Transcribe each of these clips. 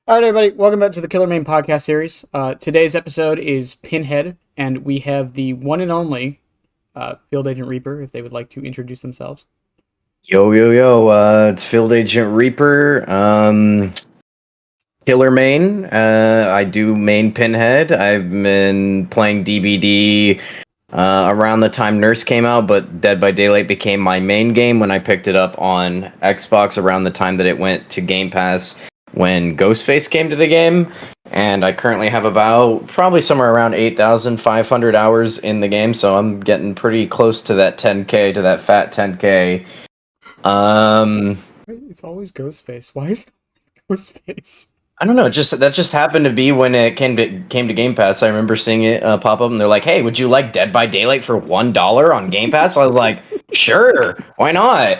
All right, everybody, welcome back to the Killer Main podcast series. Today's episode is Pinhead, and we have the one and only Field Agent Reaper, if they would like to introduce themselves. Yo, yo, yo, it's Field Agent Reaper, Killer Main. I do main Pinhead. I've been playing DBD around the time Nurse came out, but Dead by Daylight became my main game when I picked it up on Xbox around the time that it went to Game Pass when Ghostface came to the game. And I currently have about probably somewhere around 8,500 hours in the game, so I'm getting pretty close to that 10K, to that fat 10K. It's always Ghostface. Why is it Ghostface? I don't know. That just happened to be when it came to Game Pass. I remember seeing it pop up, and they're like, "Hey, would you like Dead by Daylight for $1 on Game Pass?" I was like, "Sure, why not?"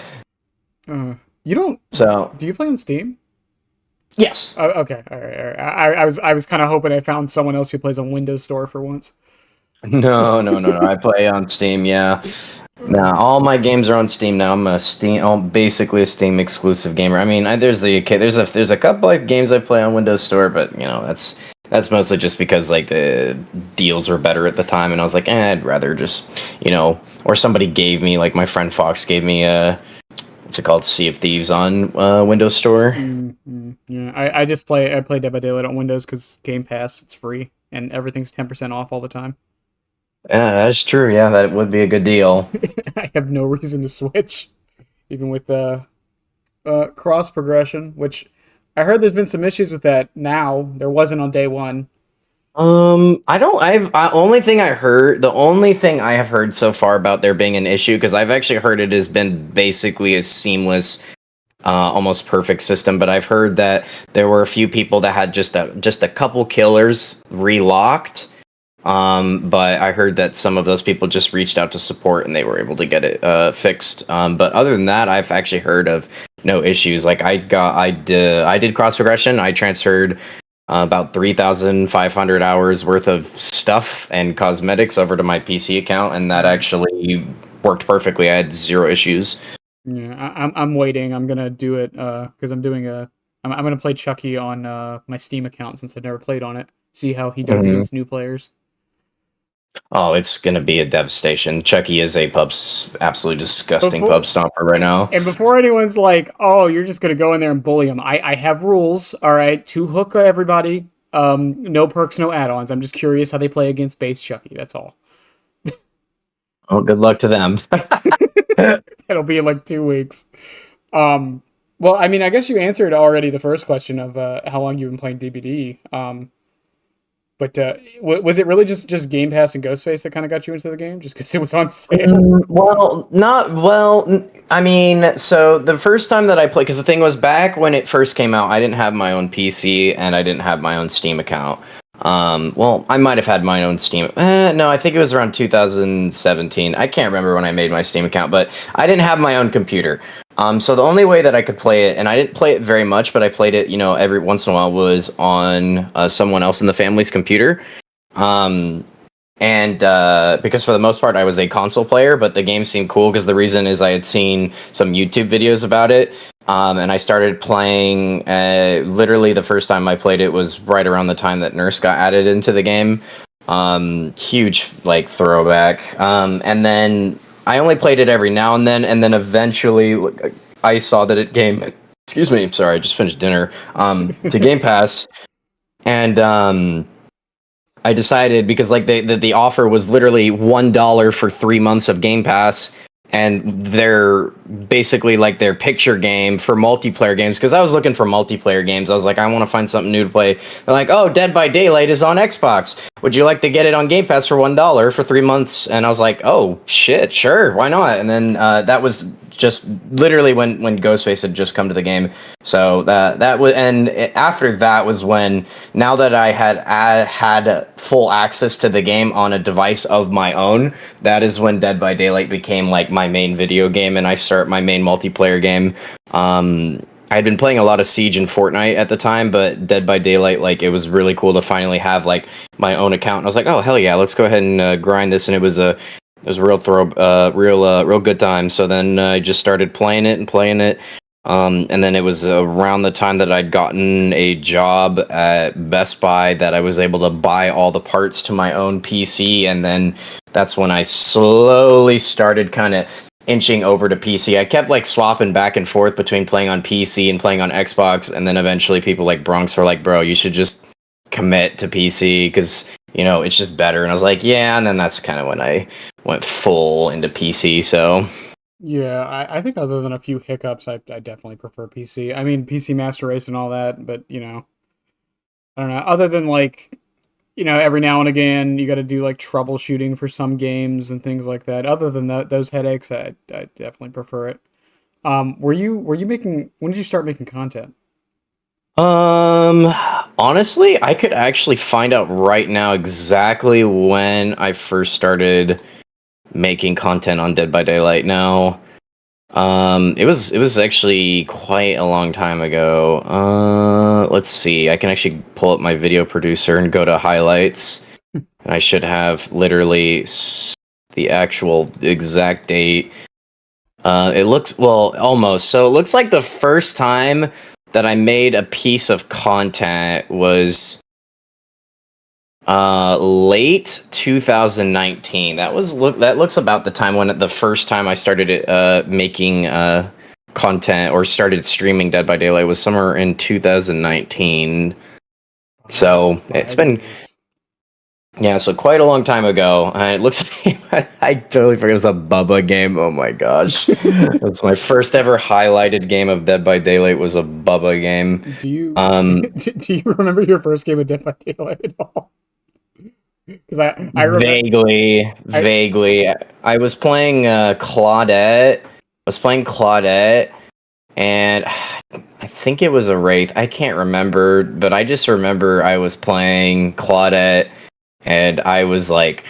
You don't. So Do you play on Steam? yes, Oh, okay, all right. All right. I was kind of hoping I found someone else who plays on Windows Store for once. no. I play on Steam. Yeah, now all my games are on Steam now. I'm basically a Steam exclusive gamer. I mean, there's a couple of games I play on Windows Store, but that's mostly just because like the deals were better at the time, and I was like, I'd rather just or somebody gave me, like my friend Fox gave me what's it called, Sea of Thieves on Windows Store. Yeah, I play Dead by Daylight on Windows because Game Pass, it's free and everything's 10% off all the time. Yeah, that's true. Yeah, that would be a good deal. I have no reason to switch, even with cross progression, which I heard there's been some issues with that now. There wasn't on day one. I don't. The only thing I have heard so far about there being an issue, because I've actually heard it has been basically a seamless, almost perfect system. But I've heard that there were a few people that had just a couple killers relocked. But I heard that some of those people just reached out to support and they were able to get it fixed. But other than that, I've actually heard of no issues. Like I did cross progression. I transferred about 3,500 hours worth of stuff and cosmetics over to my PC account, and that actually worked perfectly. I had zero issues. Yeah, I'm waiting. I'm gonna do it because I'm gonna play Chucky on my Steam account since I've never played on it. See how he does Mhm. against new players. Oh, it's gonna be a devastation. Chucky is a absolutely disgusting Before pub stomper right now. and before anyone's like, "Oh, you're just gonna go in there and bully him," I have rules. All right, to hook everybody. No perks, no add-ons. I'm just curious how they play against base Chucky. That's all. Oh, good luck to them. That'll be in like 2 weeks. Well, I mean, I guess you answered already the first question of how long you've been playing DBD. But was it really just Game Pass and Ghostface that kind of got you into the game, just because it was on sale? Well, not well. I mean, so the first time that I played, because the thing was, back when it first came out, I didn't have my own PC and I didn't have my own Steam account. Well, I might have had my own Steam. No, I think it was around 2017. I can't remember when I made my Steam account, but I didn't have my own computer. So the only way that I could play it, and I didn't play it very much, but I played it, every once in a while, was on someone else in the family's computer. Um, and because for the most part I was a console player, but the game seemed cool because the reason is I had seen some YouTube videos about it, and I started playing. Literally, the first time I played it was right around the time that Nurse got added into the game. Huge like throwback. And then I only played it every now and then eventually I saw that it came. Excuse me, sorry, I just finished dinner. To Game Pass, and I decided, because like the offer was literally $1 for 3 months of Game Pass, and they're basically like their picture game for multiplayer games. Because I was looking for multiplayer games, I was like, I want to find something new to play. They're like, oh, Dead by Daylight is on Xbox. Would you like to get it on Game Pass for $1 for 3 months? And I was like, oh shit, sure, why not? And then that was just literally when Ghostface had just come to the game. So that was, and after that was when, now that I had full access to the game on a device of my own, that is when Dead by Daylight became like my main video game, and I start my main multiplayer game. I had been playing a lot of Siege and Fortnite at the time, but Dead by Daylight, like, it was really cool to finally have like my own account. And I was like, oh hell yeah, let's go ahead and grind this, and it was a real good time. So then I just started playing it and playing it. And then it was around the time that I'd gotten a job at Best Buy that I was able to buy all the parts to my own PC, and then that's when I slowly started kind of inching over to PC. I kept like swapping back and forth between playing on PC and playing on Xbox, and then eventually people like Bronx were like, "Bro, you should just commit to PC because it's just better." And I was like, "Yeah," and then that's kind of when I went full into PC. So. Yeah, I think other than a few hiccups, I definitely prefer PC. I mean, PC Master Race and all that, but I don't know. Other than like, every now and again, you got to do like troubleshooting for some games and things like that. Other than those headaches, I definitely prefer it. Were you making? When did you start making content? Um, Honestly, I could actually find out right now exactly when I first started making content on Dead by Daylight now. It was actually quite a long time ago. Let's see. I can actually pull up my video producer and go to highlights. And I should have literally the actual exact date. It looks, well, almost. So it looks like the first time that I made a piece of content was late 2019. That looks about the time when the first time I started making content or started streaming Dead by Daylight was somewhere in 2019. So it's been, 5 years. yeah, so quite a long time ago. It looks I totally forget it was a Bubba game. Oh my gosh. That's my first ever highlighted game of Dead by Daylight was a Bubba game. Do you Um do you remember your first game of Dead by Daylight at all? Because I remember I vaguely. I was playing Claudette. I was playing Claudette and I think it was a Wraith. I can't remember, but I just remember I was playing Claudette and I was like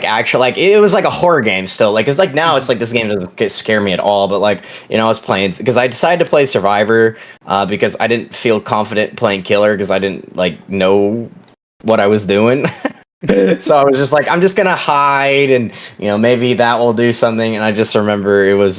actually like it was like a horror game still, like it's like now it's like this game doesn't scare me at all, but like I was playing because I decided to play Survivor because I didn't feel confident playing Killer because I didn't like know what I was doing. So I was just like, I'm just gonna hide and maybe that will do something. And I just remember it was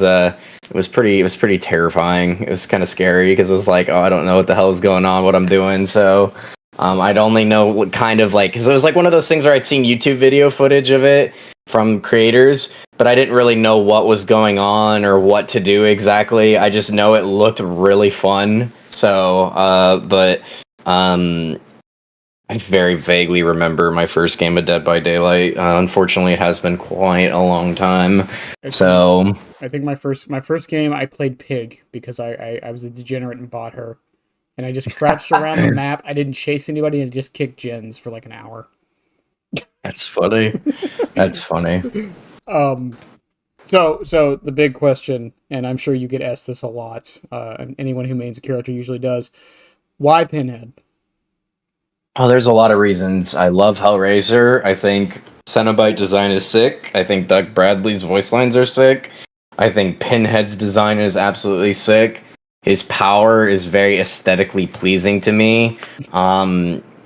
pretty terrifying. It was kind of scary because it was like, oh, I don't know what the hell is going on, what I'm doing. So I'd only know what kind of like, because it was like one of those things where I'd seen YouTube video footage of it from creators, but I didn't really know what was going on or what to do exactly. I just know it looked really fun. So, but I very vaguely remember my first game of Dead by Daylight. Unfortunately, it has been quite a long time. I think So, I think my first game I played Pig because I was a degenerate and bought her, and I just crouched around the map. I didn't chase anybody and just kicked gens for like an hour. that's funny. That's funny. Um, so the big question, and I'm sure you get asked this a lot, and anyone who mains a character usually does: why Pinhead? Oh, there's a lot of reasons. I love Hellraiser. I think Cenobite design is sick. I think Doug Bradley's voice lines are sick. I think Pinhead's design is absolutely sick. His power is very aesthetically pleasing to me.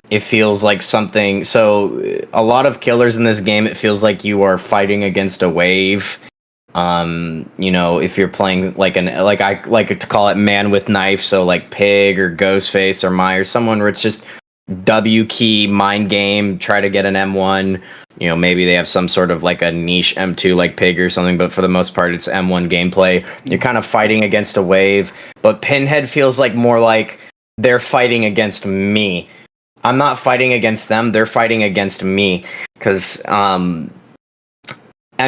It feels like something. So, a lot of killers in this game, it feels like you are fighting against a wave. If you're playing like I like to call it man with knife, so like Pig or Ghostface or Myers, someone where it's just W key mind game, try to get an M1. Maybe they have some sort of like a niche M2 like Pig or something, but for the most part, it's M1 gameplay. You're kind of fighting against a wave, but Pinhead feels like more like they're fighting against me. I'm not fighting against them, they're fighting against me. Because, I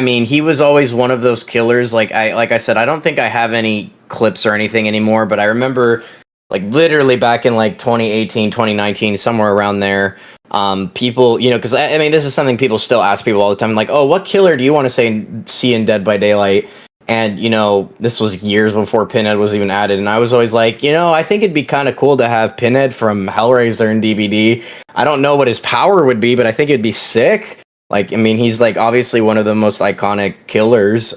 mean, he was always one of those killers. Like I said, I don't think I have any clips or anything anymore, but I remember like literally back in like 2018 2019 somewhere around there, people because I mean this is something people still ask people all the time, like, oh, what killer do you want to see in Dead by Daylight? And this was years before Pinhead was even added, and I was always like, I think it'd be kind of cool to have Pinhead from Hellraiser in DBD. I don't know what his power would be, but I think it'd be sick. Like, I mean, he's like obviously one of the most iconic killers,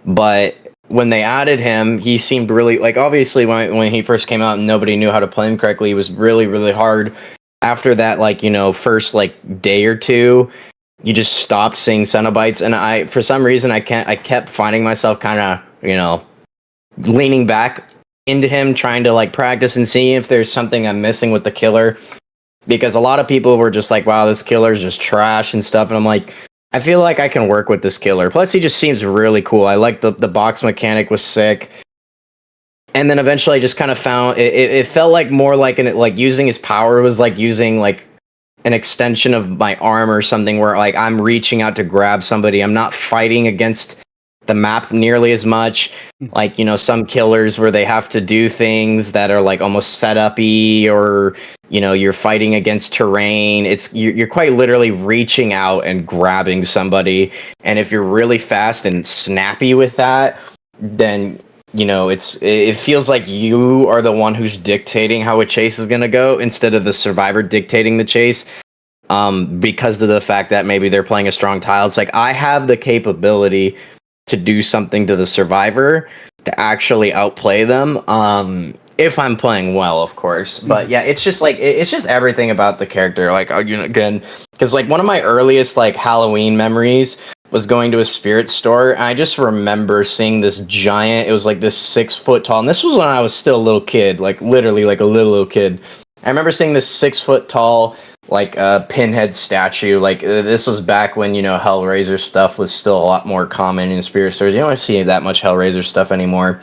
but when they added him, he seemed really like obviously when he first came out and nobody knew how to play him correctly, he was really, really hard. After that, like, first like day or two, you just stopped seeing Cenobites, and I for some reason I kept finding myself kind of, leaning back into him, trying to like practice and see if there's something I'm missing with the killer. Because a lot of people were just like, wow, this killer's just trash and stuff. And I'm like, I feel like I can work with this killer. Plus, he just seems really cool. I like the box mechanic was sick. And then eventually I just kind of found it felt like more like like using his power was like using like an extension of my arm or something where like I'm reaching out to grab somebody. I'm not fighting against the map nearly as much. Like, you know, some killers where they have to do things that are like almost setup-y, or, you know, you're fighting against terrain. You're quite literally reaching out and grabbing somebody. And if you're really fast and snappy with that, then you know it feels like you are the one who's dictating how a chase is going to go instead of the survivor dictating the chase, because of the fact that maybe they're playing a strong tile. It's like I have the capability to do something to the survivor to actually outplay them, if I'm playing well, of course. But yeah, it's just like it's just everything about the character. Like, you know, again, because like one of my earliest like Halloween memories was going to a spirit store, and I just remember seeing this giant. It was like this 6 foot tall, and this was when I was still a little kid, like literally like a little kid. I remember seeing this 6 foot tall like Pinhead statue. Like this was back when, you know, Hellraiser stuff was still a lot more common in spirit stores. You don't see that much Hellraiser stuff anymore.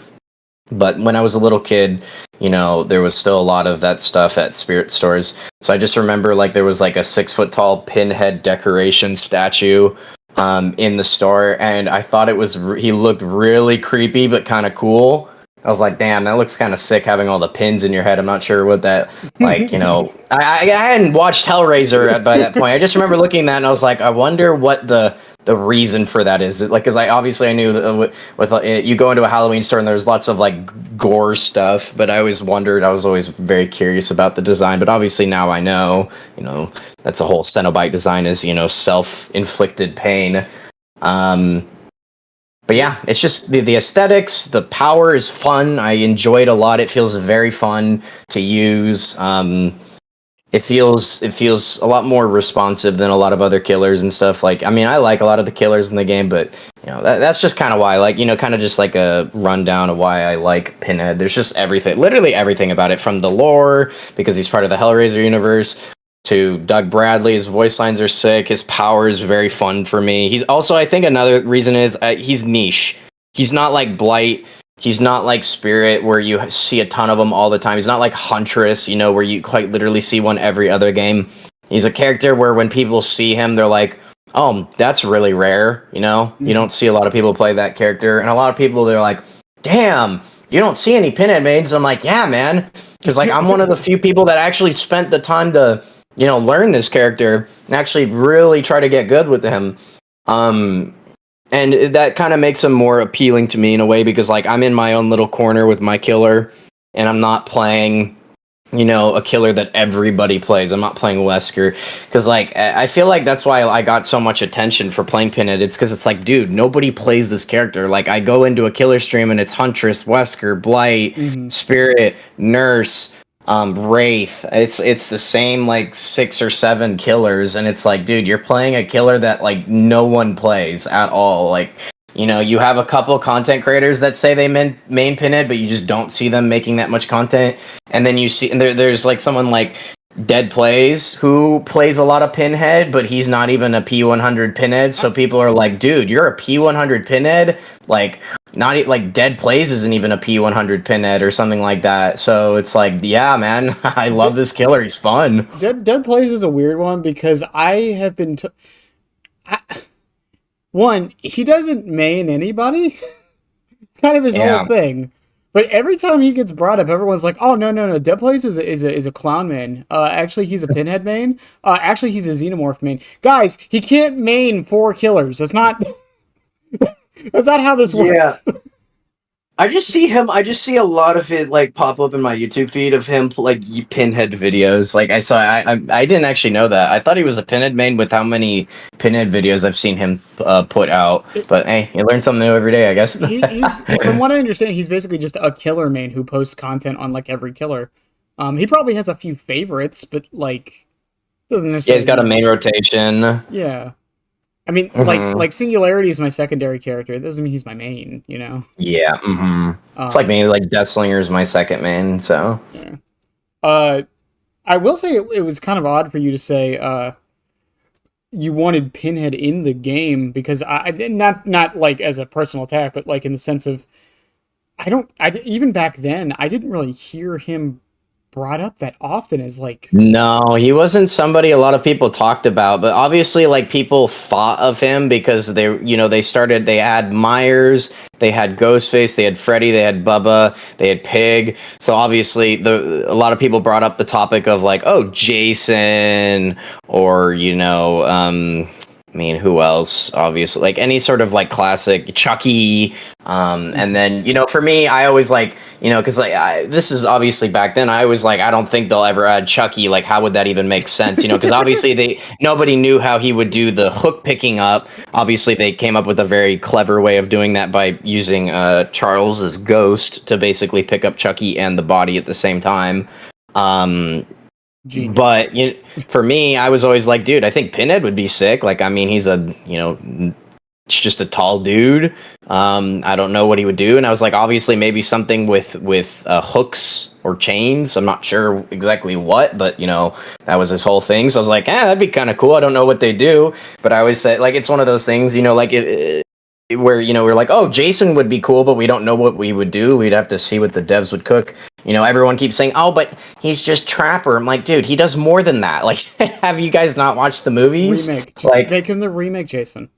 But when I was a little kid, you know, there was still a lot of that stuff at spirit stores. So I just remember like there was like a 6 foot tall Pinhead decoration statue in the store, and I thought it was he looked really creepy but kind of cool. I was like, damn, that looks kind of sick having all the pins in your head. I'm not sure what that, like, you know, I hadn't watched Hellraiser by that point. I just remember looking at that and I was like, I wonder what the reason for that is. Like, because I knew that with you go into a Halloween store and there's lots of like gore stuff, but I always wondered. I was always very curious about the design, but obviously now I know, you know, that's a whole Cenobite design is, you know, self-inflicted pain. But yeah, it's just the aesthetics, the power is fun. I enjoy it a lot. It feels very fun to use. It feels a lot more responsive than a lot of other killers and stuff. Like, I mean, I like a lot of the killers in the game, but you know, that's just kind of why I like, you know, kind of just like a rundown of why I like Pinhead. There's just everything, literally everything about it, from the lore, because he's part of the Hellraiser universe, to Doug Bradley. His voice lines are sick. His power is very fun for me. He's also, I think another reason is he's niche. He's not like Blight. He's not like Spirit, where you see a ton of them all the time. He's not like Huntress, you know, where you quite literally see one every other game. He's a character where when people see him, they're like, oh, that's really rare, you know? You don't see a lot of people play that character. And a lot of people, they're like, damn, you don't see any Pinhead mains. I'm like, yeah, man. Because like I'm one of the few people that actually spent the time to, you know, learn this character and actually really try to get good with him. And that kind of makes him more appealing to me in a way, because like I'm in my own little corner with my killer, and I'm not playing, you know, a killer that everybody plays. I'm not playing Wesker, because like I feel like that's why I got so much attention for playing Pinhead. It's because it's like, dude, nobody plays this character. Like I go into a killer stream and it's Huntress, Wesker, Blight, Spirit, Nurse, Wraith. It's the same like 6 or 7 killers, and it's like, dude, you're playing a killer that like no one plays at all. Like, you know, you have a couple content creators that say they main Pinhead, but you just don't see them making that much content. And then you see, and there's like someone like Dead Plays who plays a lot of Pinhead, but he's not even a P100 Pinhead. So people are like, dude, you're a P100 Pinhead? Like, not like Dead Plays isn't even a P100 Pinhead or something like that. So it's like, yeah, man, I love this killer. He's fun. Dead Plays is a weird one because I have been. One, he doesn't main anybody. It's kind of his whole thing. But every time he gets brought up, everyone's like, "Oh no! Dead Plays is a clown main. Actually, he's a Pinhead main. Actually, he's a Xenomorph main. Guys, he can't main 4 killers. That's not. That's not how this works." I just see a lot of it like pop up in my YouTube feed of him like Pinhead videos. Like I didn't actually know that. I thought he was a Pinhead main with how many Pinhead videos I've seen him put out. But hey, you learn something new every day, I guess. He's, from what I understand, he's basically just a killer main who posts content on like every killer. He probably has a few favorites, but like doesn't necessarily. Yeah, he's got a main rotation. Yeah. I mean, like Singularity is my secondary character. It doesn't mean he's my main, you know? Yeah. It's like me, like Deathslinger's my second main, so. Yeah. Uh, I will say it was kind of odd for you to say you wanted Pinhead in the game because not like as a personal attack, but like in the sense of even back then I didn't really hear him brought up that often as like No, he wasn't somebody a lot of people talked about, but obviously like people thought of him because they had Myers, they had Ghostface, they had Freddy, they had Bubba, they had Pig. So obviously a lot of people brought up the topic of like, oh, Jason, or I mean, who else? Obviously, like any sort of like classic Chucky. And then, for me, I always like, because like this is obviously back then. I was like, I don't think they'll ever add Chucky. Like, how would that even make sense? Because obviously nobody knew how he would do the hook picking up. Obviously, they came up with a very clever way of doing that by using Charles's ghost to basically pick up Chucky and the body at the same time. genius. But for me, I was always like, dude, I think Pinhead would be sick. Like, I mean, he's just a tall dude. I don't know what he would do, and I was like, obviously, maybe something with hooks or chains. I'm not sure exactly what, but that was his whole thing. So I was like, that'd be kind of cool. I don't know what they do, but I always said like it's one of those things, like where we're like, oh, Jason would be cool, but we don't know what we would do. We'd have to see what the devs would cook. Everyone keeps saying, oh, but he's just Trapper. I'm like, dude, he does more than that. Like, have you guys not watched the movies? Remake. Just like, make him the remake Jason.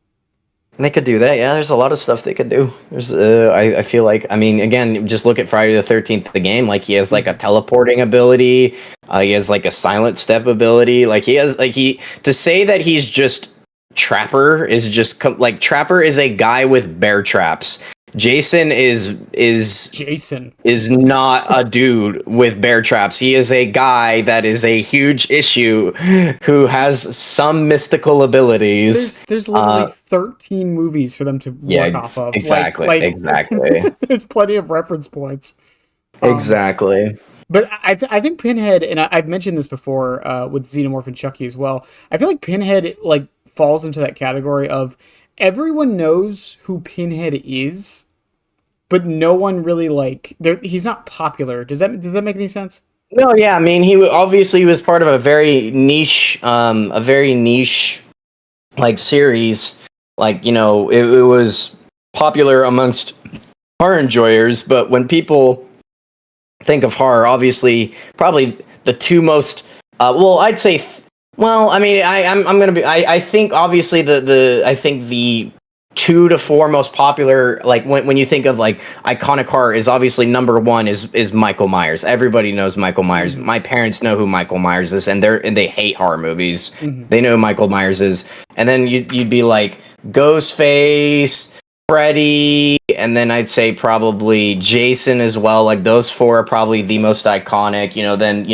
They could do that. Yeah, there's a lot of stuff they could do. There's, I feel like, I mean, again, just look at Friday the 13th, the game. Like, he has like a teleporting ability. He has like a silent step ability. Like, to say that he's just Trapper is just like Trapper is a guy with bear traps. Jason Jason is not a dude with bear traps. He is a guy that is a huge issue who has some mystical abilities. There's literally 13 movies for them to work off of. Exactly. Exactly. There's plenty of reference points. Exactly. But I think Pinhead, and I've mentioned this before with Xenomorph and Chucky as well. I feel like Pinhead like falls into that category of everyone knows who Pinhead is, but no one really he's not popular. Does that make any sense? No, yeah. I mean, he obviously was part of a very niche like series. Like, it was popular amongst horror enjoyers, but when people think of horror, obviously, probably the two most, I'd say. Well, I mean, I'm gonna be. I think obviously I think the 2 to 4 most popular, like when you think of like iconic horror, is obviously number 1 is Michael Myers. Everybody knows Michael Myers. Mm-hmm. My parents know who Michael Myers is, and they hate horror movies. Mm-hmm. They know who Michael Myers is, and then you'd be like Ghostface, Freddy, and then I'd say probably Jason as well. Like those 4 are probably the most iconic. Then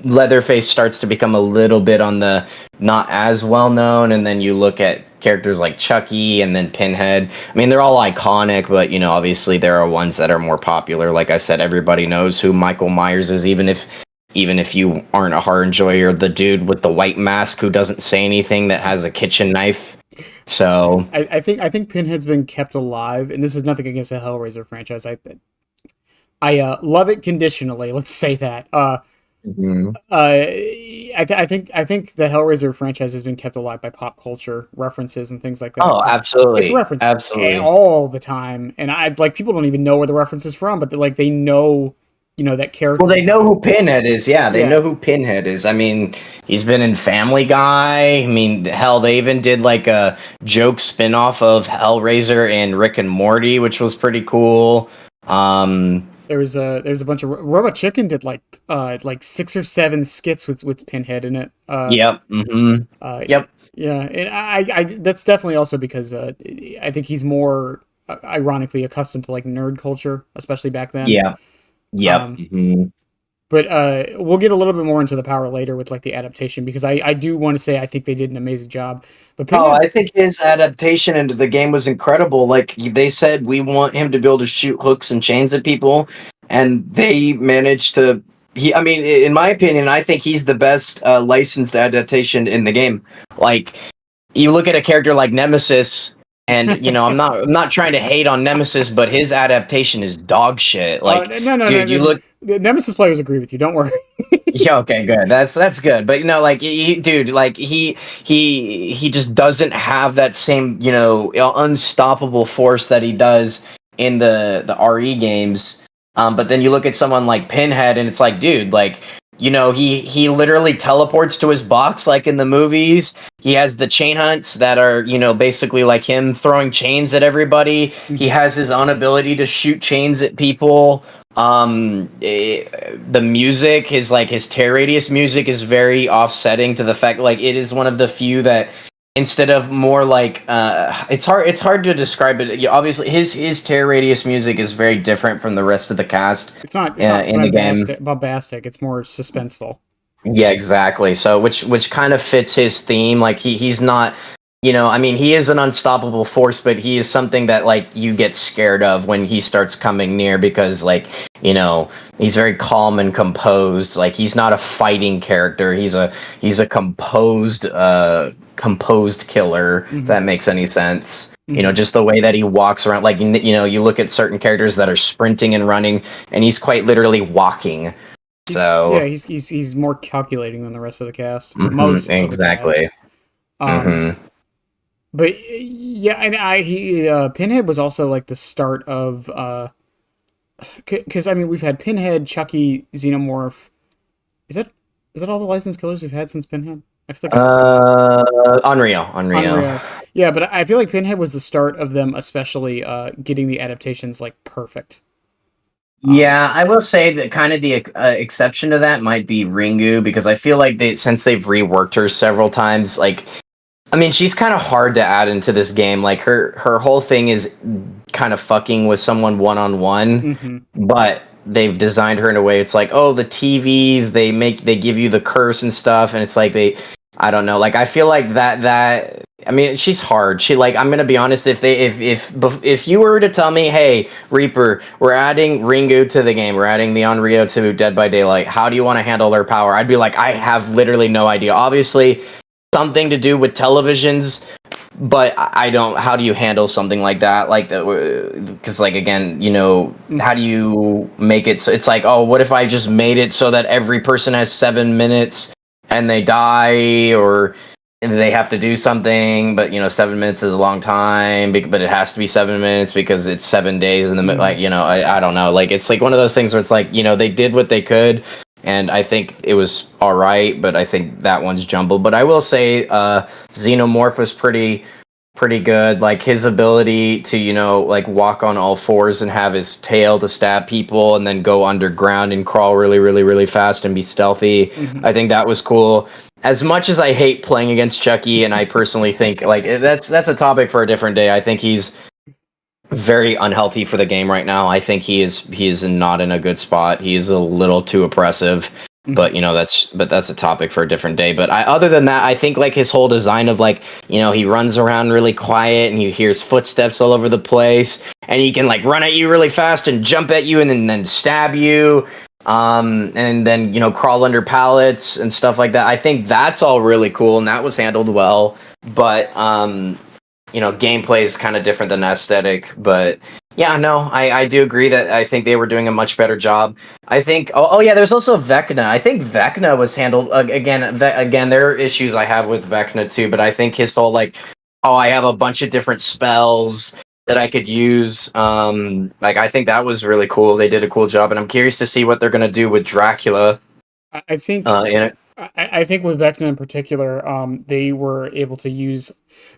Leatherface starts to become a little bit on the not as well known, and then you look at characters like Chucky and then Pinhead. I mean, they're all iconic, but obviously there are ones that are more popular. Like I said, everybody knows who Michael Myers is, even if you aren't a horror enjoyer. The dude with the white mask who doesn't say anything, that has a kitchen knife. So I think Pinhead's been kept alive, and this is nothing against the Hellraiser franchise. I love it conditionally. Let's say that. mm-hmm. I think the Hellraiser franchise has been kept alive by pop culture references and things like that. Oh, absolutely, it's referenced absolutely all the time, and people don't even know where the reference is from, but they know. That character. Well, they know who Pinhead is. Yeah, they know who Pinhead is. I mean, he's been in Family Guy. I mean, hell, they even did like a joke spin-off of Hellraiser and Rick and Morty, which was pretty cool. There's a bunch of Robot Chicken did like 6 or 7 skits with Pinhead in it. Yep. Mm-hmm. Yep. Yeah, and I that's definitely also because I think he's more ironically accustomed to like nerd culture, especially back then. Yeah. Yep. Mm-hmm. But we'll get a little bit more into the power later with like the adaptation, because I do want to say I think they did an amazing job. But Pinhead, I think his adaptation into the game was incredible. Like they said, we want him to be able to shoot hooks and chains at people, and they managed to. I mean, in my opinion, I think he's the best licensed adaptation in the game. Like, you look at a character like Nemesis, And I'm not trying to hate on Nemesis, but his adaptation is dog shit. Oh Like, no, no, no, dude, you no. look. The Nemesis players agree with you. Don't worry. Yeah, okay, good. That's good. But like, dude, like he just doesn't have that same unstoppable force that he does in the RE games. But then you look at someone like Pinhead, and it's like, dude, like he literally teleports to his box like in the movies. He has the chain hunts that are basically like him throwing chains at everybody. He has his own ability to shoot chains at people. The music, his tear radius music is very offsetting to the fact like it is one of the few that instead of more like it's hard to describe it. Obviously his tear radius music is very different from the rest of the cast It's not in the game. bombastic. It's more suspenseful. Yeah, exactly. So which kind of fits his theme. Like he's not, I mean, he is an unstoppable force, but he is something that like you get scared of when he starts coming near because like, he's very calm and composed. Like he's not a fighting character. He's a composed killer, if Mm-hmm. that makes any sense. Mm-hmm. Just the way that he walks around, like you look at certain characters that are sprinting and running, and he's quite literally walking. Yeah, So he's more calculating than the rest of the cast. mhm, Most of the cast. exactly. Um, Hmm. but yeah, and he Pinhead was also like the start of because I mean we've had Pinhead, Chucky, Xenomorph. Is that is that all the licensed killers we've had since Pinhead? I feel like I'm missing one. Unreal. Unreal. Yeah, but I feel like Pinhead was the start of them, especially getting the adaptations like perfect. Um, Yeah, I will say that kind of the exception to that might be Ringu because I feel like since they've reworked her several times, like I mean, she's kind of hard to add into this game. Like her whole thing is kind of fucking with someone one on one, mhm. but they've designed her in a way it's like, oh, the TVs they give you the curse and stuff, and it's like I don't know. Like I feel like that. I mean, she's hard. She like I'm gonna be honest. If you were to tell me, hey Reaper, we're adding Ringu to the game, we're adding the Onryo to Dead by Daylight. How do you want to handle their power? I'd be like, I have literally no idea. Obviously, something to do with televisions, but I don't. How do you handle something like that? Like because like again, how do you make it? So it's like, oh, what if I just made it so that every person has 7 minutes and they die, or they have to do something, but 7 minutes is a long time, but it has to be 7 minutes because it's 7 days in the like I don't know, like it's like one of those things where it's like they did what they could, and I think it was all right, but I think that one's jumbled. But I will say Xenomorph was pretty good. Like his ability to like walk on all fours and have his tail to stab people and then go underground and crawl really really really fast and be stealthy. Mhm. I think that was cool. As much as I hate playing against Chucky, and I personally think like that's a topic for a different day. I think he's very unhealthy for the game right now. I think he is not in a good spot. He is a little too oppressive. Mhm. But that's a topic for a different day. But other than that, I think like his whole design of like he runs around really quiet and he hears footsteps all over the place, and he can like run at you really fast and jump at you and then stab you, and then crawl under pallets and stuff like that. I think that's all really cool and that was handled well. But gameplay is kind of different than aesthetic. But yeah, no, I do agree that I think they were doing a much better job. I think. Oh yeah, there's also Vecna. I think Vecna was handled again. There are issues I have with Vecna too, but I think his whole like, oh, I have a bunch of different spells that I could use. Like I think that was really cool. They did a cool job, and I'm curious to see what they're gonna do with Dracula. I think In it. I think with Vecna in particular, they were able to use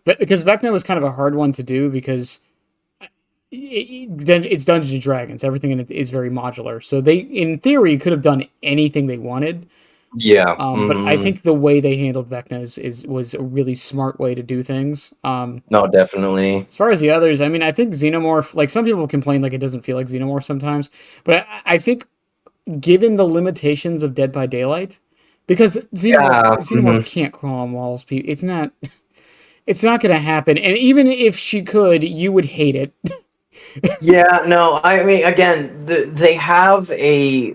because Vecna was kind of a hard one to do because it's Dungeons and Dragons. Everything in it is very modular, so they, in theory, could have done anything they wanted. Yeah. But I Hmm. think the way they handled Vecna was a really smart way to do things. No, definitely. As far as the others, I mean, I think Xenomorph. Like some people complain, like it doesn't feel like Xenomorph sometimes, but I think given the limitations of Dead by Daylight, because Yeah. Xenomorph can't crawl on walls. It's not going to happen. And even if she could, you would hate it. Yeah, no, I mean, again, they have a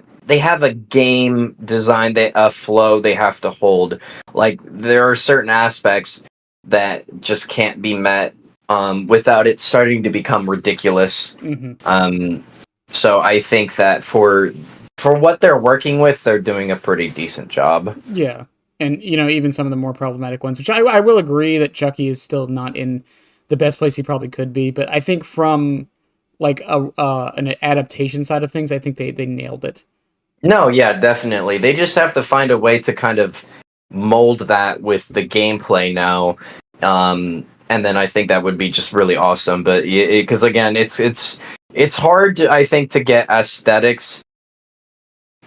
game design, a flow they have to hold. Like there are certain aspects that just can't be met without it starting to become ridiculous. Hmm. So I think that for what they're working with, they're doing a pretty decent job. Yeah, and even some of the more problematic ones, which I will agree that Chucky is still not in the best place he probably could be, but I think from like an adaptation side of things, I think they nailed it. No, yeah, definitely. They just have to find a way to kind of mold that with the gameplay now. And then I think that would be just really awesome. But because again, it's hard to, I think, to get aesthetics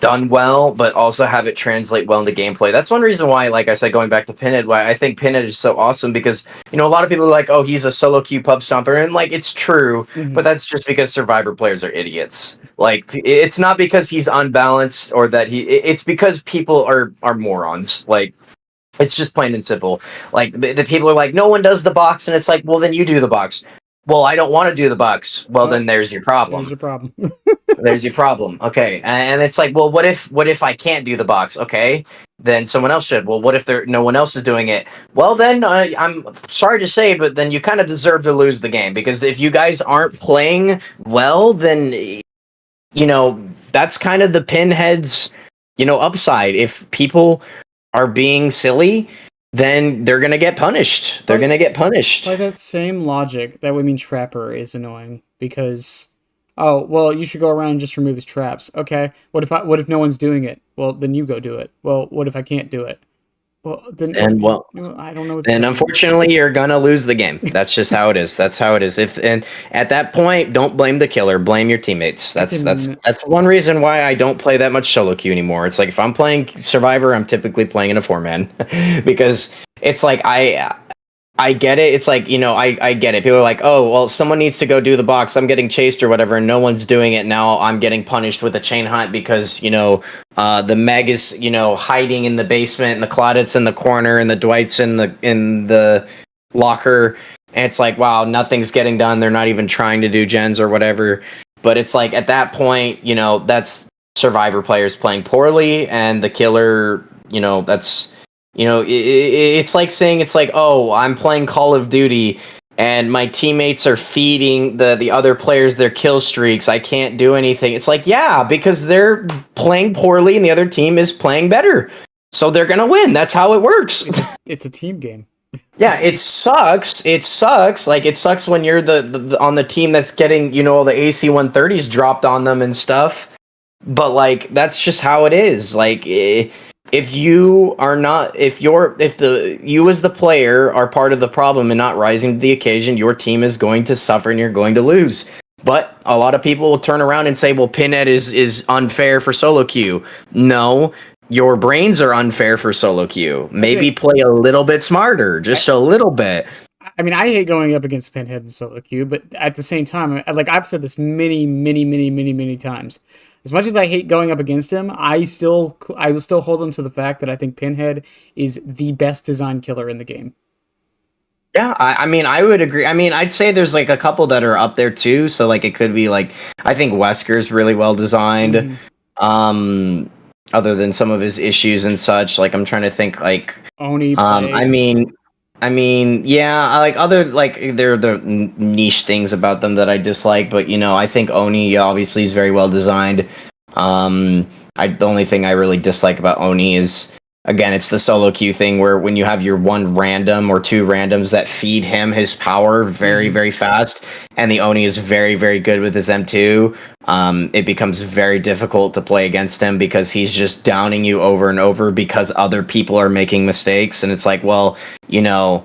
done well, but also have it translate well into gameplay. That's one reason why, like I said, going back to Pinhead, why I think Pinhead is so awesome because a lot of people are like, "Oh, he's a solo queue pub stomper," and like it's true, Hmm. but that's just because Survivor players are idiots. Like it's not because he's unbalanced or that it's because people are morons. Like it's just plain and simple. Like the people are like, "No one does the box," and it's like, "Well, then you do the box." Well, I don't want to do the box. Well, Well, then there's your there's problem. your problem. There's your problem. Okay. And it's like, well, what if I can't do the box? Okay. Then someone else should. Well, what if no one else is doing it? Well, then I'm sorry to say, but then you kind of deserve to lose the game because if you guys aren't playing well, then that's kind of the Pinheads, upside. If people are being silly, then they're gonna get punished. They're by, gonna get punished. by that same logic, that would mean Trapper is annoying because, oh well, you should go around and just remove his traps. Okay, what if no one's doing it? Well, then you go do it. Well, what if I can't do it? Well, then And well, I don't know what to then tell you. unfortunately you're gonna lose the game. That's just how it is. That's how it is. If and at that point, don't blame the killer, blame your teammates. I That's can. that's one reason why I don't play that much solo queue anymore. It's like if I'm playing Survivor, I'm typically playing in a 4-man because it's like I get it. It's like, I get it. People are like, oh, well, someone needs to go do the box. I'm getting chased or whatever, and no one's doing it. Now I'm getting punished with a chain hunt because, the Meg is, hiding in the basement, and the Claudette's in the corner, and the Dwight's in the locker. And it's like, wow, nothing's getting done. They're not even trying to do gens or whatever. But it's like at that point, that's Survivor players playing poorly, and the killer, that's it's like saying it's like, oh, I'm playing Call of Duty and my teammates are feeding the other players their kill streaks. I can't do anything. It's like, yeah, because they're playing poorly and the other team is playing better. So they're going to win. That's how it works. It's a team game. Yeah, it sucks. It sucks. Like it sucks when you're the on the team that's getting, all the AC 130s dropped on them and stuff. But like that's just how it is. Like if you are not if the you as the player are part of the problem and not rising to the occasion, your team is going to suffer and you're going to lose. But a lot of people will turn around and say, well, Pinhead is unfair for solo queue. No, your brains are unfair for solo queue. Maybe Okay, play a little bit smarter, I, just a little bit. I mean, I hate going up against Pinhead and solo queue, but at the same time, like I've said this many, many, many, many, many times. As much as I hate going up against him, I will still hold on to the fact that I think Pinhead is the best design killer in the game. Yeah, I mean, I would agree. I mean, I'd say there's like a couple that are up there too. So like, it could be like, I think Wesker's really well designed. Mm-hmm. Um, other than some of his issues and such, like I'm trying to think. Like, Oni I plague. mean, yeah, I like other like there are the niche things about them that I dislike, but I think Oni obviously is very well designed. The only thing I really dislike about Oni is again it's the solo queue thing where when you have your one random or two randoms that feed him his power very Mm-hmm. very fast, and the Oni is very very good with his M2. It becomes very difficult to play against him because he's just downing you over and over because other people are making mistakes, and it's like, well, you know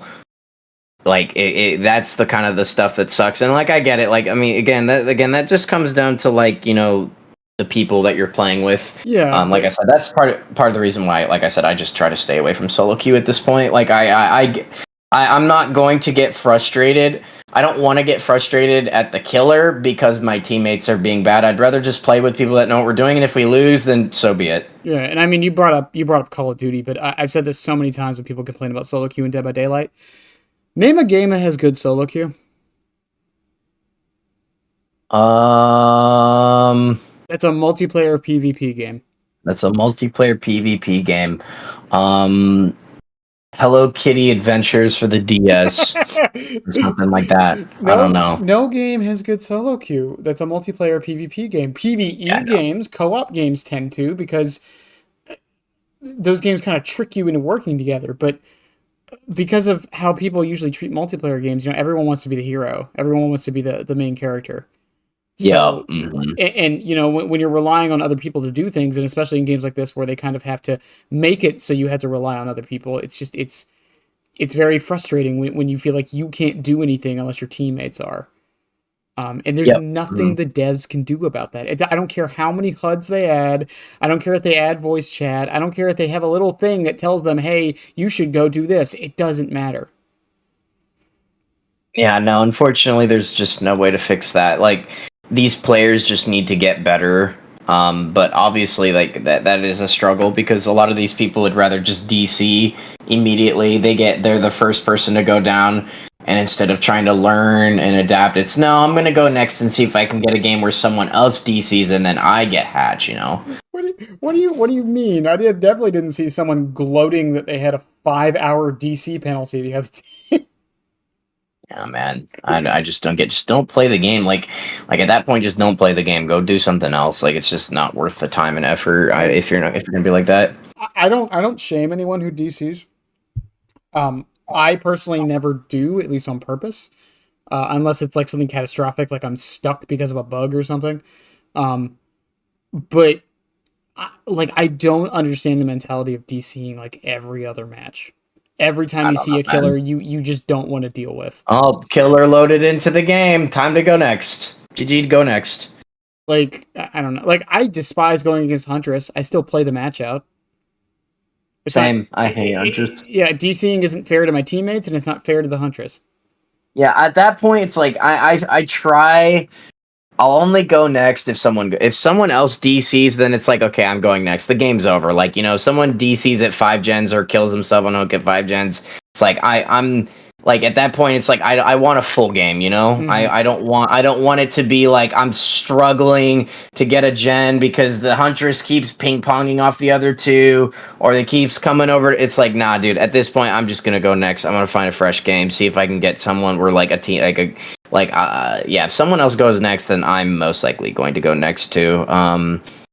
like that's the kind of the stuff that sucks. And like I get it, like I mean that just comes down to like the people that you're playing with. Yeah, Like I but said, that's part of the reason why, like I said, I just try to stay away from solo queue at this point. Like I'm not going to get frustrated. I don't want to get frustrated at the killer because my teammates are being bad. I'd rather just play with people that know what we're doing, and if we lose, then so be it. yeah, and I mean you brought up Call of Duty, but I've said this so many times when people complain about solo queue and Dead by Daylight. Name a game that has good solo queue. Um, That's a multiplayer PvP game. that's a multiplayer PvP game. Um, Hello Kitty Adventures for the DS or something like that. I don't know. No game has good solo queue. That's a multiplayer PvP game. Yeah, PvE I know. games, co-op games tend to because those games kind of trick you into working together. But because of how people usually treat multiplayer games, everyone wants to be the hero. Everyone wants to be the main character. Yeah. So, and when you're relying on other people to do things, and especially in games like this where they kind of have to make it so you have to rely on other people, it's very frustrating when you feel like you can't do anything unless your teammates are. And there's Yep. nothing the devs can do about that. I don't care how many HUDs they add. I don't care if they add voice chat. I don't care if they have a little thing that tells them, hey, you should go do this. It doesn't matter. Yeah, no, unfortunately there's just no way to fix that. Like these players just need to get better. But obviously like that is a struggle because a lot of these people would rather just DC immediately. They're the first person to go down and instead of trying to learn and adapt, it's no, I'm gonna go next and see if I can get a game where someone else DCs and then I get hatch, you know? What do you mean? Definitely didn't see someone gloating that they had a 5-hour DC penalty the other day. Yeah, man. I just don't get. Just don't play the game. Like at that point, just don't play the game. Go do something else. Like it's just not worth the time and effort. If you're not, if you're gonna be like that. I don't shame anyone who DCs. I personally never do, at least on purpose, unless it's like something catastrophic, like I'm stuck because of a bug or something. Um, but like I don't understand the mentality of DCing like every other match. Every time I you don't see know, a killer, man. you just don't want to deal with. Oh, killer loaded into the game. Time to go next. GG, go next. Like I don't know. Like I despise going against Huntress. I still play the match out. It's not. Same. I hate Huntress. Yeah, DCing isn't fair to my teammates, and it's not fair to the Huntress. Yeah, at that point, it's like I try. I'll only go next if someone else DCs, then it's like okay, I'm going next. The game's over. Like someone DCs at 5 gens or kills himself on hook at 5 gens. It's like I'm like at that point, it's like I want a full game. Mm-hmm. I don't want it to be like I'm struggling to get a gen because the huntress keeps ping ponging off the other two or they keeps coming over. It's like nah, dude. At this point, I'm just gonna go next. I'm gonna find a fresh game, see if I can get someone where like a team yeah, if someone else goes next, then I'm most likely going to go next too.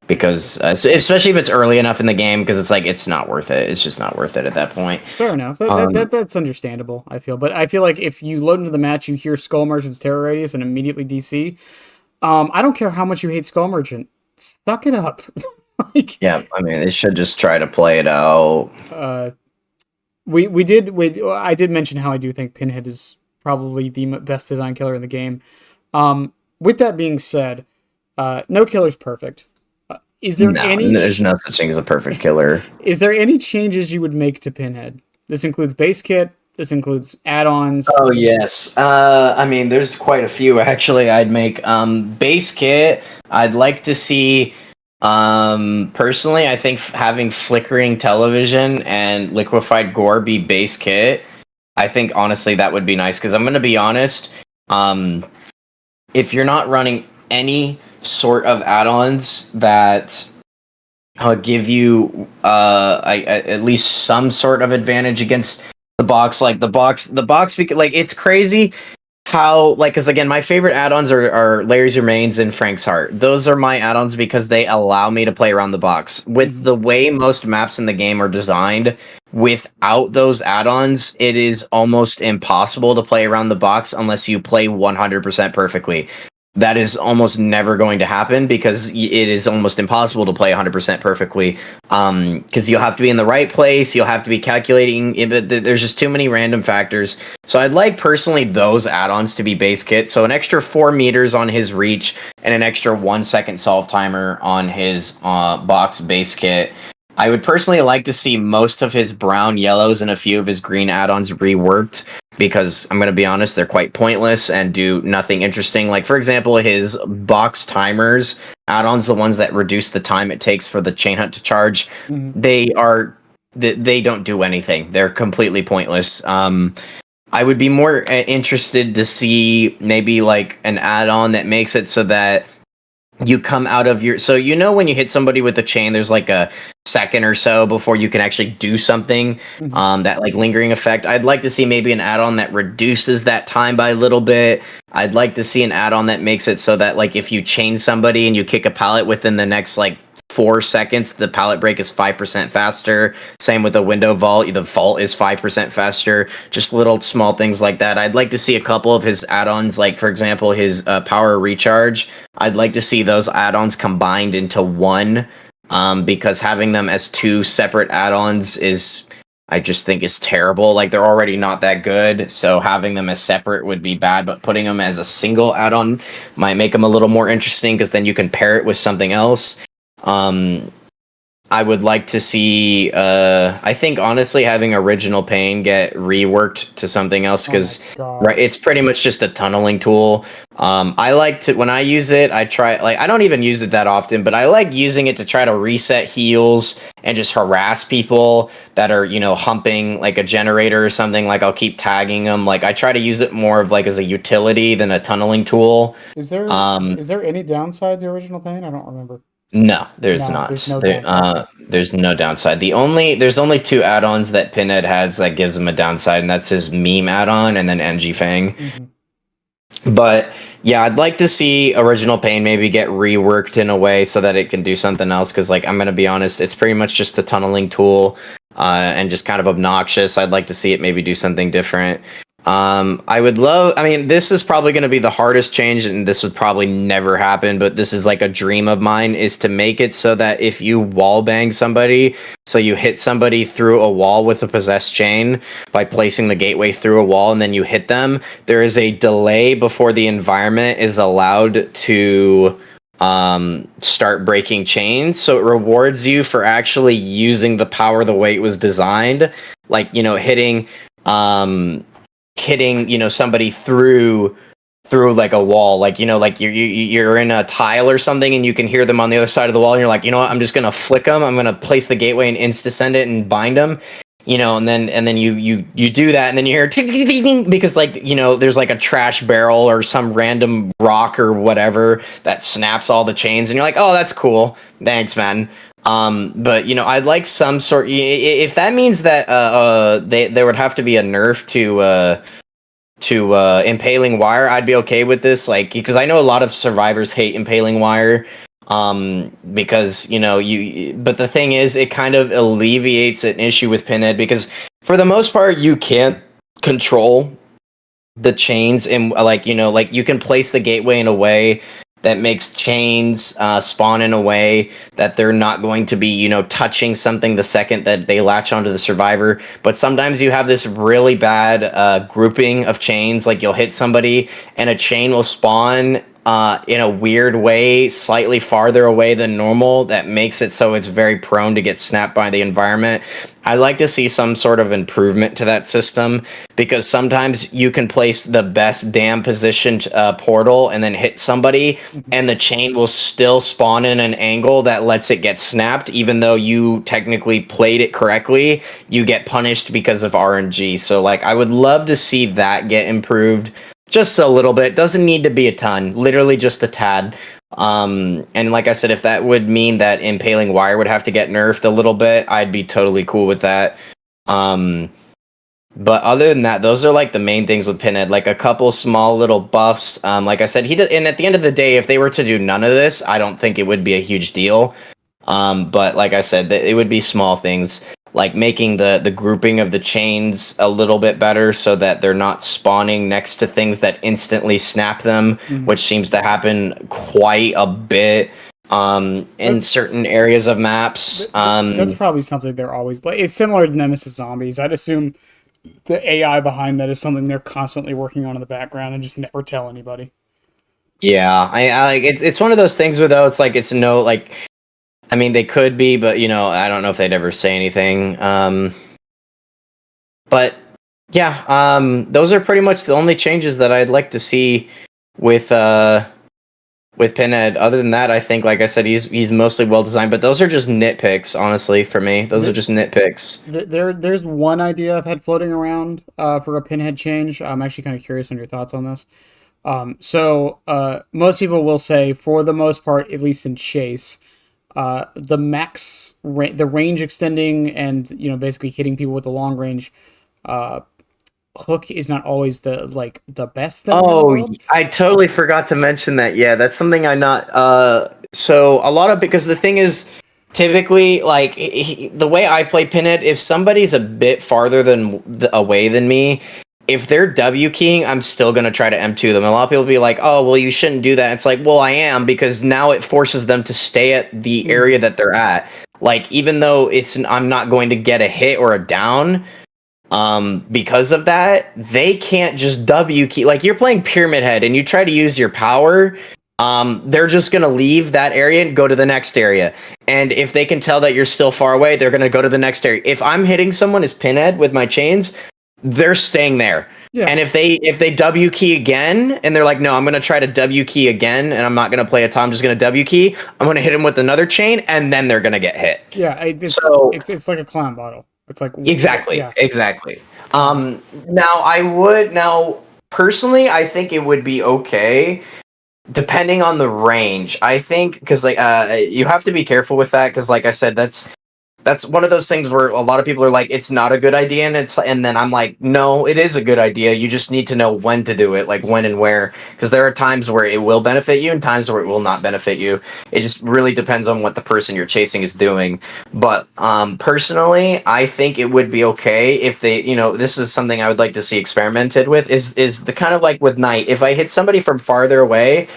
Because especially if it's early enough in the game, because it's like it's not worth it. It's just not worth it at that point. Fair enough. That's understandable. I feel, but I feel like if you load into the match, you hear Skull Merchant's terror radius and immediately DC. I don't care how much you hate Skull Merchant. Suck it up. Like, Yeah, I mean, they should just try to play it out. uh, I did mention how I do think Pinhead is probably the best design killer in the game. With that being said, no killer's perfect. Is there No, any? there's no such thing as a perfect killer. Is there any changes you would make to Pinhead? This includes base kit. This includes add-ons. Oh yes. I mean, there's quite a few actually. I'd make base kit. I'd like to see. Personally, I think having flickering television and liquefied gore be base kit. I think honestly that would be nice because I'm gonna be honest. If you're not running any sort of add-ons that give you at least some sort of advantage against the box, like the box, because like it's crazy how like because again my favorite add-ons are Larry's Remains and Frank's Heart. Those are my add-ons because they allow me to play around the box. With the way most maps in the game are designed, without those add-ons, it is almost impossible to play around the box unless you play 100% perfectly. That is almost never going to happen because it is almost impossible to play 100% perfectly. Because you'll have to be in the right place, you'll have to be calculating. There's just too many random factors. So I'd like personally those add-ons to be base kit. So an extra 4 meters on his reach and an extra 1 second solve timer on his box base kit. I would personally like to see most of his brown, yellows, and a few of his green add-ons reworked because I'm going to be honest, they're quite pointless and do nothing interesting. Like, for example, his box timers add-ons, the ones that reduce the time it takes for the chain hunt to charge, they don't do anything. They're completely pointless. I would be more interested to see maybe like an add-on that makes it so that you come out of your when you hit somebody with a chain, there's like a second or so before you can actually do something. Mhm. That like lingering effect. I'd like to see maybe an add-on that reduces that time by a little bit. I'd like to see an add-on that makes it so that like if you chain somebody and you kick a pallet within the next like 4 seconds, the pallet break is 5% faster. Same with the window vault. The vault is 5% faster. Just little small things like that. I'd like to see a couple of his add-ons, like for example, his power recharge. I'd like to see those add-ons combined into one, because having them as two separate add-ons is, I just think, is terrible. Like they're already not that good, so having them as separate would be bad. But putting them as a single add-on might make them a little more interesting because then you can pair it with something else. Um, I would like to see. I think honestly, having original pain get reworked to something else Oh my because right, god. it's pretty much just a tunneling tool. I like to when I use it, I try like I don't even use it that often, but I like using it to try to reset heals and just harass people that are humping like a generator or something. Like I'll keep tagging them. Like I try to use it more of like as a utility than a tunneling tool. Is there Um, is there any downsides to original pain? I don't remember. No, there's No, there's not. no downside. There's no downside. There's only two add-ons that Pinhead has that gives him a downside, and that's his meme add-on and then NG Fang. Hmm. But yeah, I'd like to see Original Pain maybe get reworked in a way so that it can do something else. Because like I'm gonna be honest, it's pretty much just a tunneling tool, and just kind of obnoxious. I'd like to see it maybe do something different. I would love. I mean, this is probably going to be the hardest change, and this would probably never happen. But this is like a dream of mine: is to make it so that if you wall bang somebody, so you hit somebody through a wall with a possessed chain by placing the gateway through a wall, and then you hit them, there is a delay before the environment is allowed to start breaking chains. So it rewards you for actually using the power the way it was designed, like hitting somebody through like a wall, like like you're in a tile or something and you can hear them on the other side of the wall and you're like, what, I'm just gonna flick them, I'm gonna place the gateway and insta send it and bind them, and then you do that and then you hear ting, ting, ting, ting, because like there's like a trash barrel or some random rock or whatever that snaps all the chains and you're like, oh, that's cool, thanks man. But I'd like some sort. If that means that there would have to be a nerf to impaling wire, I'd be okay with this. Like because I know a lot of survivors hate impaling wire. Because but the thing is, it kind of alleviates an issue with Pinhead because for the most part, you can't control the chains and like you can place the gateway in a way that makes chains spawn in a way that they're not going to be touching something the second that they latch onto the survivor. But sometimes you have this really bad grouping of chains, like you'll hit somebody and a chain will spawn in a weird way slightly farther away than normal that makes it so it's very prone to get snapped by the environment. I'd like to see some sort of improvement to that system because sometimes you can place the best damn positioned portal and then hit somebody Hmm. and the chain will still spawn in an angle that lets it get snapped even though you technically played it correctly. You get punished because of RNG. So like I would love to see that get improved just a little bit. Doesn't need to be a ton, literally just a tad. And like I said, if that would mean that impaling wire would have to get nerfed a little bit, I'd be totally cool with that. um but other than that, those are like the main things with Pinhead, like a couple small little buffs. Like I said, he does, and at the end of the day, if they were to do none of this, I don't think it would be a huge deal. But like I said, it would be small things like making the grouping of the chains a little bit better so that they're not spawning next to things that instantly snap them, Hmm. which seems to happen quite a bit in certain That's areas of maps. that's probably something they're always like. It's similar to Nemesis Zombies. I'd assume the AI behind that is something they're constantly working on in the background and just never tell anybody. Yeah, I like it's one of those things where though it's like it's no like I mean they could be, but I don't know if they'd ever say anything. But yeah, those are pretty much the only changes that I'd like to see with Pinhead. Other than that, I think, like I said, he's mostly well designed. But those are just nitpicks, honestly, for me. Those are just nitpicks. There's one idea I've had floating around for a Pinhead change. I'm actually kind of curious on your thoughts on this. Most people will say, for the most part, at least in Chase, the the range extending, and basically hitting people with the long range uh, hook is not always the best thing in the Oh, world. I totally forgot to mention that. Yeah, that's something I not. So a lot of because the thing is, typically, like the way I play Pinhead, if somebody's a bit farther away than me, if they're W keying, I'm still gonna try to M2 them. A lot of people be like, "Oh, well, you shouldn't do that." It's like, well, I am because now it forces them to stay at the area Mm-hmm. that they're at. Like, even though I'm not going to get a hit or a down because of that, they can't just W key. Like, you're playing Pyramid Head and you try to use your power, they're just gonna leave that area and go to the next area. And if they can tell that you're still far away, they're gonna go to the next area. If I'm hitting someone as Pinhead with my chains, they're staying there. Yeah, And if they W key again and they're like, no, I'm gonna try to W key again and I'm not gonna play a time, I'm just gonna W key, I'm gonna hit him with another chain and then they're gonna get hit. yeah. So It's like a clown bottle. It's like exactly, yeah. exactly. Um, Now personally, I think it would be okay depending on the range. I think because you have to be careful with that because like I said, that's one of those things where a lot of people are like, it's not a good idea, and then I'm like, no, it is a good idea. You just need to know when to do it, like when and where, because there are times where it will benefit you and times where it will not benefit you. It just really depends on what the person you're chasing is doing. But personally, I think it would be okay if they, this is something I would like to see experimented with. Is the kind of like with Knight. If I hit somebody from farther away,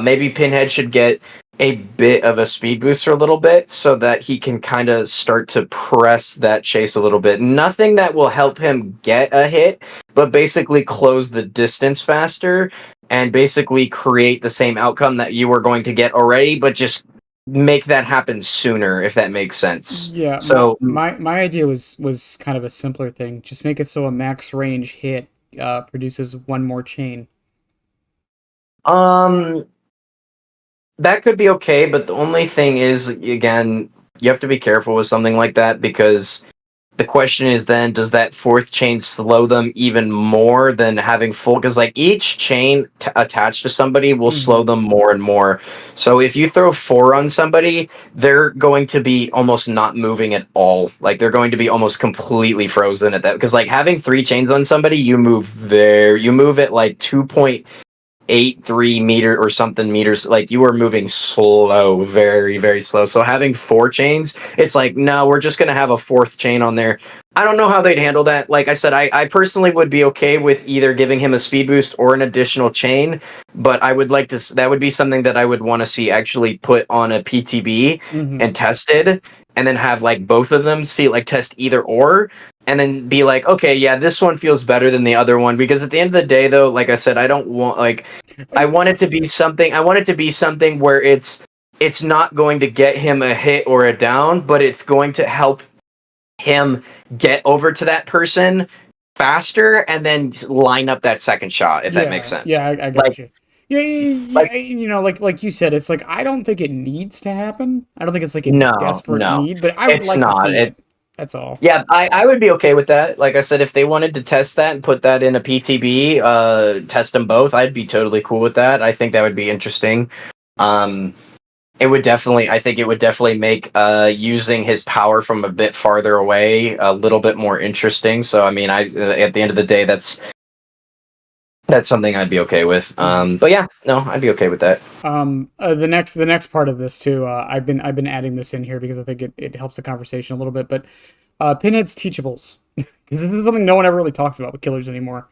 maybe Pinhead should get a bit of a speed boost for a little bit so that he can kind of start to press that chase a little bit. Nothing that will help him get a hit, but basically close the distance faster and basically create the same outcome that you were going to get already, but just make that happen sooner, if that makes sense. yeah, So, my idea was kind of a simpler thing. Just make it so a max range hit produces one more chain. um, that could be okay, but the only thing is, again, you have to be careful with something like that because the question is then, does that fourth chain slow them even more than having full? Because like each chain attached to somebody will slow Hmm. them more and more. So if you throw four on somebody, they're going to be almost not moving at all. Like they're going to be almost completely frozen at that. Because like having three chains on somebody, you move at like 2.83 meter or something meters. Like you are moving slow, very very slow. So having four chains, it's like, no, we're just gonna have a fourth chain on there. I don't know how they'd handle that. Like I said, I personally would be okay with either giving him a speed boost or an additional chain, but I would like to that would be something that I would want to see actually put on a PTB Hmm. and tested, and then have like both of them see, like, test either or, and then be like, okay, yeah, this one feels better than the other one. Because at the end of the day, though, like I said, I don't want, like, I want it to be something. I want it to be something where it's not going to get him a hit or a down, but it's going to help him get over to that person faster and then line up that second shot, if that makes Yeah, sense. yeah, I Like got you. Yeah, yeah, like yeah, like you said, it's like I don't think it needs to happen. I don't think it's like a no, desperate no. need, but I would It's like to not. see it. That's all. Yeah, I would be okay with that. Like I said, if they wanted to test that and put that in a PTB, test them both, I'd be totally cool with that. I think that would be interesting. Um, it would definitely, I think it would definitely make using his power from a bit farther away a little bit more interesting. So, I mean, at the end of the day, that's something I'd be okay with. Mhm. But yeah, no, I'd be okay with that. The next part of this too. I've been adding this in here because I think it helps the conversation a little bit. But Pinhead's teachables, because this is something no one ever really talks about with killers anymore.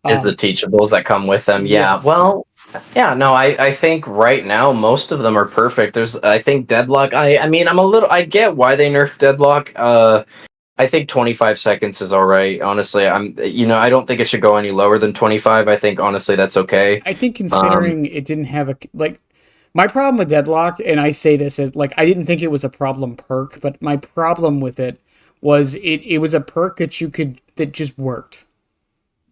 Is the Um, teachables that come with them? Yeah. yes, Well, yeah. No, I think right now most of them are perfect. I think Deadlock. I mean, I get why they nerfed Deadlock. I think 25 seconds is all right. Honestly, I don't think it should go any lower than 25. I think honestly that's okay. I think Um, considering it didn't have my problem with Deadlock, and I say this as like I didn't think it was a problem perk, but my problem with it was it was a perk that just worked.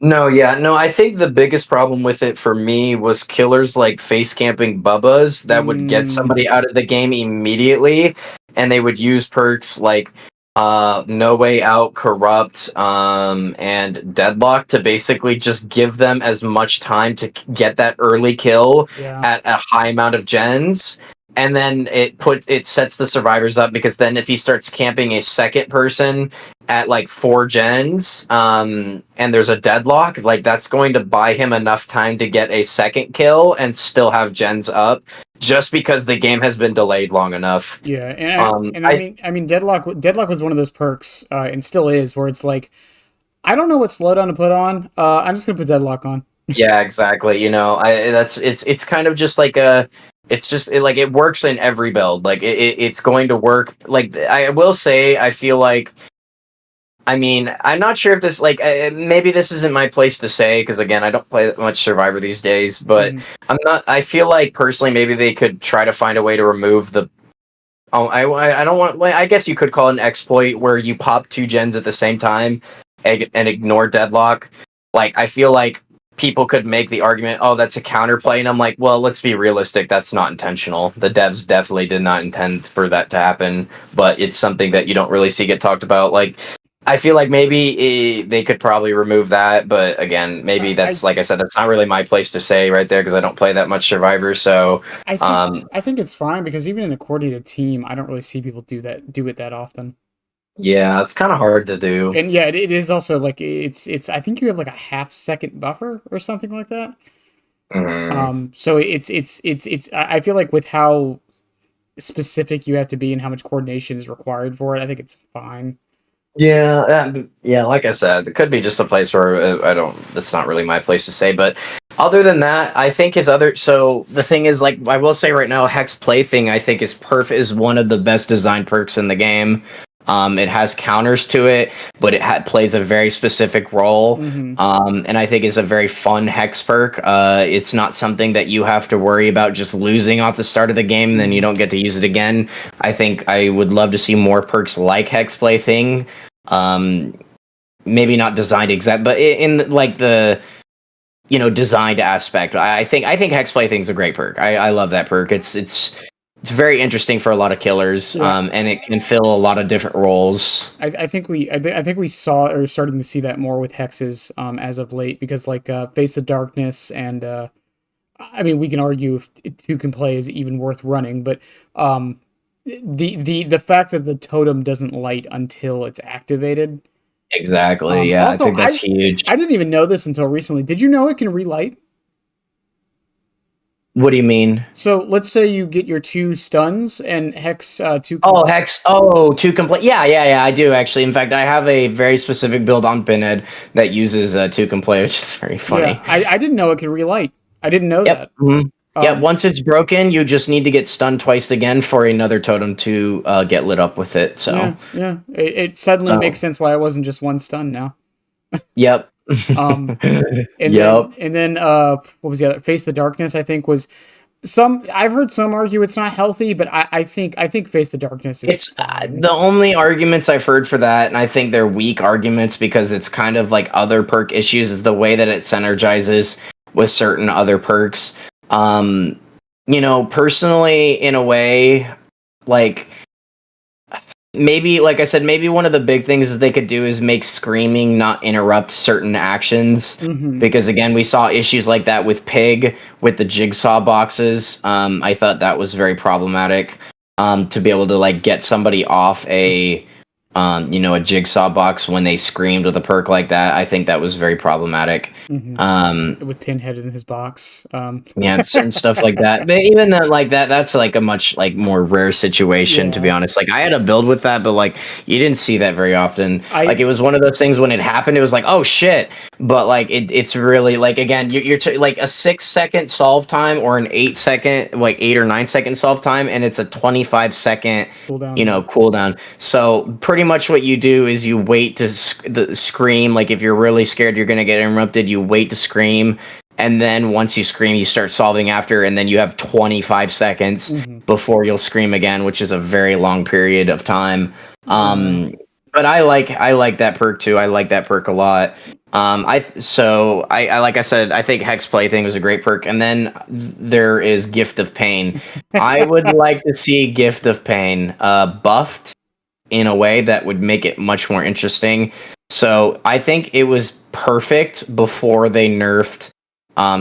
no, yeah, no. I think the biggest problem with it for me was killers like face camping Bubbas that would get Mm, somebody out of the game immediately, and they would use perks like No Way Out, Corrupt, and Deadlock to basically just give them as much time to get that early kill yeah. at a high amount of gens. and then it sets the survivors up, because then if he starts camping a second person at like 4 gens, and there's a deadlock, like that's going to buy him enough time to get a second kill and still have gens up, just because the game has been delayed long enough. Yeah, and I I mean, Deadlock was one of those perks, and still is, where it's like, I don't know what slowdown to put on. I'm just gonna put Deadlock on. Yeah, exactly. It's kind of just like it's just like it works in every build. Like it's going to work. Like I will say, I feel like, I mean, I'm not sure if this, like, maybe this isn't my place to say, because again, I don't play that much Survivor these days. But Mhm. I feel like personally, maybe they could try to find a way to remove the. Oh, I don't want. Like, I guess you could call it an exploit where you pop 2 gens at the same time and ignore deadlock. Like, I feel like people could make the argument, oh, that's a counterplay, and I'm like, well, let's be realistic. That's not intentional. The devs definitely did not intend for that to happen, but it's something that you don't really see get talked about. Like, I feel like maybe they could probably remove that, but again, maybe I that's, like I said, that's not really my place to say right there, because I don't play that much Survivor. So, um, I think it's fine because even in a coordinated team, I don't really see people do it that often. yeah, it's kind of hard to do. And yeah, it is also like it's. I think you have like a half-second buffer or something like that. Mhm. So it's. I feel like with how specific you have to be and how much coordination is required for it, I think it's fine. Yeah, yeah. Like I said, it could be just a place where I don't. That's not really my place to say. But other than that, I think his other. So the thing is, like, I will say right now, Hex Plaything, I think is perfect. Is one of the best designed perks in the game. It has counters to it, but it plays a very specific role. Hmm. And I think is a very fun hex perk. It's not something that you have to worry about just losing off the start of the game, and then you Hmm. don't get to use it again. I think I would love to see more perks like Hex Plaything. Um, Maybe not designed exact, but in like the designed aspect. I think Hex Plaything's a great perk. I love that perk. It's very interesting for a lot of killers, Yeah, and it can fill a lot of different roles. I think we saw or starting to see that more with hexes as of late because like Face of Darkness and I mean we can argue if two can play is even worth running, but um, the fact that the totem doesn't light until it's activated. Exactly. Yeah, I Also, think that's huge. I didn't even know this until recently. Did you know it can relight? What do you mean? So let's say you get your two stuns and hex two Oh, complete. Hex. Oh, to complete. Yeah, yeah, yeah. I do actually. In fact, I have a very specific build on Pinhead that uses to complete, which is very Yeah, funny. I didn't know it could relight. I didn't know Yep. that. Yeah. Um, Once it's broken, you just need to get stunned twice again for another totem to get lit up with it. yeah, yeah. It suddenly makes So, sense why it wasn't just one stun now. yep. Um, Yep. and then what was the other? Face the Darkness. I think was some. I've heard some argue it's not healthy, but I think Face the Darkness is It's fine. the only arguments I've heard for that, and I think they're weak arguments because it's kind of like other perk issues, is the way that it synergizes with certain other perks. Personally, in a way, like maybe, like I said, maybe one of the big things they could do is make screaming not interrupt certain actions. Hmm. Because again, we saw issues like that with Pig with the jigsaw boxes. I thought that was very problematic. To be able to like get somebody off a jigsaw box when they screamed with a perk like that, I think that was very problematic. Hmm. Um, With Pinhead in his box. yeah, and certain stuff like that. But even that, like that's like a much like more rare situation, to be Yeah, honest. Like I had a build with that, but like you didn't see that very often. Like I it was one of those things when it happened, it was like, oh shit. But like it's really like again, like a 6 second solve time or an 8 second, like 8 or 9 second solve time, and it's a 25 second cooldown. Yeah. cooldown. So pretty much what you do is you wait to scream. Like if you're really scared you're gonna get interrupted, you wait to scream, and then once you scream you start solving after, and then you have 25 seconds Hmm. before you'll scream again, which is a very long period of time. Yeah. But I like that perk too. I like that perk a lot. I like I said, I think Hex Plaything was a great perk, and then there is Gift of Pain. I would like to see Gift of Pain buffed in a way that would make it much more interesting. So I think it was perfect before they nerfed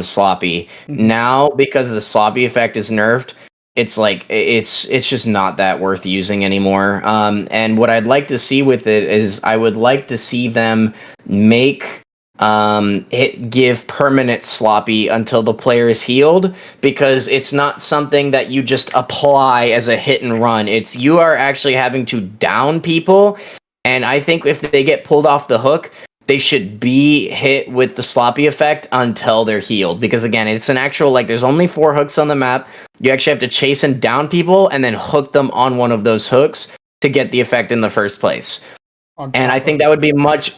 Sloppy. Hmm. Now, because the Sloppy effect is nerfed, it's like it's just not that worth using anymore. And what I'd like to see with it is I would like to see them make it give permanent sloppy until the player is healed, because it's not something that you just apply as a hit and run. It's you are actually having to down people, and I think if they get pulled off the hook, they should be hit with the sloppy effect until they're healed, because again, it's an actual, like, there's only 4 hooks on the map. You actually have to chase and down people and then hook them on one of those hooks to get the effect in the first place. On And I top think of that would be much.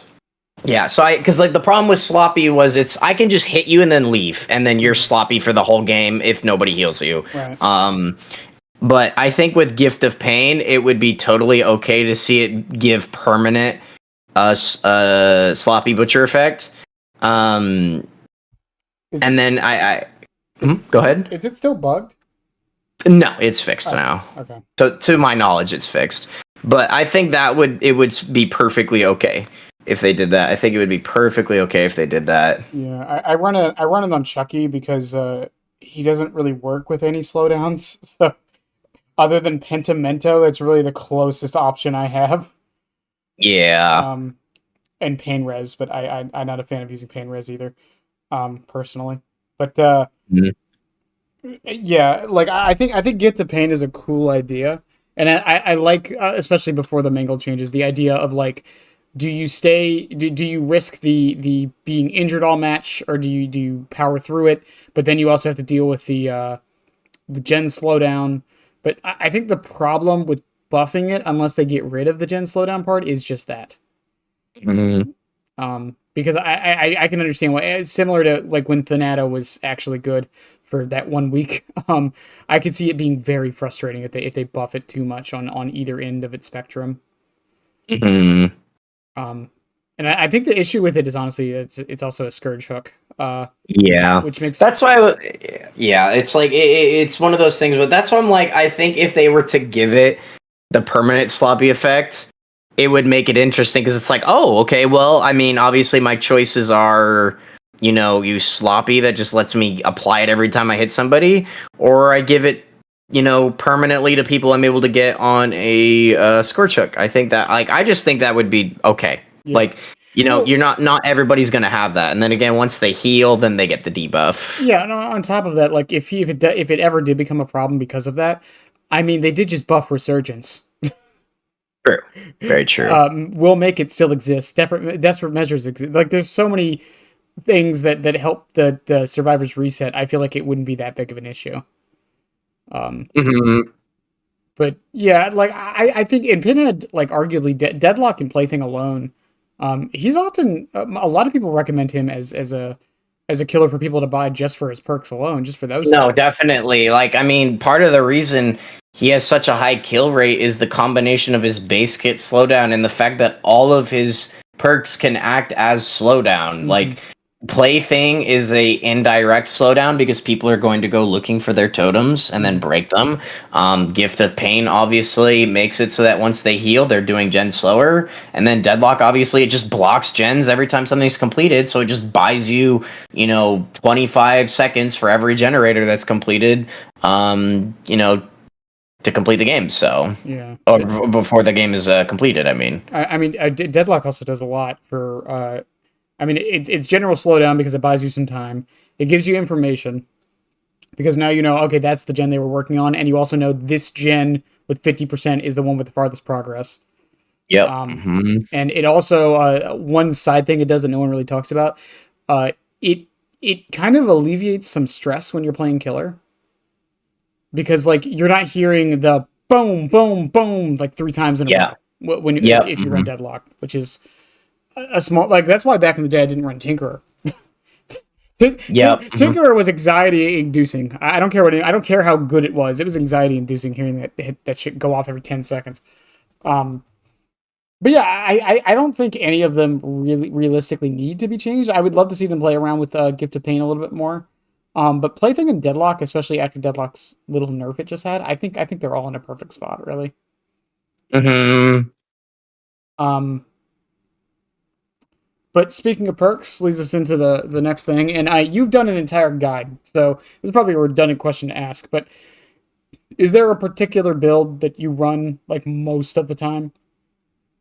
Yeah, so because like the problem with sloppy was I can just hit you and then leave, and then you're sloppy for the whole game if nobody heals you. right. But I think with Gift of Pain, it would be totally okay to see it give permanent sloppy butcher effect. Is And then I is, go is, ahead. is it still bugged? No, it's fixed Oh, now. okay. So to my knowledge, it's fixed. But I think it would be perfectly okay if they did that. I think it would be perfectly okay if they did that. Yeah, I run it on Chucky because he doesn't really work with any slowdowns. So other than Pentimento, it's really the closest option I have. Yeah. Um, and Pain Res, but I'm not a fan of using Pain Res either, personally. But Mhm. yeah, like I think Get to Pain is a cool idea, and I like especially before the Mangle changes, the idea of like, do you risk the being injured all match, or do you power through it, but then you also have to deal with the gen slowdown. But I think the problem with buffing it, unless they get rid of the gen slowdown part, is just that. Mhm. Because I can understand why it's similar to like when Thanato was actually good for that 1 week. I could see it being very frustrating if they buff it too much on either end of its spectrum. Mhm. Um, and I think the issue with it is honestly it's also a scourge hook, Yeah. which makes That's why. Yeah, it's like it's one of those things. But that's why I'm like, I think if they were to give it the permanent sloppy effect, it would make it interesting, because it's like, oh, okay, well, I mean, obviously my choices are, use sloppy that just lets me apply it every time I hit somebody, or I give it, permanently to people I'm able to get on a scorch hook. I think that, like, I just think that would be okay. yeah. Like, Well, you're not everybody's gonna have that, and then again, once they heal, then they get the debuff. yeah. And on top of that, like if it ever did become a problem because of that, I mean they did just buff resurgence. True, very true. Will make it still exist. Desperate measures exist. Like there's so many things that help the survivors reset. I feel like it wouldn't be that big of an issue. Hmm. But yeah, like I think in Pinhead, like arguably Deadlock and Plaything alone, he's often a lot of people recommend him as a killer for people to buy just for his perks alone, just for those No, things. definitely. Like, I mean, part of the reason he has such a high kill rate is the combination of his base kit slowdown and the fact that all of his perks can act as slowdown. Mm-hmm. Like, Plaything is a indirect slowdown because people are going to go looking for their totems and then Mm-hmm. break them. Gift of Pain obviously makes it so that once they heal, they're doing gen slower. And then Deadlock, obviously, it just blocks gens every time something's completed, so it just buys you 25 seconds for every generator that's completed, to complete the game. So, Yeah. or before the game is completed, I mean. I mean, Deadlock also does a lot for. I mean, it's general slowdown because it buys you some time. It gives you information because now you know. Okay, that's the gen they were working on, and you also know this gen with 50% is the one with the farthest progress. Yep. Um, Hmm. and it also one side thing it does that no one really talks about. Uh, it it kind of alleviates some stress when you're playing killer because like you're not hearing the boom boom boom like 3 times in a row Yeah. when Yep. if you run Hmm. Deadlock, which is a small like that's why back in the day I didn't run Tinkerer. Yep. Hmm. Tinkerer was anxiety inducing. I don't care I don't care how good it was. It was anxiety inducing hearing that shit go off every 10 seconds. Um, but yeah, I don't think any of them really realistically need to be changed. I would love to see them play around with Gift of Pain a little bit more. But Plaything and Deadlock, especially after Deadlock's little nerf it just had, I think they're all in a perfect spot, really. Hmm. Um, but speaking of perks, leads us into the next thing, and you've done an entire guide, so this is probably a redundant question to ask, but Is there a particular build that you run like most of the time?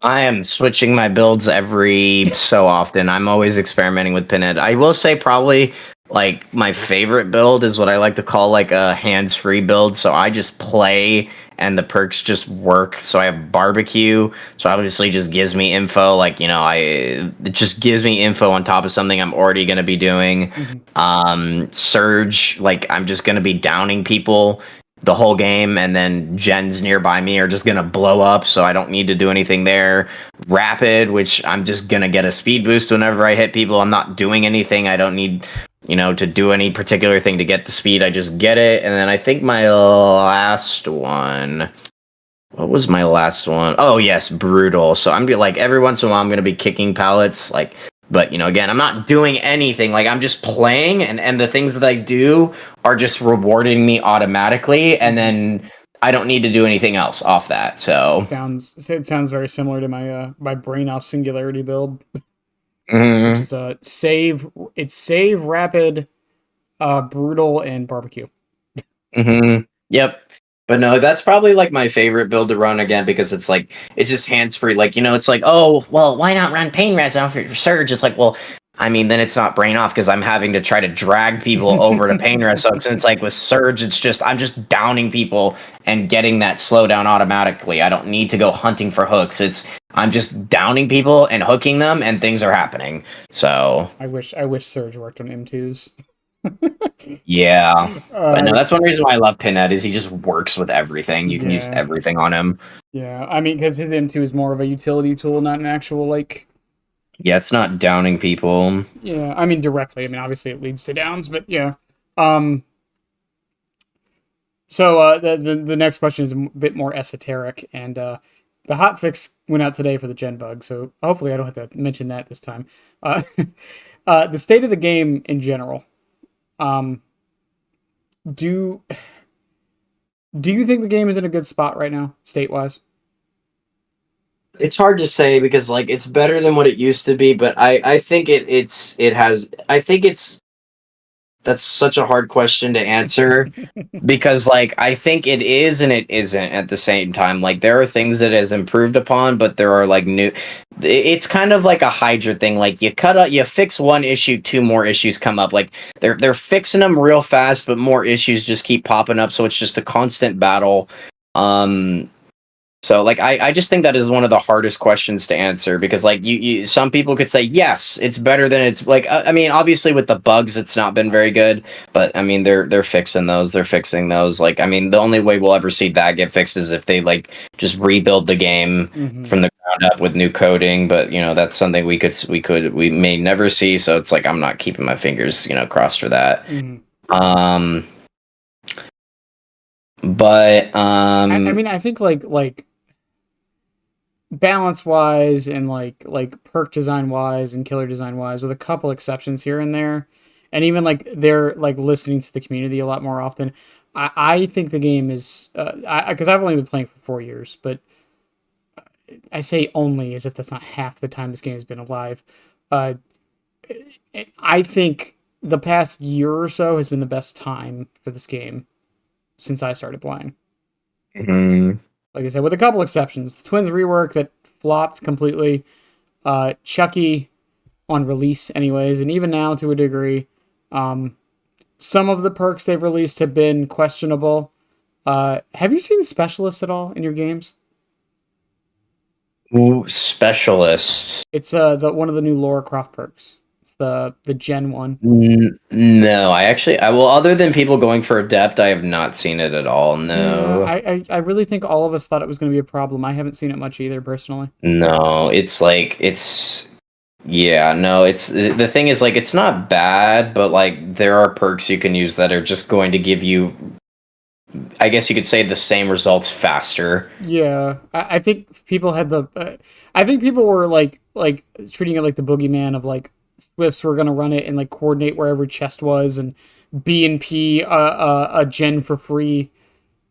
I am switching my builds every so often. I'm always experimenting with Pinhead. I will say probably like my favorite build is what I like to call like a hands-free build. So I just play and the perks just work. So I have barbecue. So obviously just gives me info like, it just gives me info on top of something I'm already going to be doing. Hmm. Surge, like I'm just going to be downing people the whole game, and then gens nearby me are just gonna blow up, so I don't need to do anything there. Rapid, which I'm just gonna get a speed boost whenever I hit people. I'm not doing anything. I don't need, to do any particular thing to get the speed. I just get it. And then I think my last one. What was my last one? Oh yes, brutal. So I'm like every once in a while I'm gonna be kicking pallets, like, but again, I'm not doing anything. Like I'm just playing, and the things that I do are just rewarding me automatically, and Hmm. then I don't need to do anything else off that. So, It sounds very similar to my brain off singularity build, which mm, is save rapid, brutal, and barbecue. yep. But no, that's probably like my favorite build to run again because it's like it's just hands free. Like it's like, oh well, why not run pain res off your surge? It's like, well, I mean, then it's not brain off because I'm having to try to drag people over to pain res hooks, and it's like with surge, it's just I'm just downing people and getting that slowdown automatically. I don't need to go hunting for hooks. It's I'm just downing people and hooking them, and things are happening. So I wish Surge worked on M2s. yeah, but no, uh, that's one reason why I love Pinhead is he just works with everything. You can use yeah, everything on him. yeah. I mean, because his M2 is more of a utility tool, not an actual like. Yeah, it's not downing people. Yeah, I mean directly. I mean, obviously it leads to downs, but yeah. Um, so the next question is a bit more esoteric, and the hot fix went out today for the gen bug, so hopefully I don't have to mention that this time. Uh, the state of the game in general. Um, do do you think the game is in a good spot right now, state wise? It's hard to say because like it's better than what it used to be, but I think it has I think it's that's such a hard question to answer because like I think it is and it isn't at the same time. Like there are things that has improved upon, but there are like new. It's kind of like a Hydra thing. Like you fix one issue, two more issues come up. Like they're fixing them real fast, but more issues just keep popping up. So it's just a constant battle. Um, so like I just think that is one of the hardest questions to answer because like some people could say yes it's better than it's like I mean obviously with the bugs it's not been very good, but I mean they're fixing those, like I mean the only way we'll ever see that get fixed is if they like just rebuild the game Hmm. from the ground up with new coding, but that's something we may never see, so it's like I'm not keeping my fingers crossed for that. Hmm. um but I mean, I think like balance wise and like perk design wise and killer design wise, with a couple exceptions here and there, and even like they're like listening to the community a lot more often. I think the game is because I've only been playing for 4 years, but I say only as if that's not half the time this game has been alive. Uh, I think the past year or so has been the best time for this game since I started playing. mhm. Like I said, with a couple exceptions, the Twins rework that flopped completely. Chucky on release, anyways, and even now to a degree. Um, some of the perks they've released have been questionable. Have you seen specialists at all in your games? Ooh, specialist. It's the one of the new Laura Croft perks. It's the Gen one. No, well, other than people going for adept, I have not seen it at all. Yeah, No, I really think all of us thought it was going to be a problem. I haven't seen it much either, personally. no, it's like yeah, no, it's the thing is like it's not bad, but like there are perks you can use that are just going to give you, I guess you could say, the same results faster. Yeah, I think people had the. I think people were like treating it like the boogeyman of like Swifts were gonna run it and like coordinate where every chest was and B and P a gen for free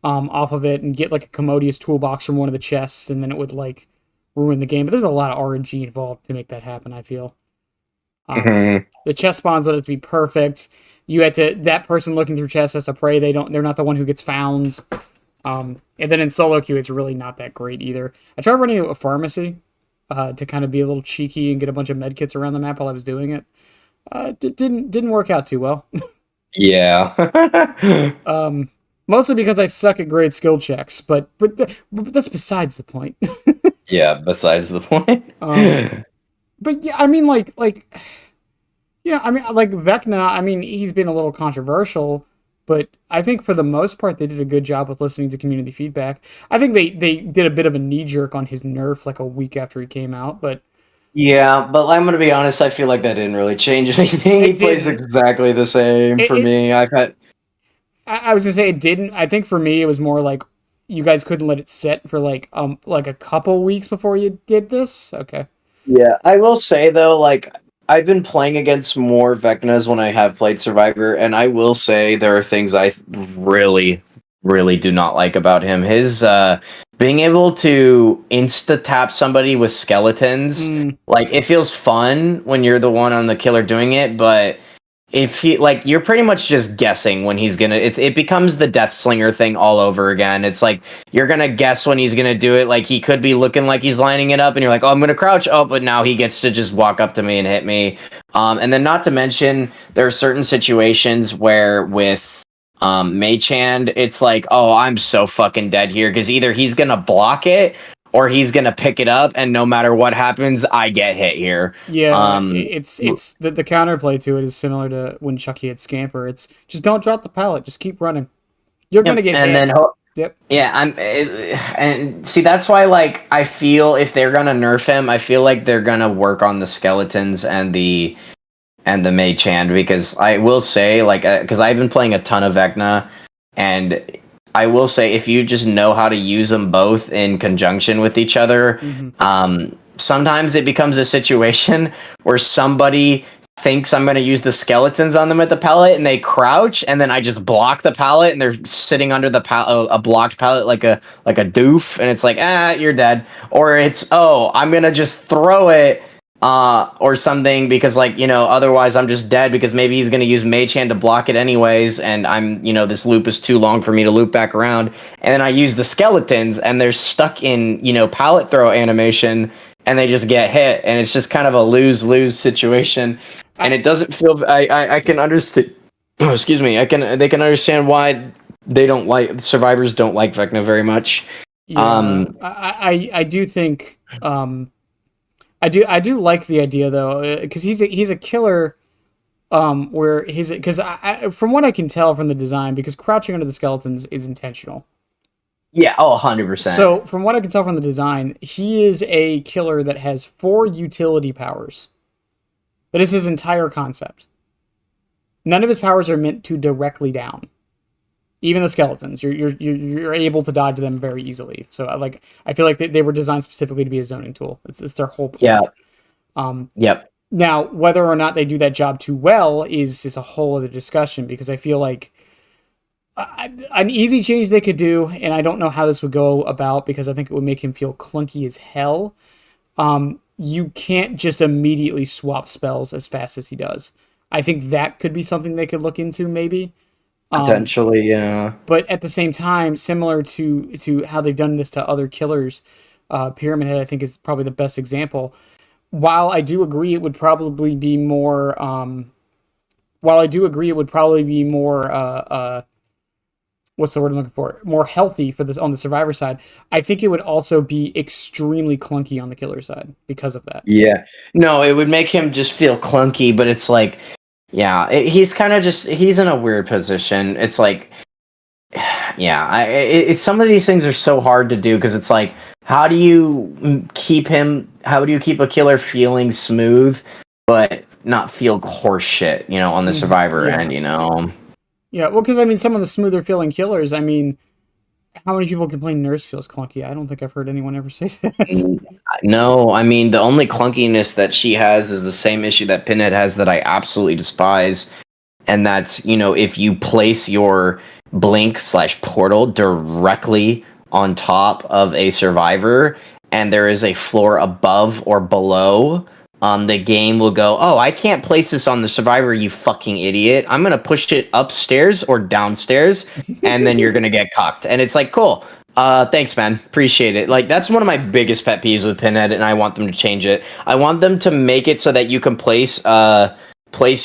off of it and get like a commodious toolbox from one of the chests, and then it would like ruin the game. But there's a lot of RNG involved to make that happen, I feel. Um, Mhm. the chest spawns would have to be perfect. you had to that person looking through chests has to pray they're not the one who gets found. And then in solo queue, it's really not that great either. I tried running a pharmacy to kind of be a little cheeky and get a bunch of medkits around the map while I was doing it. Didn't work out too well. Yeah. Mostly because I suck at grade skill checks, but that's besides the point. Yeah, besides the point. But yeah, I mean, I mean, like Vecna. I mean, he's been a little controversial, but I think for the most part they did a good job with listening to community feedback. I think they did a bit of a knee jerk on his nerf like a week after he came out, but Yeah, but I'm gonna be honest, I feel like that didn't really change anything. He it plays didn't. exactly the same for It me. I've had I was gonna say it didn't. I think for me it was more like you guys couldn't let it sit for like a couple weeks before you did this. Okay. Yeah, I will say though, like I've been playing against more Vecnas when I have played Survivor, and I will say there are things I really, really do not like about him. His being able to insta tap somebody with skeletons, Mm, like it feels fun when you're the one on the killer doing it, but if he like you're pretty much just guessing when he's gonna it becomes the death slinger thing all over again. It's like you're gonna guess when he's gonna do it. Like he could be looking like he's lining it up and you're like, oh, I'm gonna crouch. Oh, but now he gets to just walk up to me and hit me. And then not to mention there are certain situations where with Mage Hand, it's like, oh, I'm so fucking dead here because either he's gonna block it or he's gonna pick it up, and no matter what happens, I get hit here. yeah, Um, it's the counterplay to it is similar to when Chucky had Scamper. It's just don't drop the pallet, just keep running. You're gonna yep, get and hit. then Yep. yeah, and see that's why like I feel if they're gonna nerf him, I feel like they're gonna work on the skeletons and the Mage Hand because I will say like because I've been playing a ton of Vecna and I will say if you just know how to use them both in conjunction with each other, Mm-hmm. sometimes it becomes a situation where somebody thinks I'm going to use the skeletons on them at the pallet and they crouch and then I just block the pallet and they're sitting under the a blocked pallet like a doof and it's like you're dead or it's I'm going to just throw it or something because like otherwise I'm just dead because maybe he's going to use Mage Hand to block it anyways and I'm this loop is too long for me to loop back around and then I use the skeletons and they're stuck in pallet throw animation and they just get hit and it's just kind of a lose-lose situation and it doesn't feel I can understand excuse me they can understand why they don't like survivors don't like Vecna very much. Yeah, I do think I do like the idea though because he's a killer where he's because from what I can tell from the design because crouching under the skeletons is intentional. Yeah, 100%. So from what I can tell from the design, he is a killer that has 4 utility powers. That is his entire concept. None of his powers are meant to directly down. Even the skeletons, you're able to dodge them very easily. So I feel like they were designed specifically to be a zoning tool. It's their whole point. Yeah. Yep. Now, whether or not they do that job too well is a whole other discussion because I feel like an easy change they could do, and I don't know how this would go about because I think it would make him feel clunky as hell. You can't just immediately swap spells as fast as he does. I think that could be something they could look into maybe. Potentially, yeah. But at the same time, similar to how they've done this to other killers, Pyramid Head I think is probably the best example. While I do agree it would probably be more, what's the word I'm looking for? More healthy for this on the survivor side. I think it would also be extremely clunky on the killer side because of that. Yeah. No, it would make him just feel clunky, but it's like, yeah, he's kind of just, he's in a weird position. It's like, yeah, it's some of these things are so hard to do because it's like, how do you keep a killer feeling smooth, but not feel horse shit, on the survivor end, Yeah, well, because I mean, some of the smoother feeling killers. I mean, how many people complain Nurse feels clunky? I don't think I've heard anyone ever say that. No, I mean the only clunkiness that she has is the same issue that Pinhead has that I absolutely despise, and that's if you place your blink/portal directly on top of a survivor and there is a floor above or below the game will go, oh, I can't place this on the survivor, you fucking idiot. I'm gonna push it upstairs or downstairs, and then you're gonna get cocked. And it's like, cool. Thanks, man. Appreciate it. Like, that's one of my biggest pet peeves with Pinhead, and I want them to change it. I want them to make it so that you can place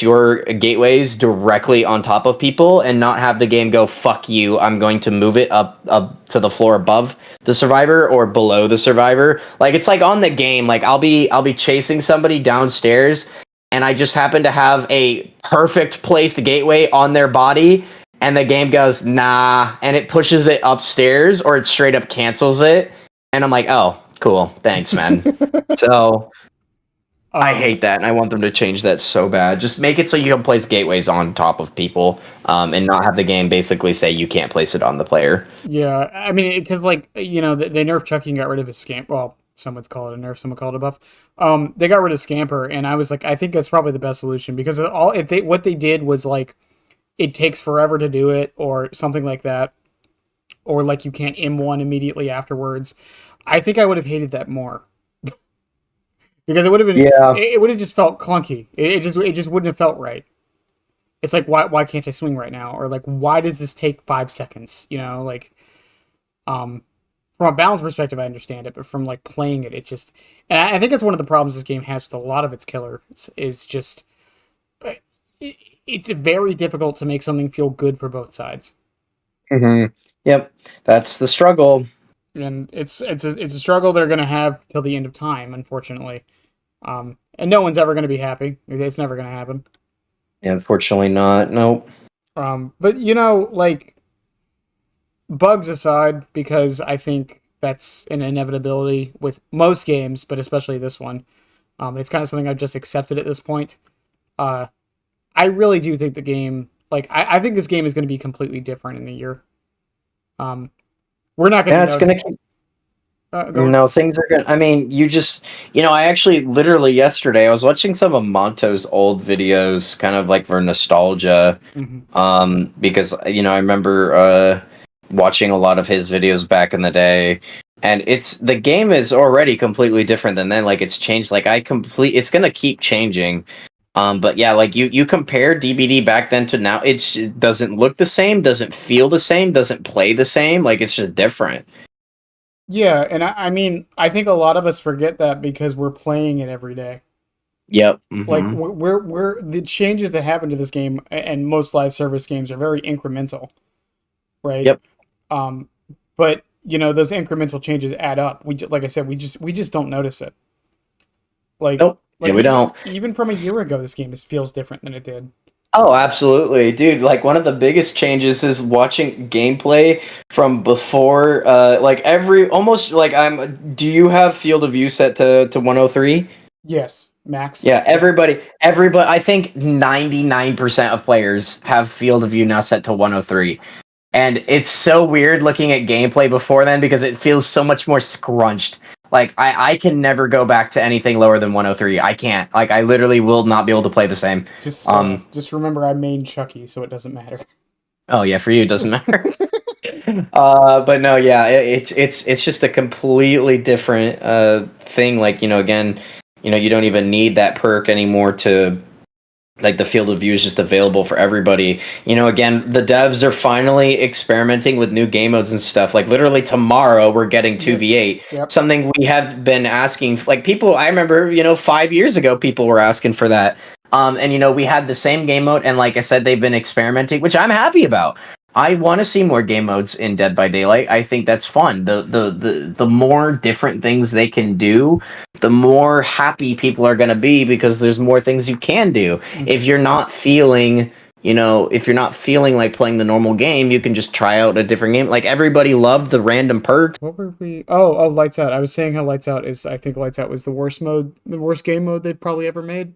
your gateways directly on top of people and not have the game go, fuck you, I'm going to move it up to the floor above the survivor or below the survivor. Like, it's like on the game, like I'll be chasing somebody downstairs and I just happen to have a perfect placed gateway on their body, and the game goes, nah, and it pushes it upstairs or it straight up cancels it. And I'm like, oh, cool, thanks, man. So I hate that, and I want them to change that so bad. Just make it so you can place gateways on top of people, and not have the game basically say you can't place it on the player. Yeah, I mean, because like they nerfed Chucky and got rid of his scamp. Well, some would call it a nerf, some would call it a buff. They got rid of Scamper, and I was like, I think that's probably the best solution because if they what they did was like it takes forever to do it or something like that, or like you can't M1 immediately afterwards. I think I would have hated that more because it would have been Yeah. it would have just felt clunky. It just wouldn't have felt right. It's like why can't I swing right now, or like why does this take 5 seconds? Like um from a balance perspective, I understand it, but from like playing it, it just, and I think that's one of the problems this game has with a lot of its killers is just it's very difficult to make something feel good for both sides, Mm-hmm. Yep, that's the struggle. and it's a struggle they're gonna have till the end of time, unfortunately. And no one's ever gonna be happy. It's never gonna happen. Yeah, unfortunately not. Nope. But like bugs aside, because I think that's an inevitability with most games, but especially this one. It's kind of something I've just accepted at this point. Uh, I really do think the game, like, I think this game is going to be completely different in a year. Um, we're not going Yeah, to it's gonna notice. keep. Go on. No, things are gonna. I mean, I actually literally yesterday I was watching some of Monto's old videos, kind of like for nostalgia. Hmm. Because I remember watching a lot of his videos back in the day, and the game is already completely different than then. Like, it's changed. Like, it's gonna keep changing. But yeah, like you compare DBD back then to now, it doesn't look the same, doesn't feel the same, doesn't play the same. Like, it's just different. Yeah, and I mean, I think a lot of us forget that because we're playing it every day. Yep. Like, Mm-hmm. we're the changes that happen to this game and most live service games are very incremental, right? Yep. Um, but those incremental changes add up. Like I said, we just don't notice it. Like Nope. Yeah, like we don't. even from a year ago, this game feels different than it did. Oh, absolutely, dude. Like, one of the biggest changes is watching gameplay from before. Like, almost like Do you have field of view set to 103? Yes, Max. Yeah, everybody. I think 99% of players have field of view now set to 103. And it's so weird looking at gameplay before then because it feels so much more scrunched. Like, I can never go back to anything lower than 103. I can't. Like, I literally will not be able to play the same. Just remember, I main Chucky, so it doesn't matter. Oh yeah, for you it doesn't matter. But no, yeah, it's just a completely different thing. Like, again, you don't even need that perk anymore to, like, the field of view is just available for everybody. Again, the devs are finally experimenting with new game modes and stuff. Like, literally tomorrow we're getting Yep. 2v8. Yep. Something we have been asking, like, people, I remember, 5 years ago people were asking for that. And we had the same game mode, and like I said, they've been experimenting, which I'm happy about. I want to see more game modes in Dead by Daylight. I think that's fun. The more different things they can do, the more happy people are going to be because there's more things you can do. Mhm. If you're not feeling, like playing the normal game, you can just try out a different game. Like, everybody loved the random perk. What were we? Oh, Lights Out. I was saying how Lights Out is. I think Lights Out was the worst game mode they've probably ever made.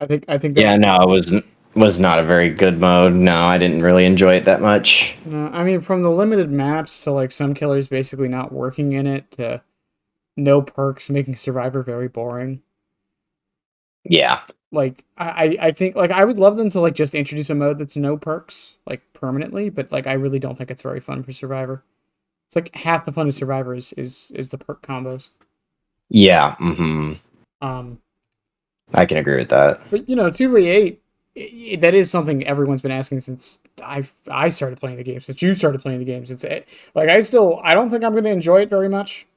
I think that. Yeah, no, it was not a very good mode. No, I didn't really enjoy it that much. No, I mean, from the limited maps to like some killers basically not working in it to no perks making Survivor very boring. Yeah. Like I think like I would love them to like just introduce a mode that's no perks like permanently, but like I really don't think it's very fun for Survivor. It's like half the fun of Survivor is the perk combos. Yeah, Um, I can agree with that. but 2v8, that is something everyone's been asking since I started playing the game, since you started playing the games. Like I don't think I'm going to enjoy it very much,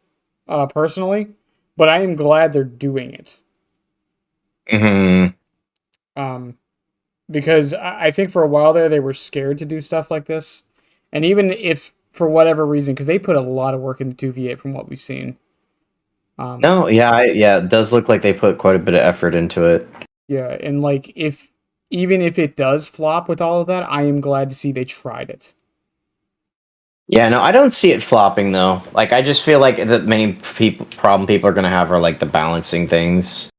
personally, but I am glad they're doing it. Hmm. Um, because I think for a while there they were scared to do stuff like this, and even if for whatever reason, because they put a lot of work into 2v8 from what we've seen. Um, No, yeah, yeah, it does look like they put quite a bit of effort into it. yeah, and like if even if it does flop with all of that, I am glad to see they tried it. Yeah, no, I don't see it flopping though. Like, I just feel like the main people are gonna have are like the balancing things.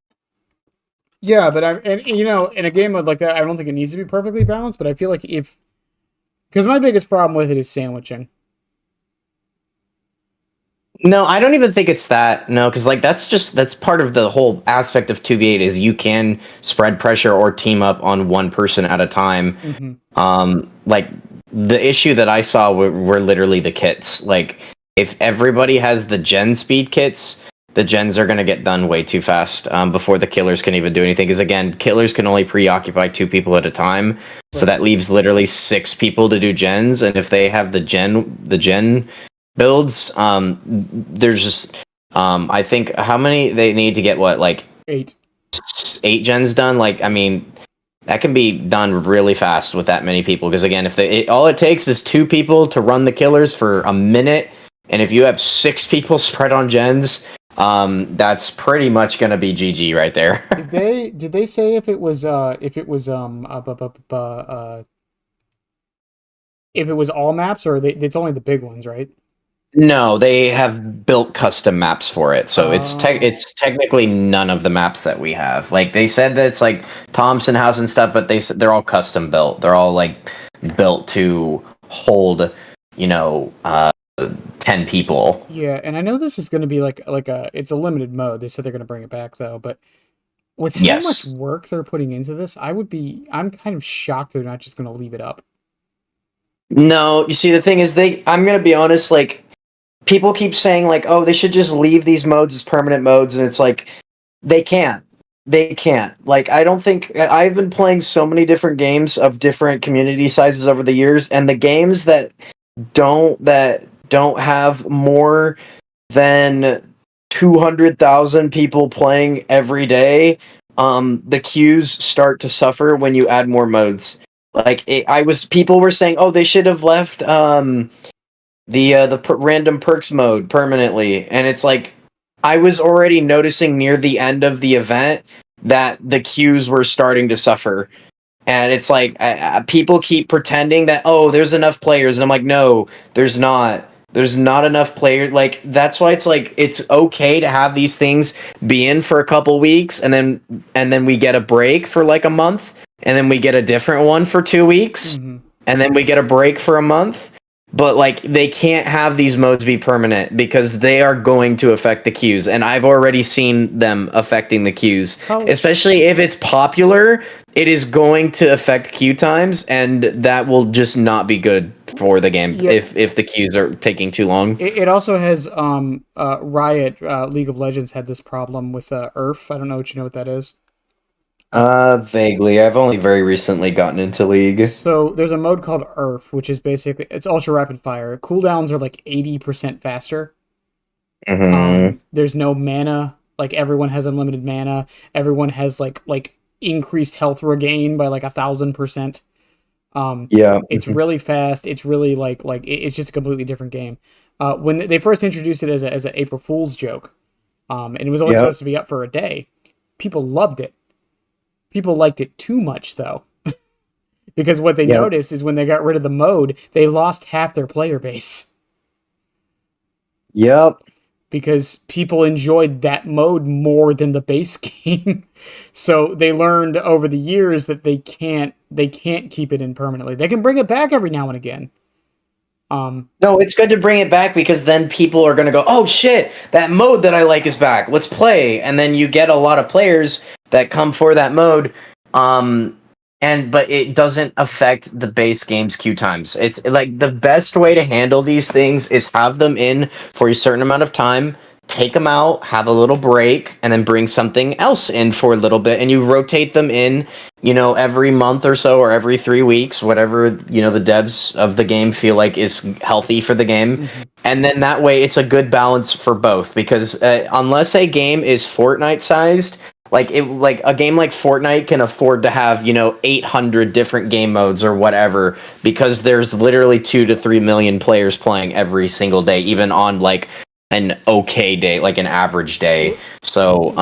Yeah, but in a game mode like that, I don't think it needs to be perfectly balanced. But I feel like if because my biggest problem with it is sandwiching. No, I don't even think it's that. No, because like that's part of the whole aspect of 2v8 is you can spread pressure or team up on one person at a time. Hmm. Like the issue that I saw were literally the kits. Like if everybody has the gen speed kits, the gens are gonna get done way too fast before the killers can even do anything. Because again, killers can only preoccupy two people at a time, so Right. that leaves literally six people to do gens. And if they have the gen builds, there's just I think how many they need to get what like 8. eight gens done. Like I mean that can be done really fast with that many people because again if all it takes is two people to run the killers for a minute, and if you have six people spread on gens, that's pretty much gonna be GG right there. Did they say if it was all maps or it's only the big ones, right? No, they have built custom maps for it, so Oh, it's technically none of the maps that we have. Like they said that it's like Thompson House and stuff, but they said they're all custom built. They're all like built to hold, you know, 10 people. yeah, and I know this is going to be like it's a limited mode. They said they're going to bring it back though, but with how much Yes. work they're putting into this, I'm kind of shocked they're not just going to leave it up. No, you see, the thing is, I'm gonna be honest. Like people keep saying, like, oh, they should just leave these modes as permanent modes, and it's like they can't. They can't. Like, I don't think I've been playing so many different games of different community sizes over the years, and the games that don't have more than 200,000 people playing every day, the queues start to suffer when you add more modes. Like, people were saying, oh, they should have left random perks mode permanently, and it's like I was already noticing near the end of the event that the queues were starting to suffer, and it's like people keep pretending that oh there's enough players, and I'm like no there's not enough players. Like that's why it's like it's okay to have these things be in for a couple weeks, and then we get a break for like a month, and then we get a different one for 2 weeks, Hmm. and then we get a break for a month. But like they can't have these modes be permanent because they are going to affect the queues, and I've already seen them affecting the queues, How especially if it's popular. It is going to affect queue times, and that will just not be good for the game yeah, if the queues are taking too long. it also has Riot League of Legends had this problem with Earth. I don't know what you know what that is. Um, Vaguely. I've only very recently gotten into League. so there's a mode called Earth, which is basically it's ultra rapid fire. Cooldowns are like 80% faster. Mm-hmm. There's no mana. Like everyone has unlimited mana. Everyone has like increased health regain by like 1,000%. Yeah. It's really fast. It's really it's just a completely different game. When they first introduced it as an April Fool's joke, and it was only Yep. supposed to be up for a day, people loved it. People liked it too much though, because what they Yep. noticed is when they got rid of the mode, they lost half their player base Yep. because people enjoyed that mode more than the base game. So they learned over the years that they can't keep it in permanently. They can bring it back every now and again. Um, No, it's good to bring it back because then people are going to go, oh shit, that mode that I like is back. Let's play. And then you get a lot of players that come for that mode. Um, but it doesn't affect the base game's queue times. It's like the best way to handle these things is have them in for a certain amount of time. take them out, have a little break, and then bring something else in for a little bit, and you rotate them in, every month or so, or every 3 weeks, whatever, the devs of the game feel like is healthy for the game. Mm-hmm. And then that way it's a good balance for both, because unless a game is Fortnite sized, like a game like Fortnite can afford to have 800 different game modes or whatever, because there's literally 2 to 3 million players playing every single day, even on like an okay day, like an average day. So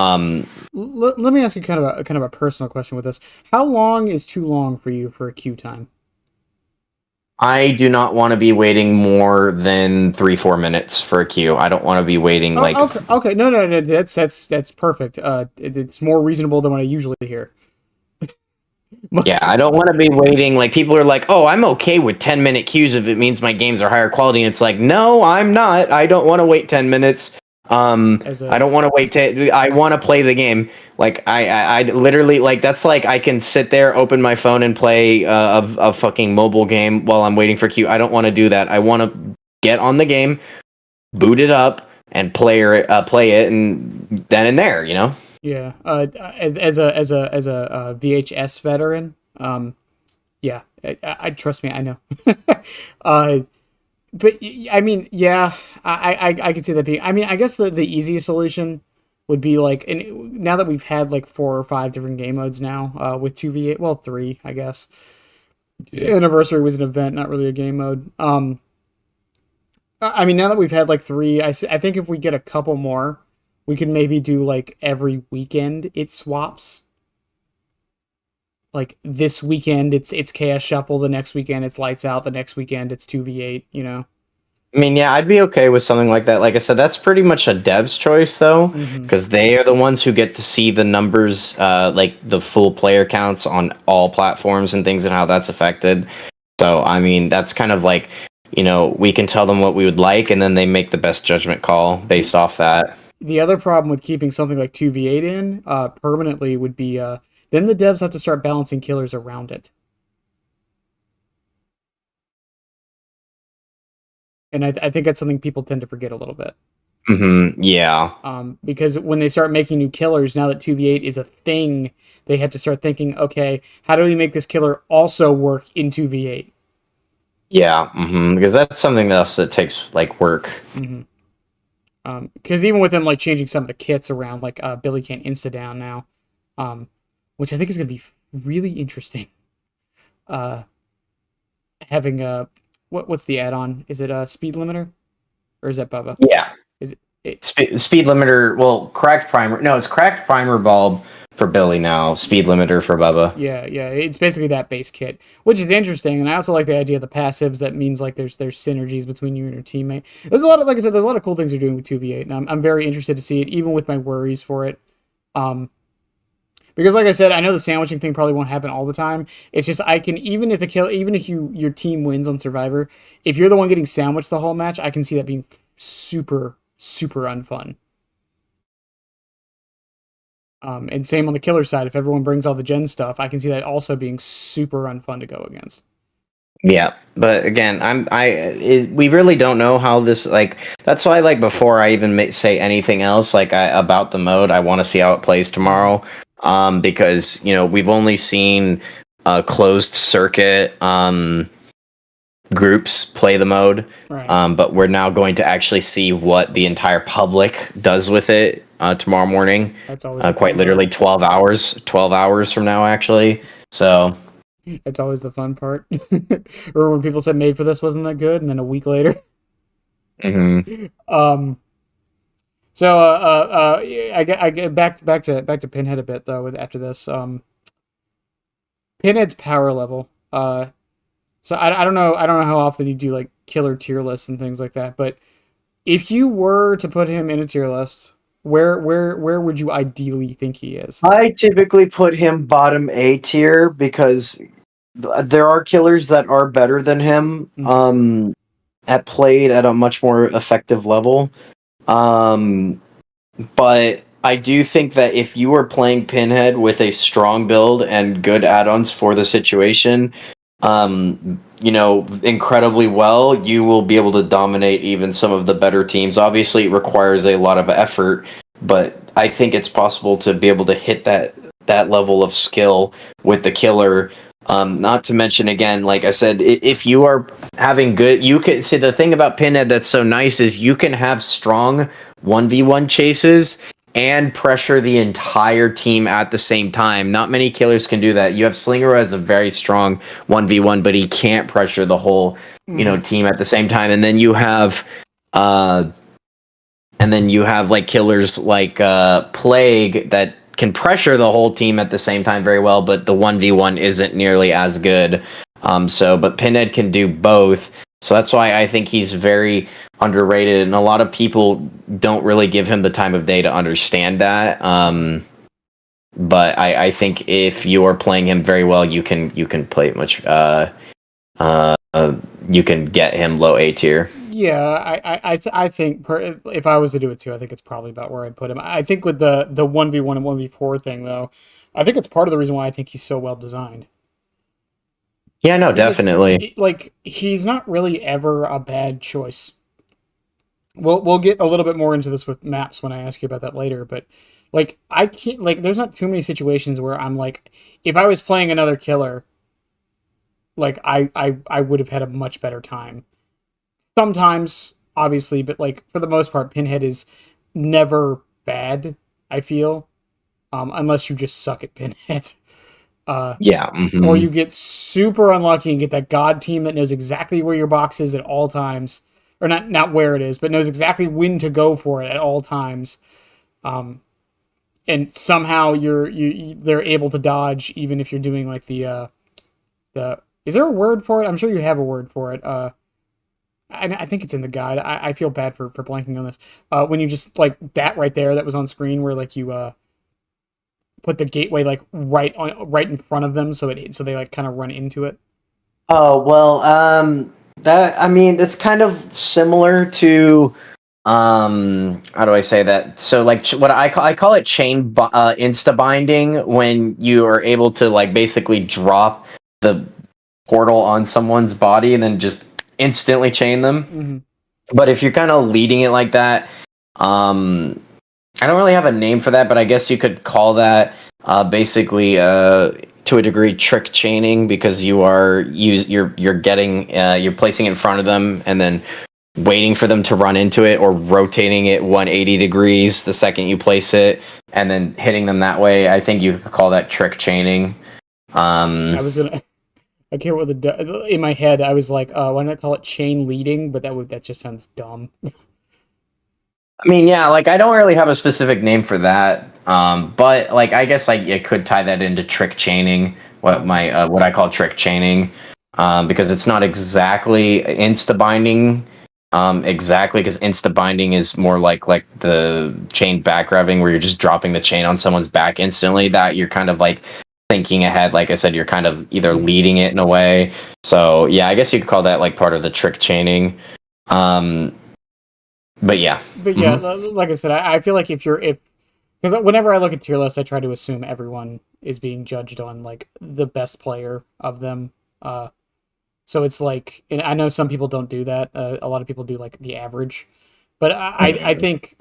Let me ask you kind of a personal question with this. How long is too long for you for a queue time? I do not want to be waiting more than 3-4 minutes for a queue. I don't want to be waiting like Oh, okay, okay, no, that's perfect. It's more reasonable than what I usually hear. yeah, Most, I don't want to be waiting. Like, people are like, "Oh, I'm okay with 10-minute queues if it means my games are higher quality." And it's like, no, I'm not. I don't want to wait 10 minutes. as I a don't want to wait. I want to play the game. Like, I literally, like, that's like I can sit there, open my phone, and play a fucking mobile game while I'm waiting for queue. I don't want to do that. I want to get on the game, boot it up, and play it, and then and there. Yeah, as a VHS veteran, yeah, I trust me, I know. uh, but I mean, yeah, I could see that being. I mean, I guess the easiest solution would be like, and now that we've had like 4 or 5 different game modes now, with 2v8, well, three, I guess. Anniversary was an event, not really a game mode. I mean, now that we've had like three, I think if we get a couple more, we can maybe do like every weekend it swaps. Like this weekend it's Chaos Shuffle, the next weekend it's Lights Out, the next weekend it's 2v8, you know. I mean, yeah, I'd be okay with something like that. Like I said, that's pretty much a dev's choice, though, Mhm. because they are the ones who get to see the numbers, like the full player counts on all platforms and things, and how that's affected. So, I mean, that's kind of like, we can tell them what we would like, and then they make the best judgment call The based off that. the other problem with keeping something like 2v8 in permanently would be then the devs have to start balancing killers around it. And I think that's something people tend to forget a little bit. Yeah. Because when they start making new killers, now that 2v8 is a thing, they have to start thinking, okay, how do we make this killer also work in 2v8? Yeah. Because that's something else that takes, like, work. Mm-hmm. Because even with them like changing some of the kits around, like Billy can't insta down now, um, which I think is going to be really interesting. Uh, having a what's the add-on? Is it a speed limiter or is that Bubba? Yeah. Is it Speed limiter. Well, cracked primer. No, it's cracked primer bulb for Billy now. Speed limiter for Bubba. Yeah, yeah, it's basically that base kit, which is interesting, and I also like the idea of the passives. That means like there's synergies between you and your teammate. There's a lot of, like I said, there's a lot of cool things they're doing with 2v8, and I'm very interested to see it, even with my worries for it. Um, because like I said, I know the sandwiching thing probably won't happen all the time. It's just I can, even if your team wins on Survivor, if you're the one getting sandwiched the whole match, I can see that being super unfun. And same on the killer side. If everyone brings all the gen stuff, I can see that also being super unfun to go against. Yeah, but again, we really don't know how this, like, that's why, like, before I even say anything else, like, about the mode, I want to see how it plays tomorrow. Because we've only seen closed circuit groups play the mode. Right. But we're now going to actually see what the entire public does with it tomorrow morning. That's always the Quite fun literally part. 12 hours from now, actually. So. That's always the fun part. Or when people said Made for This wasn't that good, and then a week later. Um. So I get back to Pinhead a bit though. With after this, Pinhead's power level. So I don't know how often you do like killer tier lists and things like that. But if you were to put him in a tier list, where would you ideally think he is? I typically put him bottom A tier because there are killers that are better than him, at played at a much more effective level. But I do think that if you were playing Pinhead with a strong build and good add-ons for the situation, incredibly well, you will be able to dominate even some of the better teams. Obviously, it requires a lot of effort, but I think it's possible to be able to hit that level of skill with the killer. Not to mention, again, like I said, if you are having good, you can see the thing about Pinhead that's so nice is you can have strong 1v1 chases and pressure the entire team at the same time. Not many killers can do that. You have Slinger who has a very strong 1v1, but he can't pressure the whole, team at the same time. And then you have like killers like Plague that can pressure the whole team at the same time very well, but the 1v1 isn't nearly as good. But Pinhead can do both. So that's why I think he's very underrated, and a lot of people don't really give him the time of day to understand that. But I think if you're playing him very well, you can play much. You can get him low A tier. Yeah, I think if I was to do it too, I think it's probably about where I'd put him. I think with the 1v1 and 1v4 thing though, I think it's part of the reason why I think he's so well designed. Yeah, no, Because definitely. he's not really ever a bad choice. We'll get a little bit more into this with maps when I ask you about that later, but I can't there's not too many situations where I'm like, if I was playing another killer, I would have had a much better time. Sometimes, obviously, but for the most part, Pinhead is never bad, I feel. Unless you just suck at Pinhead. Yeah. Or you get super unlucky and get that god team that knows exactly where your box is at all times. Or not where it is, but knows exactly when to go for it at all times. And somehow they're able to dodge even if you're doing the is there a word for it? I'm sure you have a word for it. I think it's in the guide. I feel bad for blanking on this. When you just that right there that was on screen where you put the gateway right in front of them so they kind of run into it. Oh well, it's kind of similar to how do I say that? So what I call it chain insta binding, when you are able to basically drop the portal on someone's body and then just instantly chain them. Mm-hmm. But if you're kind of leading it like that, I don't really have a name for that, but I guess you could call that basically to a degree trick chaining, because you're placing it in front of them and then waiting for them to run into it, or rotating it 180 degrees the second you place it and then hitting them that way. I think you could call that trick chaining. I can't remember in my head. I was like, why not call it chain leading? But that just sounds dumb. I mean, yeah, I don't really have a specific name for that. But I guess I could tie that into trick chaining, what I call trick chaining, because it's not exactly insta binding. Exactly, because insta binding is more like the chain back revving, where you're just dropping the chain on someone's back instantly. That you're kind of thinking ahead. Like I said, you're kind of either leading it in a way. So yeah, I guess you could call that part of the trick chaining. But yeah. Like I said, I feel like because whenever I look at tier lists, I try to assume everyone is being judged on the best player of them. So it's and I know some people don't do that. A lot of people do the average, but I think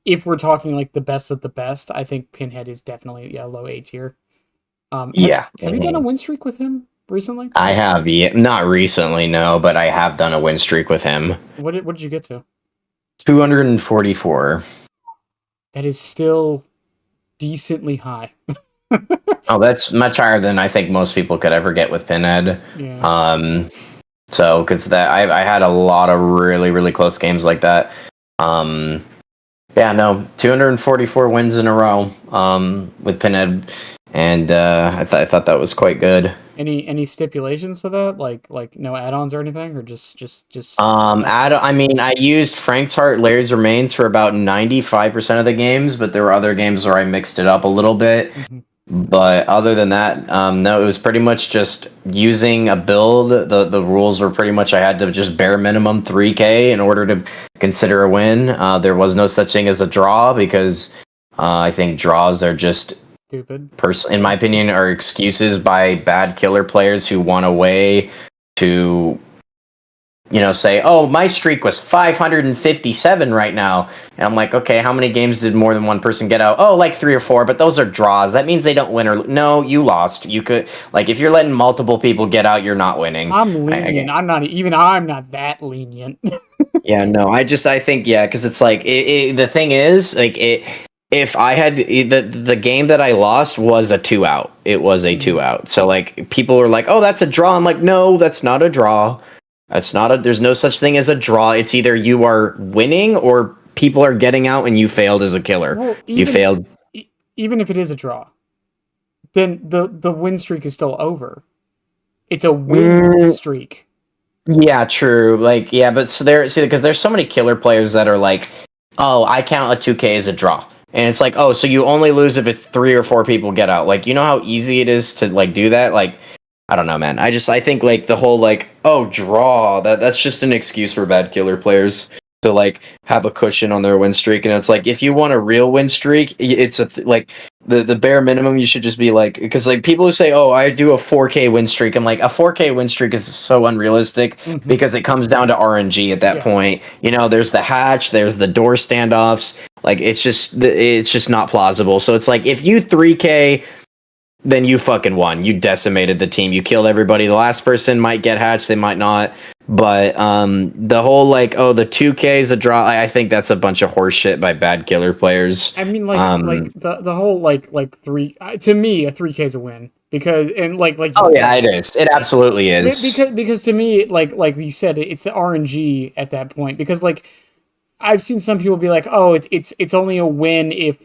if we're talking the best of the best, I think Pinhead is definitely low A tier. Have you done a win streak with him recently? I have, not recently, no, but I have done a win streak with him. What did you get to? 244. That is still decently high. Oh, that's much higher than I think most people could ever get with Pinhead. Yeah. So because I had a lot of really, really close games like that. Yeah, no, 244 wins in a row with Pinhead, and I thought that was quite good. Any stipulations to that? Like no add-ons or anything, or just I mean, I used Frank's Heart Larry's Remains for about 95% of the games, but there were other games where I mixed it up a little bit. Mm-hmm. But other than that, no, it was pretty much just using a build. The rules were pretty much I had to just bare minimum 3K in order to consider a win. There was no such thing as a draw, because I think draws are just Stupid. in my opinion, are excuses by bad killer players who want a way to, say, oh, my streak was 557 right now. And I'm like, okay, how many games did more than one person get out? Oh, like 3 or 4, but those are draws. That means they don't win or no, you lost. You could, like, if you're letting multiple people get out, you're not winning. I'm lenient. I'm not that lenient. Yeah, no, I think, yeah, because it's like, the thing is, like, if I had the game that I lost was a 2 out, it was a 2 out. So like people are like, oh, that's a draw. I'm like, no, that's not a draw. There's no such thing as a draw. It's either you are winning or people are getting out and you failed as a killer. Well, You failed. Even if it is a draw, then the win streak is still over. It's a win streak. Yeah, true. Like, yeah, but because there's so many killer players that are like, oh, I count a 2K as a draw. And it's like, oh, so you only lose if it's 3 or 4 people get out. Like, you know how easy it is to like do that? Like, I don't know, man. I think like the whole like, oh, draw, that's just an excuse for bad killer players to like have a cushion on their win streak. And it's like, if you want a real win streak, it's like the bare minimum. You should just be like, because like people who say, oh, I do a 4K win streak. I'm like, a 4K win streak is so unrealistic because it comes down to RNG at that point. There's the hatch, there's the door standoffs. Like it's just not plausible. So it's like, if you 3K, then you fucking won. You decimated the team. You killed everybody. The last person might get hatched, they might not. But the whole like, oh, the 2K is a draw. I think that's a bunch of horse shit by bad killer players. I mean, like the whole like 3 to me, a 3K is a win because like you oh said, yeah, it is. It absolutely is. Because to me, like you said, it's the RNG at that point. Because like I've seen some people be like, oh, it's only a win if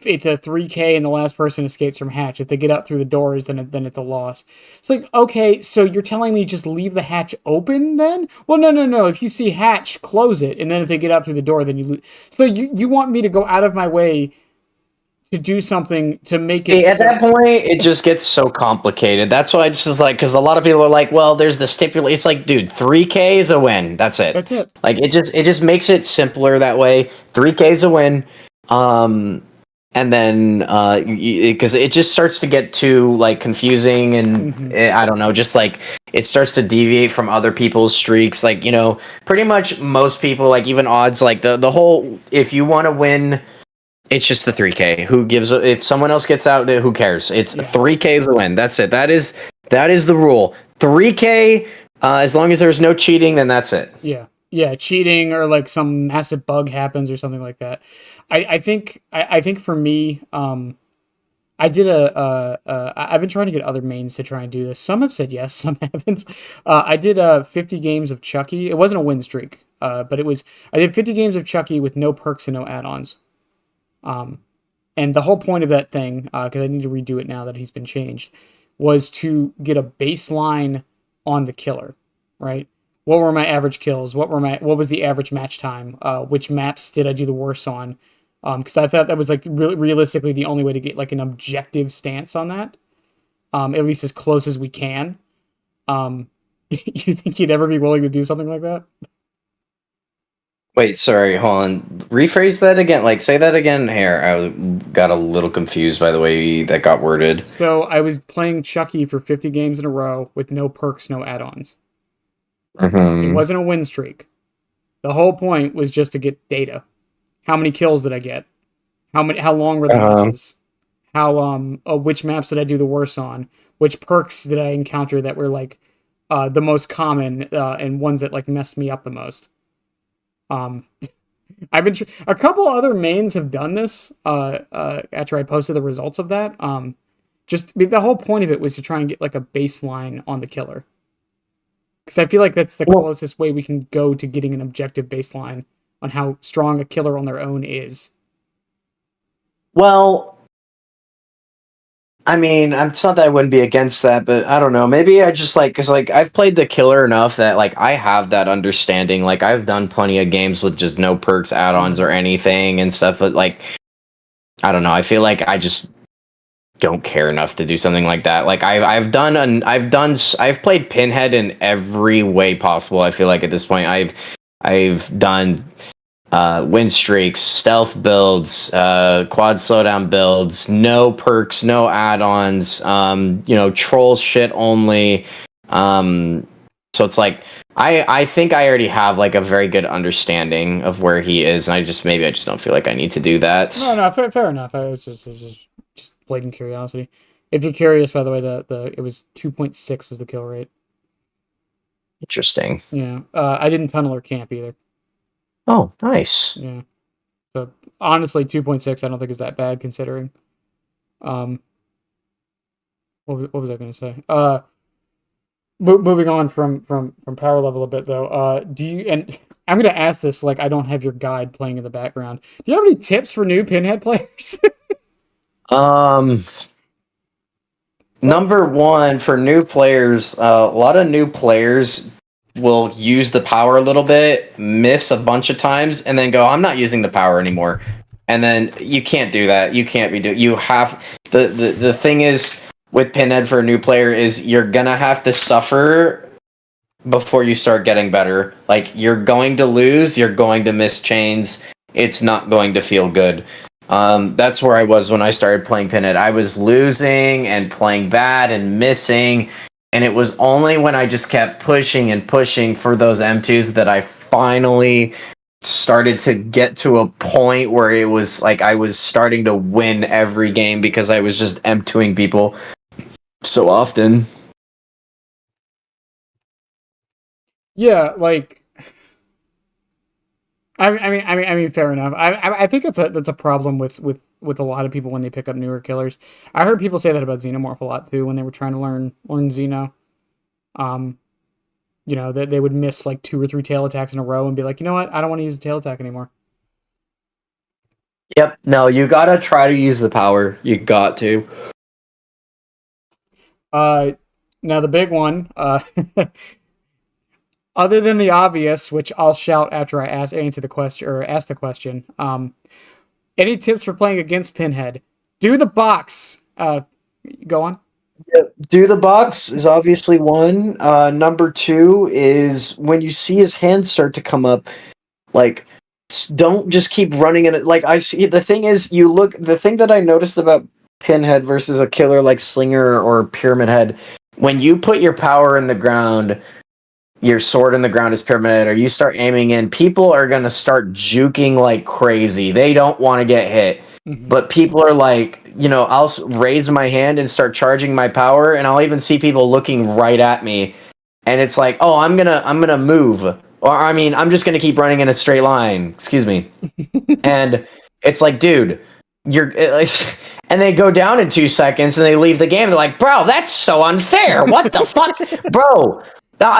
it's a 3K and the last person escapes from hatch. If they get out through the doors, then it's a loss. It's like, okay, so you're telling me just leave the hatch open then? Well, no. If you see hatch, close it, and then if they get out through the door, then you lose. So you want me to go out of my way to do something to make it... At that point, it just gets so complicated. That's why I just like, because a lot of people are like, well, there's the stipulation. It's like, dude, 3K is a win. That's it. That's it. Like, it just makes it simpler that way. 3K is a win. And then, because it just starts to get too like confusing, and I don't know, just like it starts to deviate from other people's streaks. Like, pretty much most people, like even odds, like the whole, if you want to win, it's just the 3K. Who gives? If someone else gets out, who cares? It's 3K is a win. That's it. That is the rule. 3K. As long as there's no cheating, then that's it. Yeah, cheating or like some massive bug happens or something like that. I think for me, I did I've been trying to get other mains to try and do this. Some have said yes, some haven't. I did 50 games of Chucky. It wasn't a win streak, but I did 50 games of Chucky with no perks and no add-ons. And the whole point of that thing, because I need to redo it now that he's been changed, was to get a baseline on the killer, right? What were my average kills? What was the average match time? Which maps did I do the worst on? Because I thought that was like realistically the only way to get like an objective stance on that, at least as close as we can. You think you'd ever be willing to do something like that? Wait, sorry, hold on. Rephrase that again. Like, say that again. Here, got a little confused by the way that got worded. So I was playing Chucky for 50 games in a row with no perks, no add-ons. It wasn't a win streak. The whole point was just to get data. How many kills did I get? How long were the matches? Which maps did I do the worst on? Which perks did I encounter that were like the most common and ones that like messed me up the most? I've been a couple other mains have done this after I posted the results of that. Just the whole point of it was to try and get like a baseline on the killer. Because I feel like that's the closest way we can go to getting an objective baseline on how strong a killer on their own is. Well, I mean, it's not that I wouldn't be against that, but I don't know. Maybe I just like, because like I've played the killer enough that like I have that understanding. Like I've done plenty of games with just no perks, add-ons, or anything and stuff. But like, I don't know. I feel like I just don't care enough to do something like that. Like I've played Pinhead in every way possible. I feel like at this point I've done Winstreaks, stealth builds, quad slowdown builds, no perks, no add-ons, troll shit only. So it's like I think I already have like a very good understanding of where he is, and I just don't feel like I need to do that. No, fair enough. It's just blatant curiosity. If you're curious, by the way, it was 2.6 was the kill rate. Interesting. Yeah, I didn't tunnel or camp either. Oh, nice. Yeah, so honestly, 2.6 I don't think is that bad considering. What was I going to say? Moving on from power level a bit though. Do you and I'm going to ask this like I don't have your guide playing in the background. Do you have any tips for new Pinhead players? Number one, for new players, a lot of new players will use the power a little bit, miss a bunch of times, and then go, I'm not using the power anymore. And then you can't do that. You can't be doing. You have the thing is with Pinhead for a new player is you're gonna have to suffer before you start getting better. Like you're going to lose, you're going to miss chains. It's not going to feel good. That's where I was when I started playing Pinhead. I was losing and playing bad and missing, and it was only when I just kept pushing and pushing for those M2s that I finally started to get to a point where it was like I was starting to win every game because I was just M2ing people so often. Yeah, like I mean, fair enough. I think that's a problem with a lot of people when they pick up newer killers. I heard people say that about Xenomorph a lot too when they were trying to learn Xeno. They would miss like 2 or 3 tail attacks in a row and be like, you know what, I don't want to use a tail attack anymore. Yep. No, you gotta try to use the power. You got to. Now the big one, other than the obvious, which I'll shout after I ask the question. Any tips for playing against Pinhead? Do the box. Go on. Do the box is obviously one. Number two is when you see his hands start to come up, like don't just keep running in it. Like I see the thing is the thing that I noticed about Pinhead versus a killer like Slinger or Pyramid Head, when you put your power in the ground, your sword in the ground is Pyramid Head, or you start aiming in, people are gonna start juking like crazy. They don't want to get hit. Mm-hmm. But people are like, I'll raise my hand and start charging my power, and I'll even see people looking right at me, and it's like, oh, I'm gonna move, or I mean, I'm just gonna keep running in a straight line. Excuse me, and it's like, dude, you're like, and they go down in 2 seconds and they leave the game. They're like, bro, that's so unfair. What the fuck, bro?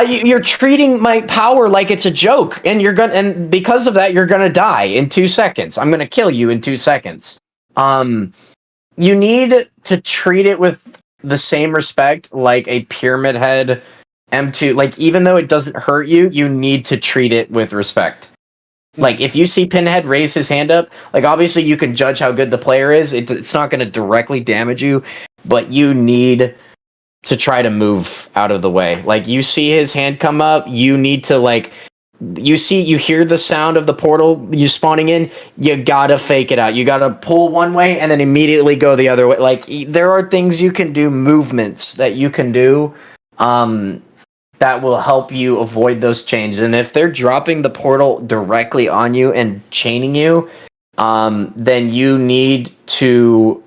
You're treating my power like it's a joke, and and because of that, you're gonna die in 2 seconds. I'm gonna kill you in 2 seconds. You need to treat it with the same respect like a Pyramid Head M2. Like, even though it doesn't hurt you, you need to treat it with respect. Like, if you see Pinhead raise his hand up, like, obviously you can judge how good the player is. It's not going to directly damage you, but you need to try to move out of the way. Like, you see his hand come up, you need to, like, you hear the sound of the portal you spawning in, you gotta fake it out. You gotta pull one way and then immediately go the other way. Like, there are things you can do, movements that you can do, that will help you avoid those chains. And if they're dropping the portal directly on you and chaining you, then you need to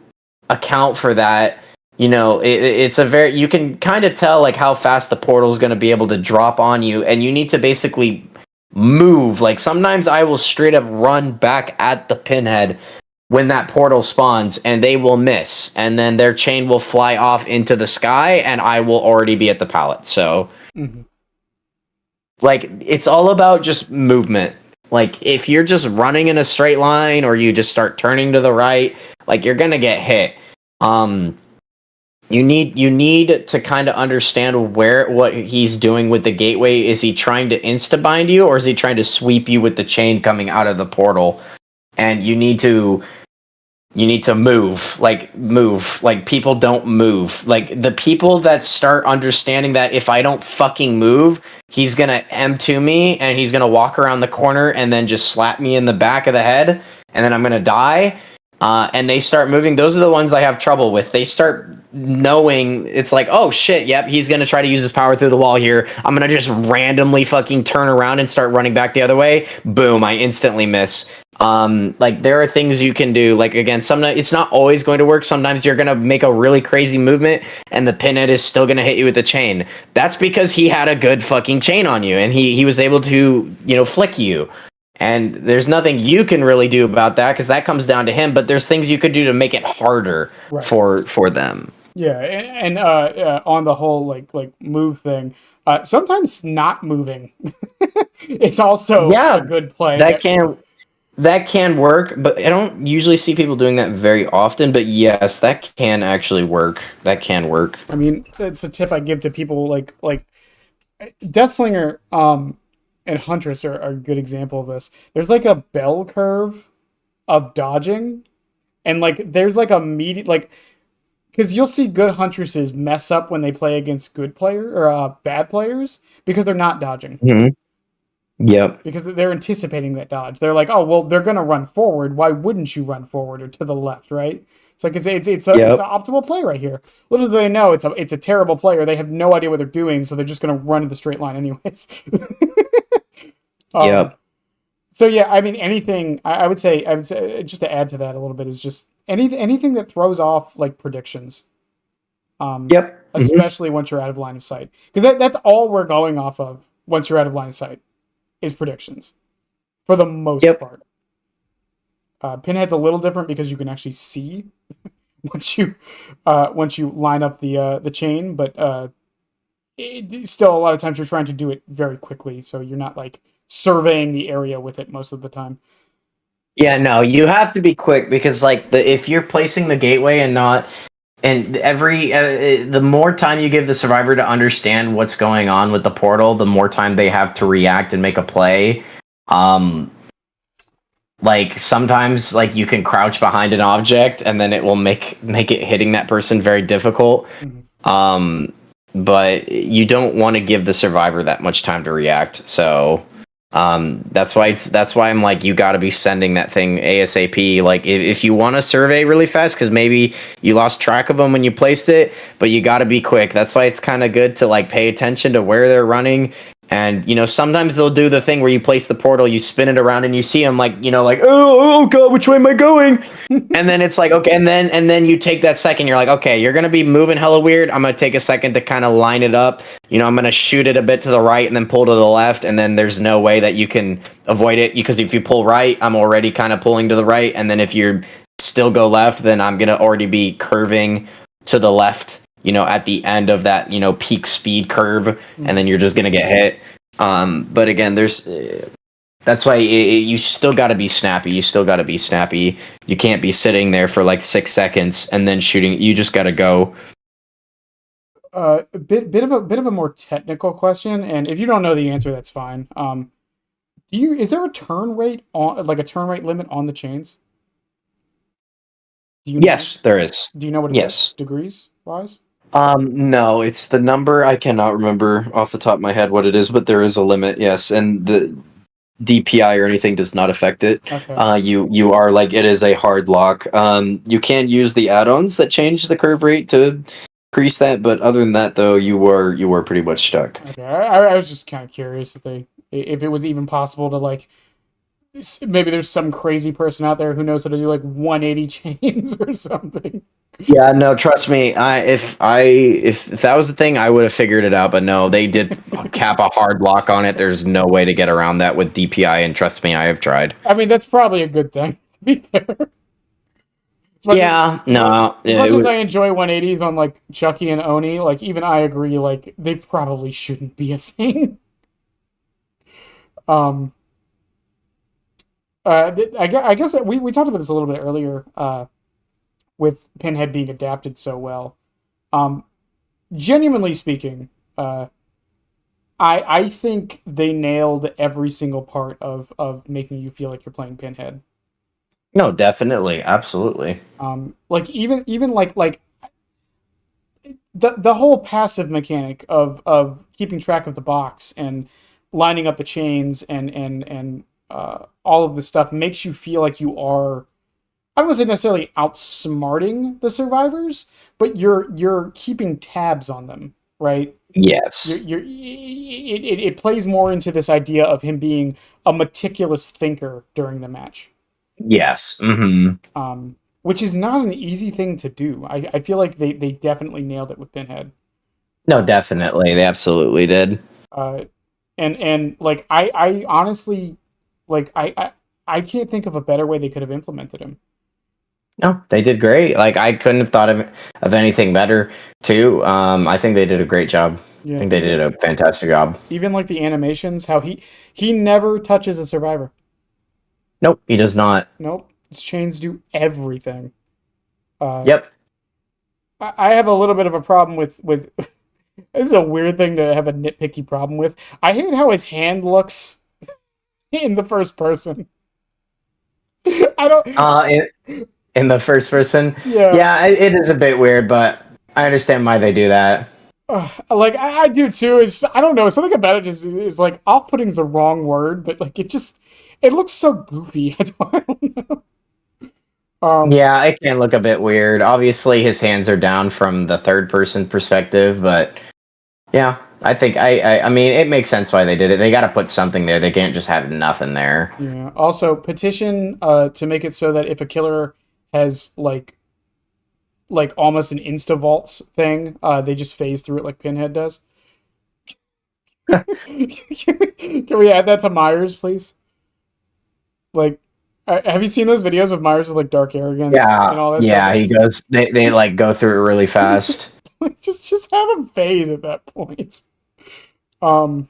account for that. It's you can kind of tell like how fast the portal is going to be able to drop on you, and you need to basically move. Like, sometimes I will straight up run back at the Pinhead when that portal spawns, and they will miss, and then their chain will fly off into the sky, and I will already be at the pallet. So, like, it's all about just movement. Like, if you're just running in a straight line, or you just start turning to the right, like, you're gonna get hit. You need to kind of understand what he's doing with the gateway. Is he trying to insta-bind you, or is he trying to sweep you with the chain coming out of the portal? And you need to You need to move. Like people don't move. Like the people that start understanding that if I don't fucking move, he's gonna M2 me and he's gonna walk around the corner and then just slap me in the back of the head and then I'm gonna die. And they start moving. Those are the ones I have trouble with. They start knowing it's like, oh shit, yep, he's gonna try to use his power through the wall here. I'm gonna just randomly fucking turn around and start running back the other way. Boom, I instantly miss. Like there are things you can do. Like again, sometimes it's not always going to work. Sometimes you're gonna make a really crazy movement and the pinhead is still gonna hit you with the chain. That's because he had a good fucking chain on you and he was able to, flick you. And there's nothing you can really do about that because that comes down to him. But there's things you could do to make it harder Right. for them. Yeah, and on the whole like move thing, sometimes not moving, it's also a Yeah, good play. that can work, but I don't usually see people doing that very often. But yes, that can actually work. That can work. I mean, it's a tip I give to people like Deathslinger and Huntress are a good example of this. There's like a bell curve of dodging, and like there's like a like because you'll see good Huntresses mess up when they play against good player or bad players because they're not dodging. Hmm. Yep. Because they're anticipating that dodge. They're like, oh well, they're gonna run forward. Why wouldn't you run forward or to the left, right? It's like it's the Yep. optimal play right here. Little do they know it's a terrible player. They have no idea what they're doing, so they're just gonna run in the straight line anyways. um, Yep. so yeah, I mean anything. I would say just to add to that a little bit is just anything that throws off like predictions. Yep. Hmm. Especially once you're out of line of sight, because that's all we're going off of. Once you're out of line of sight, is predictions for the most Yep. part. Pinhead's a little different because you can actually see once you line up the chain, but still a lot of times you're trying to do it very quickly, so you're not like surveying the area with it most of the time. Yeah. No, you have to be quick because like if you're placing the gateway and not and the more time you give the survivor to understand what's going on with the portal, the more time they have to react and make a play. Um, like sometimes like you can crouch behind an object and then it will make it hitting that person very difficult. Mhm. But you don't want to give the survivor that much time to react. So that's why I'm like you got to be sending that thing ASAP. Like if you want to survey really fast because maybe you lost track of them when you placed it, but you got to be quick. That's why it's kind of good to like pay attention to where they're running. And sometimes they'll do the thing where you place the portal, you spin it around, and you see them like like oh god, which way am I going? And then it's like okay, and then you take that second, you're like okay, you're gonna be moving hella weird. I'm gonna take a second to kind of line it up. I'm gonna shoot it a bit to the right and then pull to the left, and then there's no way that you can avoid it because if you pull right, I'm already kind of pulling to the right, and then if you still go left, then I'm gonna already be curving to the left at the end of that, peak speed curve, and then you're just gonna get hit. But again, that's why you still got to be snappy. You still got to be snappy. You can't be sitting there for like 6 seconds and then shooting. You just got to go. A bit of a more technical question, and if you don't know the answer, that's fine. Is there a turn rate on like a turn rate limit on the chains? Do you know? Yes, there is. Do you know what it is Yes. degrees wise? No, it's the number. I cannot remember off the top of my head what it is, but there is a limit. Yes, and the DPI or anything does not affect it. Okay. You are like it is a hard lock. You can use the add-ons that change the curve rate to increase that, but other than that, though, you were pretty much stuck. Okay. I was just kind of curious if it was even possible to like maybe there's some crazy person out there who knows how to do like 180 chains or something. Yeah, no, trust me. If that was the thing, I would have figured it out. But no, they did cap a hard lock on it. There's no way to get around that with DPI, and trust me, I have tried. I mean, that's probably a good thing. To be fair. Yeah, no, As yeah, much as I enjoy 180s on like Chucky and Oni, like even I agree, like they probably shouldn't be a thing. Um, I guess that we talked about this a little bit earlier. With Pinhead being adapted so well. Um, Genuinely speaking, I think they nailed every single part of making you feel like you're playing Pinhead. No, definitely, absolutely. Like even like the whole passive mechanic of keeping track of the box and lining up the chains and all of this stuff makes you feel like you are, I don't want to say necessarily outsmarting the survivors, but you're keeping tabs on them, right? Yes. It plays more into this idea of him being a meticulous thinker during the match, Yes. Mm-hmm. which is not an easy thing to do. I feel like they definitely nailed it with Pinhead. No, definitely. They absolutely did. Uh, and like I honestly like I can't think of a better way they could have implemented him. No, they did great. Like I couldn't have thought of anything better too. I think they did a great job. I Yeah, think they did a fantastic job. even like the animations, how he never touches a survivor. Nope, he does not. Nope, his chains do everything. Uh, Yep. I have a little bit of a problem with. This is a weird thing to have a nitpicky problem with. I hate how his hand looks in the first person. I don't. In the first person, Yeah, yeah, it is a bit weird, but I understand why they do that. like I do too. Is I don't know, something about it just is like off-putting is the wrong word, but like it looks so goofy. I don't know. Um, Yeah, it can look a bit weird. Obviously, his hands are down from the third person perspective, but yeah, I think I mean, it makes sense why they did it. They got to put something there. They can't just have nothing there. yeah. Also, petition to make it so that if a killer has like almost an insta vault thing, they just phase through it like Pinhead does. Can we add that to Myers, please? Like, have you seen those videos of Myers with like dark arrogance Yeah, and all that stuff? yeah, he goes. They like go through it really fast. Like, just have him phase at that point. Um,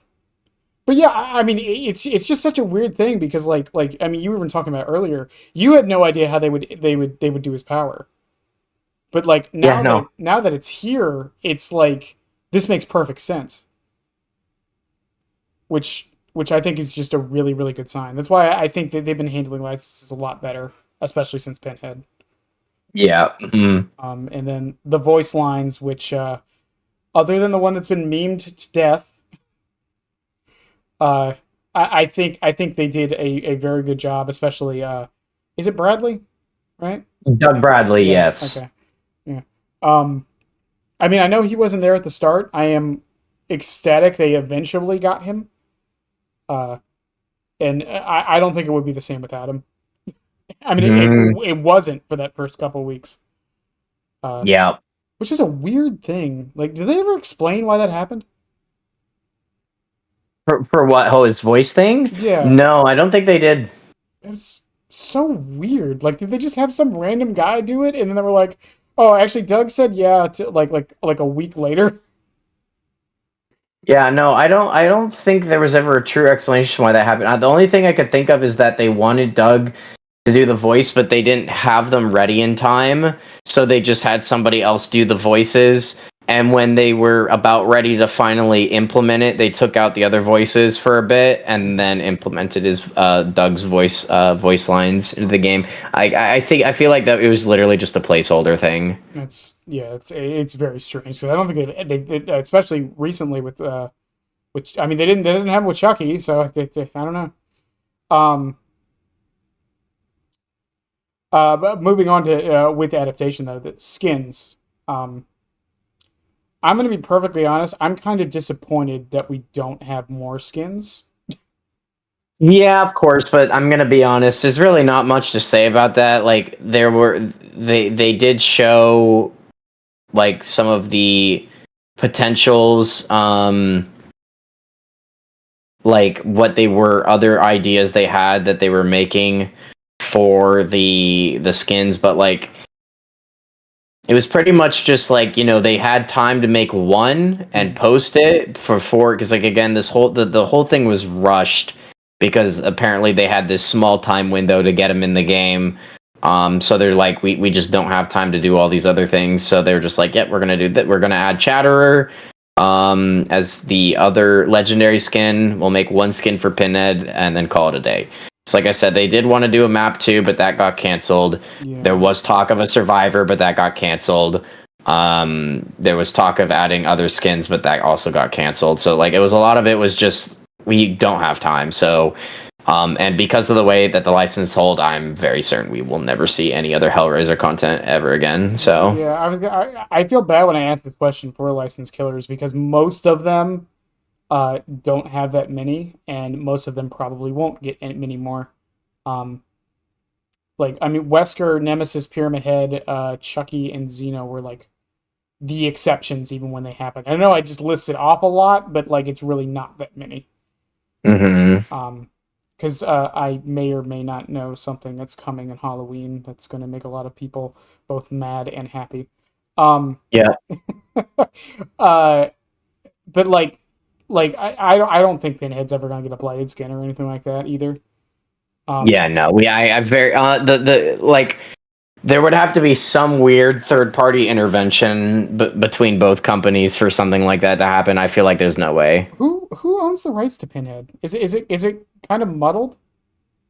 but yeah, I mean, it's just such a weird thing because like I mean, you were even talking about earlier. You had no idea how they would do his power, but like Yeah, no, now that it's here, it's like this makes perfect sense. Which I think is just a really really good sign. That's why I think that they've been handling licenses a lot better, especially since Pinhead. yeah, mhm. And then the voice lines, which other than the one that's been memed to death, uh, I think they did a very good job. Especially, is it Bradley? Right? Doug Bradley, Yeah. yes. Okay. Yeah. Um, I mean, I know he wasn't there at the start. I am ecstatic they eventually got him. Uh, and I don't think it would be the same without him. I mean, Mhm. it wasn't for that first couple weeks, uh, Yeah. which is a weird thing. Like, did they ever explain why that happened? For what? Oh, his voice thing? Yeah, No, I don't think they did. it was so weird. Like, did they just have some random guy do it, and then they were like, "Oh, actually, Doug said yeah," to like a week later. Yeah, no, I don't think there was ever a true explanation why that happened. The only thing I could think of is that they wanted Doug to do the voice, but they didn't have them ready in time, so they just had somebody else do the voices. And when they were about ready to finally implement it, they took out the other voices for a bit and then implemented his Doug's voice lines into the game. I feel like that it was literally just a placeholder thing. That's yeah, it's very strange because I don't think they especially recently with which I mean they didn't have it with Chucky, so I don't know. Um, but moving on to with adaptation though, the skins. Um, I'm gonna be perfectly honest. I'm kind of disappointed that we don't have more skins. Yeah, of course, but I'm gonna be honest. There's really not much to say about that. Like they did show like some of the potentials, like what they were other ideas they had that they were making for the skins, but like it was pretty much just like they had time to make one and Mm. post it for four because like again this whole the whole thing was rushed because apparently they had this small time window to get them in the game. So they're like we just don't have time to do all these other things, so they're just like, yep, we're gonna do that. We're gonna add Chatterer as the other legendary skin. We'll make one skin for Pinhead and then call it a day. So like I said, they did want to do a map 2, but that got canceled. There Yeah. was talk of a survivor, but that got canceled. There was talk of adding other skins, but that also got canceled. So like it was a lot of it was just we don't have time. So and because of the way that the license hold, I'm very certain we will never see any other Hellraiser content ever again. So Yeah, I feel bad when I ask the question for licensed killers because most of them don't have that many, and most of them probably won't get many more. Um, like I mean, Wesker, Nemesis, Pyramid Head, Chucky, and Xeno were like the exceptions, even when they happen. I know I just listed off a lot, but like it's really not that many. mhm. Because I may or may not know something that's coming in Halloween that's going to make a lot of people both mad and happy. Um, Yeah. uh, but I don't think Pinhead's ever going to get a blighted skin or anything like that either. Um, Yeah, no. I very the like there would have to be some weird third party intervention between both companies for something like that to happen. I feel like there's no way. who owns the rights to Pinhead? Is it kind of muddled?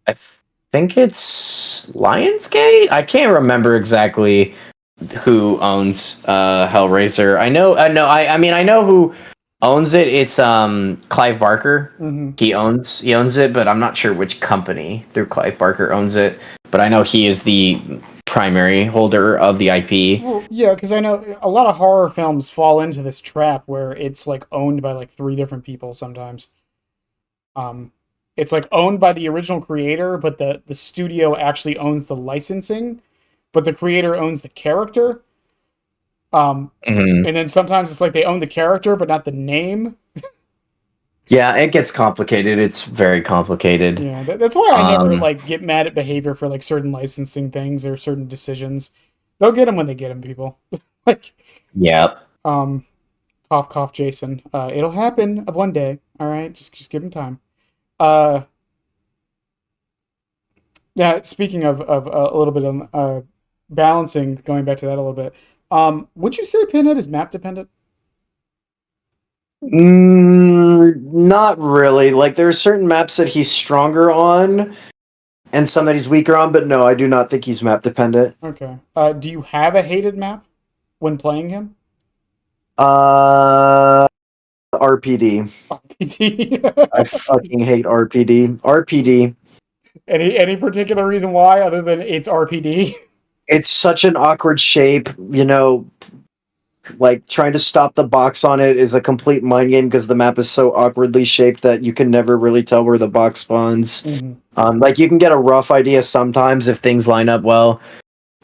I think it's Lionsgate. I can't remember exactly who owns Hellraiser. I mean I know who owns it. It's Clive Barker. Mm-hmm. He owns it, but I'm not sure which company through Clive Barker owns it. But I know he is the primary holder of the IP. Well, yeah, because I know a lot of horror films fall into this trap where it's like owned by like three different people sometimes. Um, it's like owned by the original creator, but the studio actually owns the licensing, but the creator owns the character. Um, Mhm. and then sometimes it's like they own the character, but not the name. Yeah, it gets complicated. It's very complicated. Yeah, that's why I never Um, like get mad at behavior for like certain licensing things or certain decisions. They'll get them when they get them, people. like, yeah. um, cough, cough, Jason. It'll happen one day. All right, just give him time. Uh, yeah. Speaking of a little bit of balancing, going back to that a little bit. Would you say Pinhead is map dependent? Not really. Like there are certain maps that he's stronger on, and some that he's weaker on. But no, I do not think he's map dependent. Okay. Do you have a hated map when playing him? Uh, RPD. RPG. I fucking hate RPD. RPD. Any particular reason why, other than it's RPD? It's such an awkward shape. Like trying to stop the box on it is a complete mind game because the map is so awkwardly shaped that you can never really tell where the box spawns. Mhm. Like you can get a rough idea sometimes if things line up well.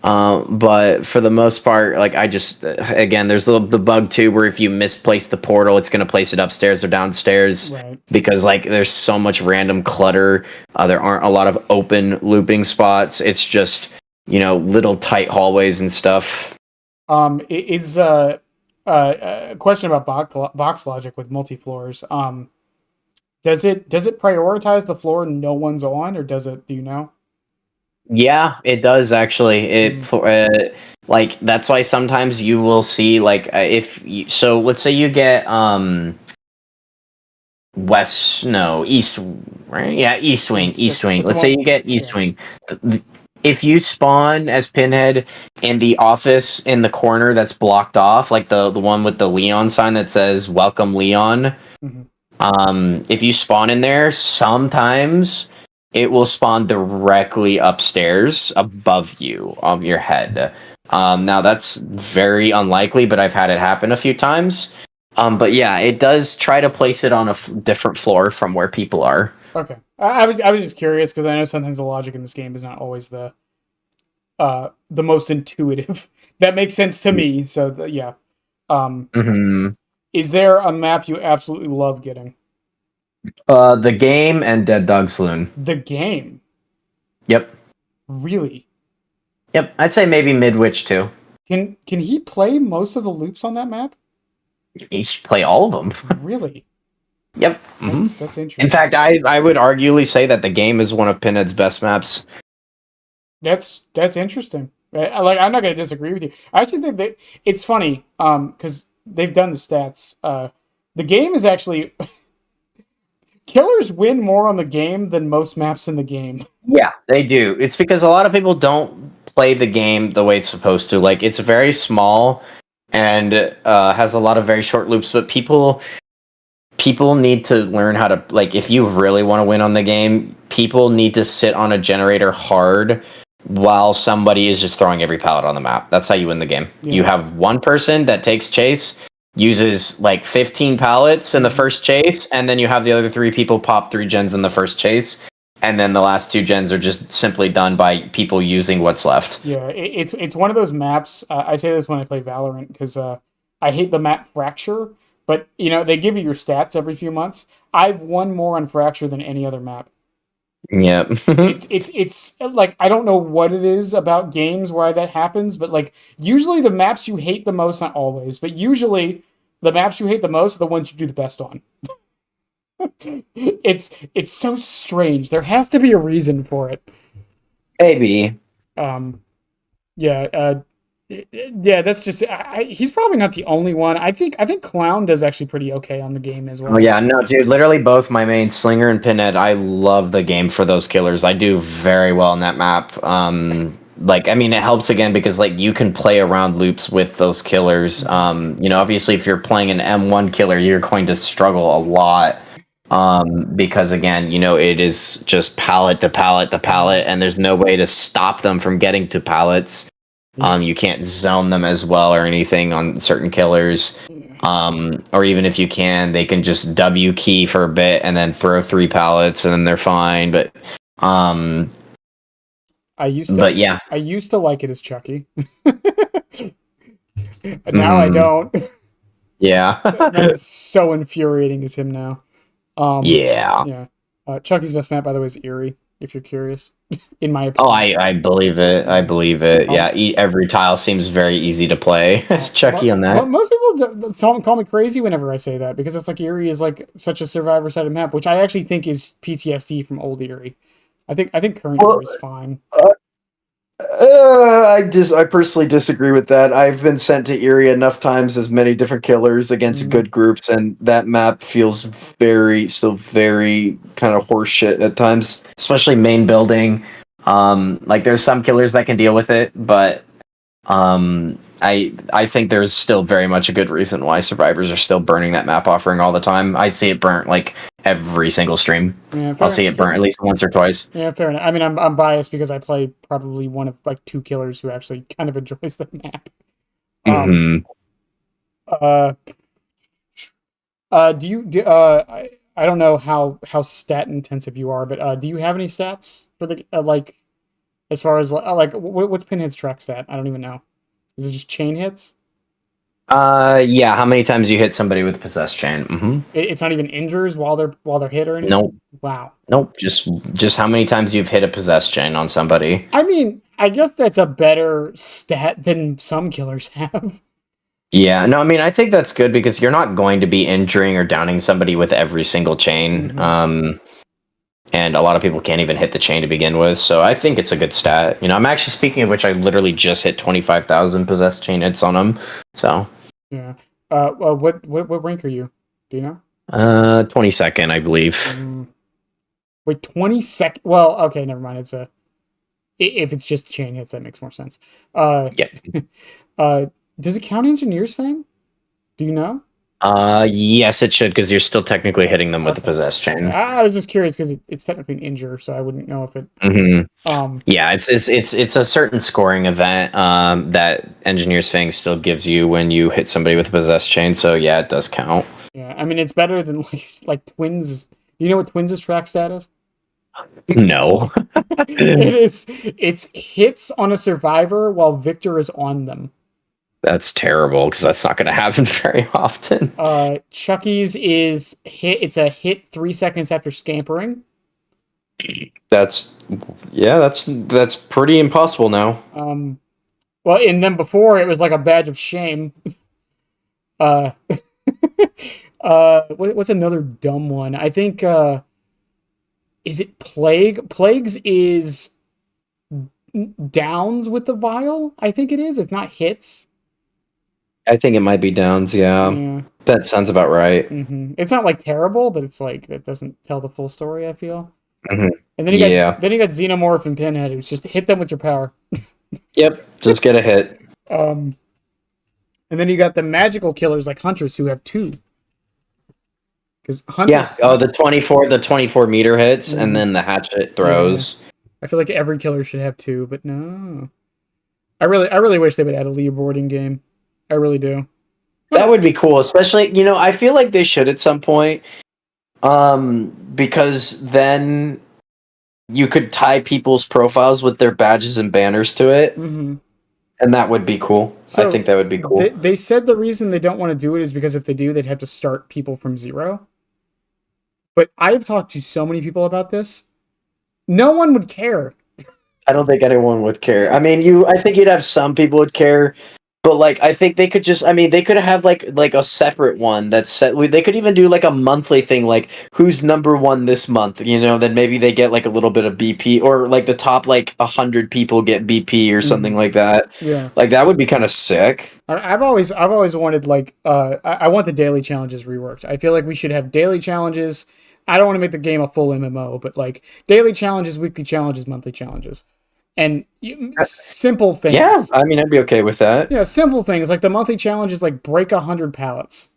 But for the most part, like I just again, there's the bug too where if you misplace the portal, it's gonna place it upstairs or downstairs Right. because like there's so much random clutter. There aren't a lot of open looping spots. It's just little tight hallways and stuff. Is a question about box logic with multi floors. Does it prioritize the floor no one's on, or does it? Do you know? Yeah, it does actually. Mm. Like that's why sometimes you will see like so let's say you get west no east right yeah East. east wing That's the let's say one. you get east Yeah. wing. If you spawn as Pinhead in the office in the corner that's blocked off, like the one with the Leon sign that says welcome Leon, Hmm. if you spawn in there, sometimes it will spawn directly upstairs above you on your head. Now that's very unlikely, but I've had it happen a few times. But yeah, it does try to place it on a different floor from where people are. Okay. I was just curious because I know sometimes the logic in this game is not always the most intuitive. That makes sense to me. So yeah. Um, Hmm. is there a map you absolutely love getting? The game and Dead Dog Saloon. The game. Yep. Really? Yep. I'd say maybe Midwich too. Can he play most of the loops on that map? You should play all of them. Really? Yep. Hmm. That's In interesting. fact, I would arguably say that the game is one of Pinhead's best maps. That's interesting. Like I'm not gonna disagree with you. I actually think that it's funny because they've done the stats. The game is actually Killers win more on the game than most maps in the game. Yeah, they do. It's because a lot of people don't play the game the way it's supposed to. Like, it's very small and has a lot of very short loops, but people need to learn how to, like, if you really want to win on the game, people need to sit on a generator hard while somebody is just throwing every pallet on the map. That's how you win the game. Yeah. You have one person that takes chase, uses like 15 pallets in the first chase, and then you have the other three people pop 3 gens in the first chase, and then the last 2 gens are just simply done by people using what's left. Yeah, it's one of those maps. I say this when I play Valorant because I hate the map Fracture, but they give you your stats every few months. I've won more on Fracture than any other map. Yep. It's like I don't know what it is about games why that happens, but like usually the maps you hate the most, not always, but usually the maps you hate the most are the ones you do the best on. It's so strange. There has to be a reason for it. Maybe. Um, yeah, yeah. That's just he's probably not the only one. I think Clown does actually pretty okay on the game as well. Oh yeah, no, dude. Literally, both my main Slinger and Pinhead. I love the game for those killers. I do very well on that map. Like, I mean, it helps again because like you can play around loops with those killers. Obviously, if you're playing an M1 killer, you're going to struggle a lot. Because again, it is just pallet to pallet to pallet, and there's no way to stop them from getting to pallets. You can't zone them as well or anything on certain killers. Or even if you can, they can just W key for a bit and then throw 3 pallets and then they're fine. But yeah. I used to like it as Chucky. Now I don't. Yeah. That is so infuriating as him now. Yeah. Yeah. Chucky's best map, by the way, is Eerie, if you're curious. In my Oh, opinion. I believe it. I believe it. Yeah, every tile seems very easy to play. It's Chucky on that. Most people call me crazy whenever I say that because it's like Eerie is like such a survivor-sided map, which I actually think is PTSD from old Eerie. I think current Eerie is fine. I personally disagree with that. I've been sent to Erie enough times as many different killers against good groups, and that map feels still very kind of horseshit at times. Especially main building. Like there's some killers that can deal with it, but I think there's still very much a good reason why survivors are still burning that map offering all the time. I see it burnt like every single stream. Yeah, I'll see it burnt at least once or twice. Yeah, fair enough. I mean, I'm biased because I play probably one of like 2 killers who actually kind of enjoys the map. I don't know how stat intensive you are, but do you have any stats for the like as far as what's Pinhead's track stat? I don't even know. Is it just chain hits? Yeah. How many times you hit somebody with possessed chain? It's not even injures while they're hit or anything. Nope. Wow. Nope. Just how many times you've hit a possessed chain on somebody. I mean, I guess that's a better stat than some killers have. Yeah, no, I mean, I think that's good because you're not going to be injuring or downing somebody with every single chain. And a lot of people can't even hit the chain to begin with, so I think it's a good stat. I'm actually, speaking of which, I literally just hit 25,000 possessed chain hits on them. So yeah. What rank are you? Do you know? 22nd, I believe. Wait, 22nd. Well, okay, never mind. If it's just chain hits, that makes more sense. Yeah. Does it count Engineer's Fang? Do you know? Yes, it should, because you're still technically hitting them with the possessed chain. I was just curious because it's technically an injure, so I wouldn't know if it. Yeah, it's a certain scoring event that Engineer's Fang still gives you when you hit somebody with a possessed chain. So yeah, it does count. Yeah, I mean it's better than like Twins. You know what Twins' track stat is? No. It is. It's hits on a survivor while Victor is on them. That's terrible because that's not going to happen very often. Chucky's is hit. It's a hit 3 seconds after scampering. That's pretty impossible now. Well, and then before it was like a badge of shame. What's another dumb one? I think is it Plague? Plagues is downs with the vial. I think it is. It's not hits. I think it might be downs, yeah. That sounds about right. It's not like terrible, but it's like that doesn't tell the full story, I feel. Hmm. And Yeah. then you got Xenomorph and Pinhead, who's just hit them with your power. Yep. Just get a hit. Um, and then you got the magical killers like Huntress who have two. Because Yeah. Huntress, Oh, the 24 meter hits, and Mhm. then the hatchet Yeah, throws. I feel like every killer should have two, but no. I really wish they would add a leaderboarding game. I really do. That would be cool, especially, I feel like they should at some point. Because then you could tie people's profiles with their badges and banners to it, Mm-hmm. and that would be cool. I So think that would be cool. they said the reason they don't want to do it is because if they do, they'd have to start people from zero. But I've talked to so many people about this. No one would care. I don't think anyone would care. I mean, I think you'd have some people would care, but like I think they could just. I mean, they could have like a separate one that's set. They could even do like a monthly thing, like who's number one this month. Then maybe they get like a little bit of BP, or like the top like 100 people get BP or something like that. Yeah. Like that would be kind of sick. I've always wanted like I want the daily challenges reworked. I feel like we should have daily challenges. I don't want to make the game a full MMO, but like daily challenges, weekly challenges, monthly challenges, and simple things. Yeah, I mean, I'd be okay with that. Yeah, simple things like the monthly challenge is like break 100 pallets.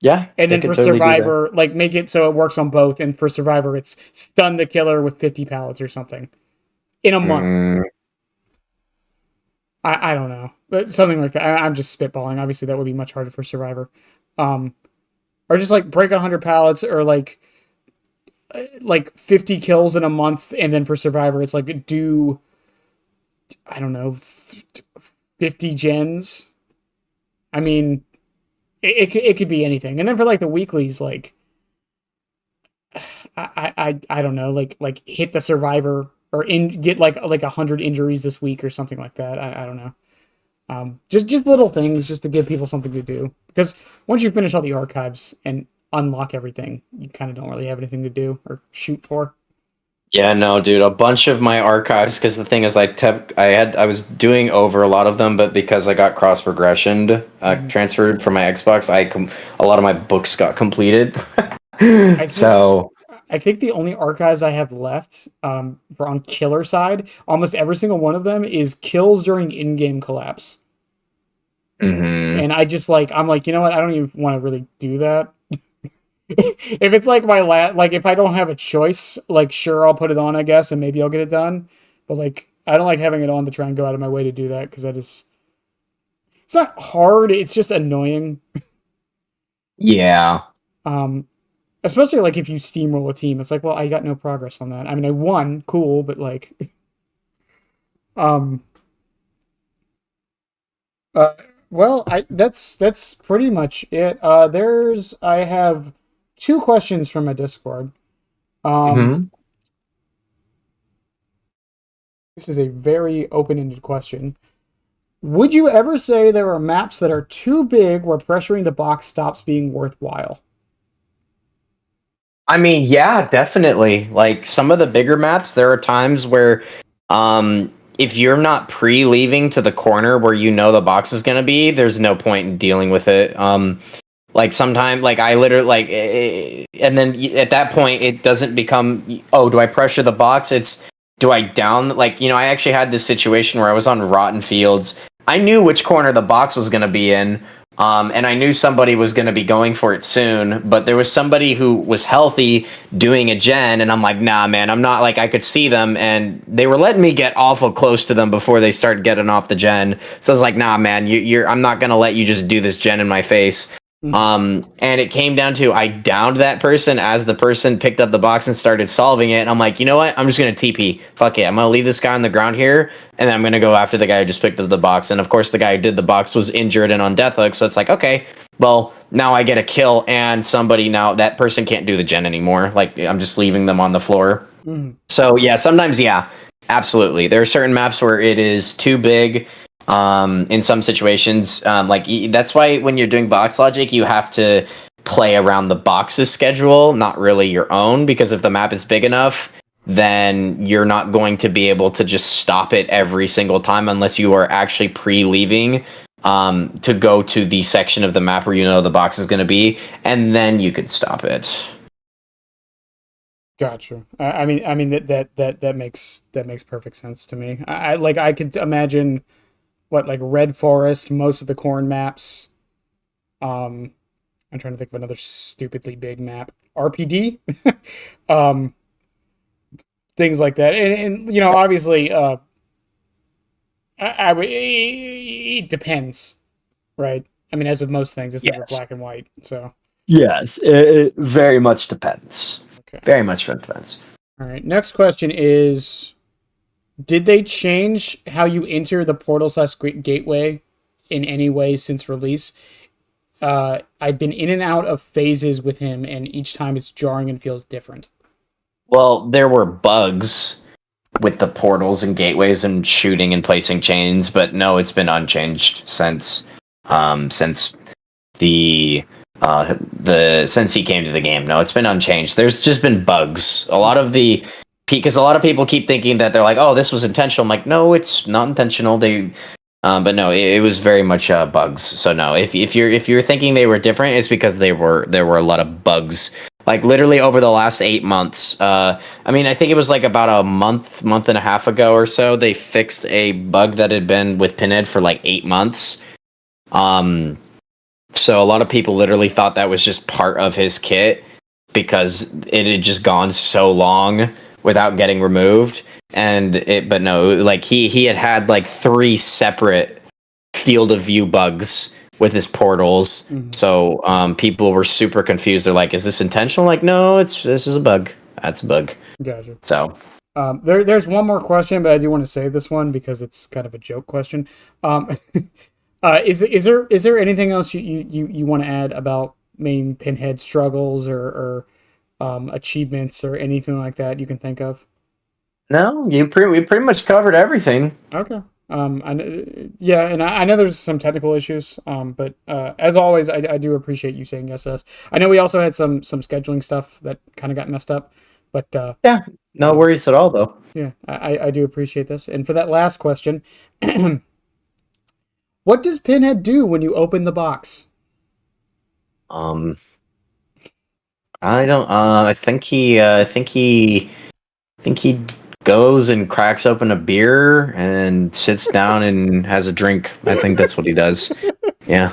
Yeah, And they then could for totally do that. Survivor, like make it so it works on both. And for Survivor, it's stun the killer with 50 pallets or something in a month. Mm, I don't know, but something like that. I'm just spitballing. Obviously, that would be much harder for Survivor. Um, or just like break 100 pallets, or like 50 kills in a month, and then for Survivor, it's like do I don't know 50 gens. I mean, it could be anything. And then for like the weeklies, like I don't know, like hit the Survivor or get like 100 injuries this week or something like that. I don't know. Just little things just to give people something to do, because once you finish all the archives and unlock everything, you kind of don't really have anything to do or shoot for. yeah, no, dude. A bunch of my archives, because the thing is, I was doing over a lot of them, but because I got cross progressioned, transferred from my Xbox, a lot of my books got completed. I think, So I think the only archives I have left for on killer side, almost every single one of them is kills during in-game collapse. mhm. And I'm like, you know what? I don't even want to really do that. If it's like like if I don't have a choice, like sure I'll put it on, I guess, and maybe I'll get it done. But like I don't like having it on to try and go out of my way to do that, because it's not hard, it's just annoying. Yeah. Um Especially like if you steamroll a team, it's like, well, I got no progress on that. I mean, I won, cool, but like um uh well, I that's pretty much it. I have two questions from my Discord. Um Hmm. this is a very open-ended question. Would you ever say there are maps that are too big where pressuring the box stops being worthwhile? I mean, yeah, definitely. Like some of the bigger maps, there are times where, if you're not pre-leaving to the corner where you know the box is gonna be, there's no point in dealing with it. Like sometimes, like I literally and then at that point, it doesn't become, oh, do I pressure the box? It's, do I down? Like, I actually had this situation where I was on Rotten Fields. I knew which corner the box was gonna be in. And I knew somebody was going to be going for it soon, but there was somebody who was healthy doing a gen, and I'm like, nah, man, I'm not. Like, I could see them, and they were letting me get awful close to them before they started getting off the gen. So I was like, nah, man, I'm not going to let you just do this gen in my face. And it came down to, I downed that person as the person picked up the box and started solving it. And I'm like, you know what? I'm just going to TP. Fuck it. I'm going to leave this guy on the ground here. And then I'm going to go after the guy who just picked up the box. And of course, the guy who did the box was injured and on death hook. So it's like, okay, well, now I get a kill, and now that person can't do the gen anymore. Like, I'm just leaving them on the floor. Mm. So yeah, sometimes, yeah, absolutely. There are certain maps where it is too big. In some situations, that's why when you're doing box logic, you have to play around the box's schedule, not really your own, because if the map is big enough, then you're not going to be able to just stop it every single time unless you are actually pre-leaving to go to the section of the map where you know the box is going to be, and then you could stop it. Gotcha. I mean that makes perfect sense to me. I could imagine what, like Red Forest, most of the corn maps. I'm trying to think of another stupidly big map. RPD, things like that, and obviously, it depends, right? I mean, as with most things, it's never black and white. So Yes, it very much depends. okay. Very much depends. All right. Next question is: did they change how you enter the portal/gateway in any way since release? I've been in and out of phases with him, and each time it's jarring and feels different. Well, there were bugs with the portals and gateways and shooting and placing chains, but no, it's been unchanged since the since he came to the game. No, it's been unchanged. There's just been bugs. Because a lot of people keep thinking that they're like, oh, this was intentional. I'm like, no, it's not intentional. But no, it was very much bugs. So no, if you're thinking they were different, it's because there were a lot of bugs. Like literally over the last 8 months. I mean, I think it was like about a month and a half ago or so. They fixed a bug that had been with Pinhead for like 8 months. So a lot of people literally thought that was just part of his kit because it had just gone so long without getting removed. But no, like he had like 3 separate field of view bugs with his portals. Mm-hmm. So people were super confused. They're like, is this intentional? Like, no, this is a bug. That's a bug. Gotcha. So there's one more question, but I do want to save this one because it's kind of a joke question. Is there anything else you want to add about main Pinhead struggles or achievements or anything like that you can think of? no, we pretty much covered everything. Okay. And I know there's some technical issues. But as always, I do appreciate you saying yes to us. I know we also had some scheduling stuff that kind of got messed up, but Yeah, no worries at all though. yeah, I do appreciate this. And for that last question, what does Pinhead do when you open the box? I don't. I think he goes and cracks open a beer and sits down and has a drink. I think that's what he does. Yeah,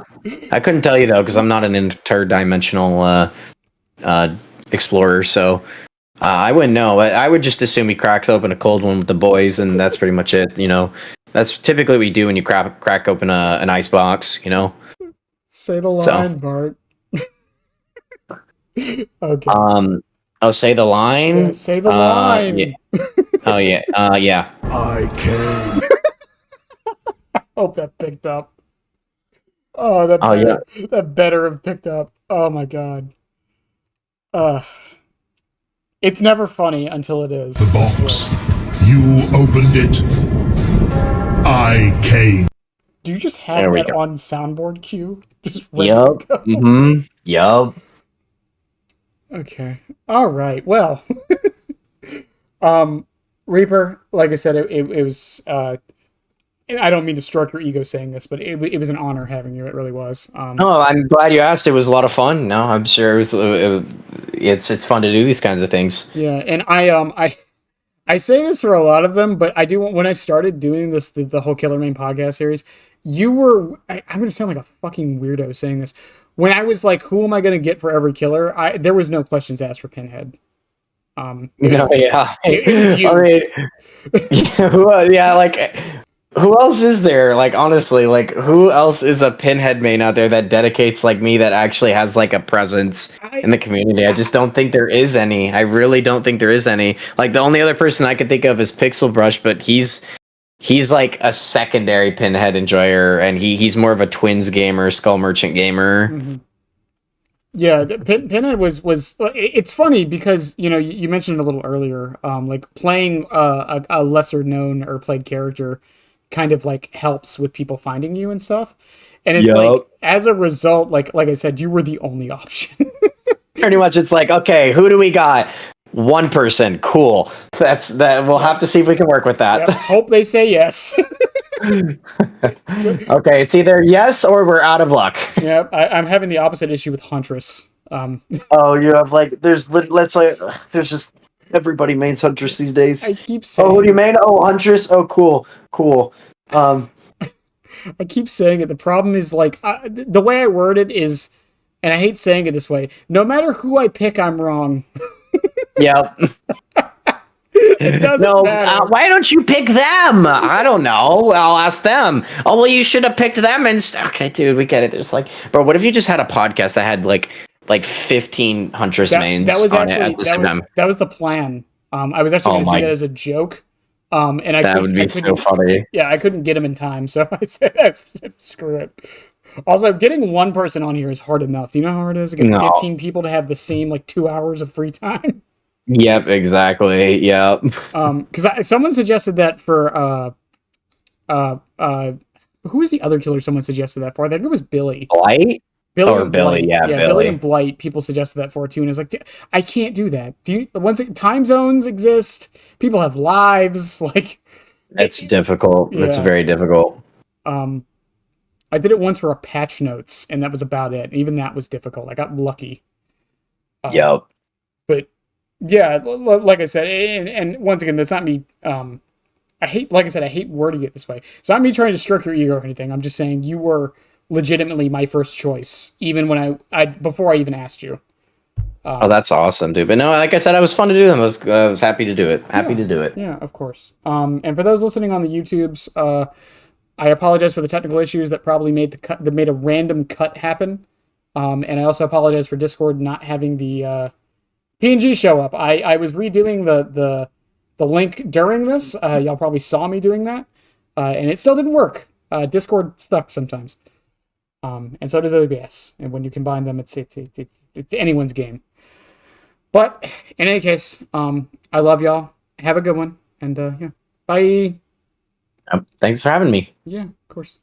I couldn't tell you though because I'm not an interdimensional explorer, so I wouldn't know. I would just assume he cracks open a cold one with the boys, and that's pretty much it. That's typically what you do when you crack open an ice box. Say the line, Bart. Okay. Oh, say the line. Yeah, say the line. Yeah. Oh yeah. Yeah. I came. Hope that picked up. Oh, that better have picked up. Oh my god. It's never funny until it is. The box. You opened it. I came. Do you just have that on soundboard cue? Just Yup. Mm-hmm. Yup. Okay. All right. Well, Reaper, like I said, it was. I don't mean to stroke your ego saying this, but it was an honor having you. It really was. No, I'm glad you asked. It was a lot of fun. No, I'm sure it's fun to do these kinds of things. Yeah, and I say this for a lot of them, but I do when I started doing this the whole Killer Main podcast series. You were I'm going to sound like a fucking weirdo saying this. When I was like, who am I going to get for every killer? There was no questions asked for Pinhead. Yeah. It was you. I mean, like, who else is there? Like, honestly, like, who else is a Pinhead main out there that dedicates like me that actually has like a presence in the community? I just don't think there is any. I really don't think there is any. Like, the only other person I could think of is Pixel Brush, but he's like a secondary Pinhead enjoyer, and he's more of a Twins gamer, Skull Merchant gamer. Mm-hmm. Yeah, Pinhead was. It's funny because you mentioned a little earlier, like playing a lesser known or played character, kind of like helps with people finding you and stuff, and it's like as a result, like I said, you were the only option. Pretty much, it's like, okay, who do we got? One person, cool. That's that. We'll have to see if we can work with that. Yep. Hope they say yes. Okay, it's either yes or we're out of luck. Yep. I'm having the opposite issue with Huntress. Oh, you have like let's say there's just everybody mains Huntress these days. I keep saying. Oh, who do you main? Oh, Huntress. Oh, cool. I keep saying it. The problem is like the way I word it is, and I hate saying it this way. No matter who I pick, I'm wrong. Yep. It doesn't matter. Why don't you pick them? I don't know. I'll ask them. Oh, well, you should have picked them instead. Okay, dude, we get it. There's like, bro, what if you just had a podcast that had like 15 Huntress mains that was on actually it at the same time? that was the plan. I was actually going to do that as a joke. And That would be so funny. Yeah, I couldn't get him in time, so I said, screw it. Also, getting one person on here is hard enough. Do you know how hard it is to get 15 people to have the same 2 hours of free time? Yep, exactly. Yep. Because someone suggested that for who was the other killer someone suggested that for? I think it was Billy. Blight? Billy Or and Billy, Blight. yeah, Billy Billy. and Blight. People suggested that for too, and it's like, I can't do that. Time zones exist. People have lives. It's difficult. It's Yeah. very difficult. I did it once for a patch notes, and that was about it. Even that was difficult. I got lucky. Yep. But yeah, like I said, and once again, that's not me. I hate wording it this way. It's not me trying to stroke your ego or anything. I'm just saying you were legitimately my first choice, even when I before I even asked you. Oh, that's awesome, dude. But no, like I said, I was fun to do them. I was happy to do it. Happy to do it. Yeah, of course. And for those listening on the YouTubes, I apologize for the technical issues that probably made the cut, that made a random cut happen. And I also apologize for Discord not having the PNG show up. I was redoing the link during this. Y'all probably saw me doing that, and it still didn't work. Discord sucks sometimes, and so does OBS. And when you combine them, it's anyone's game. But in any case, I love y'all. Have a good one, and yeah, bye. Thanks for having me. Yeah, of course.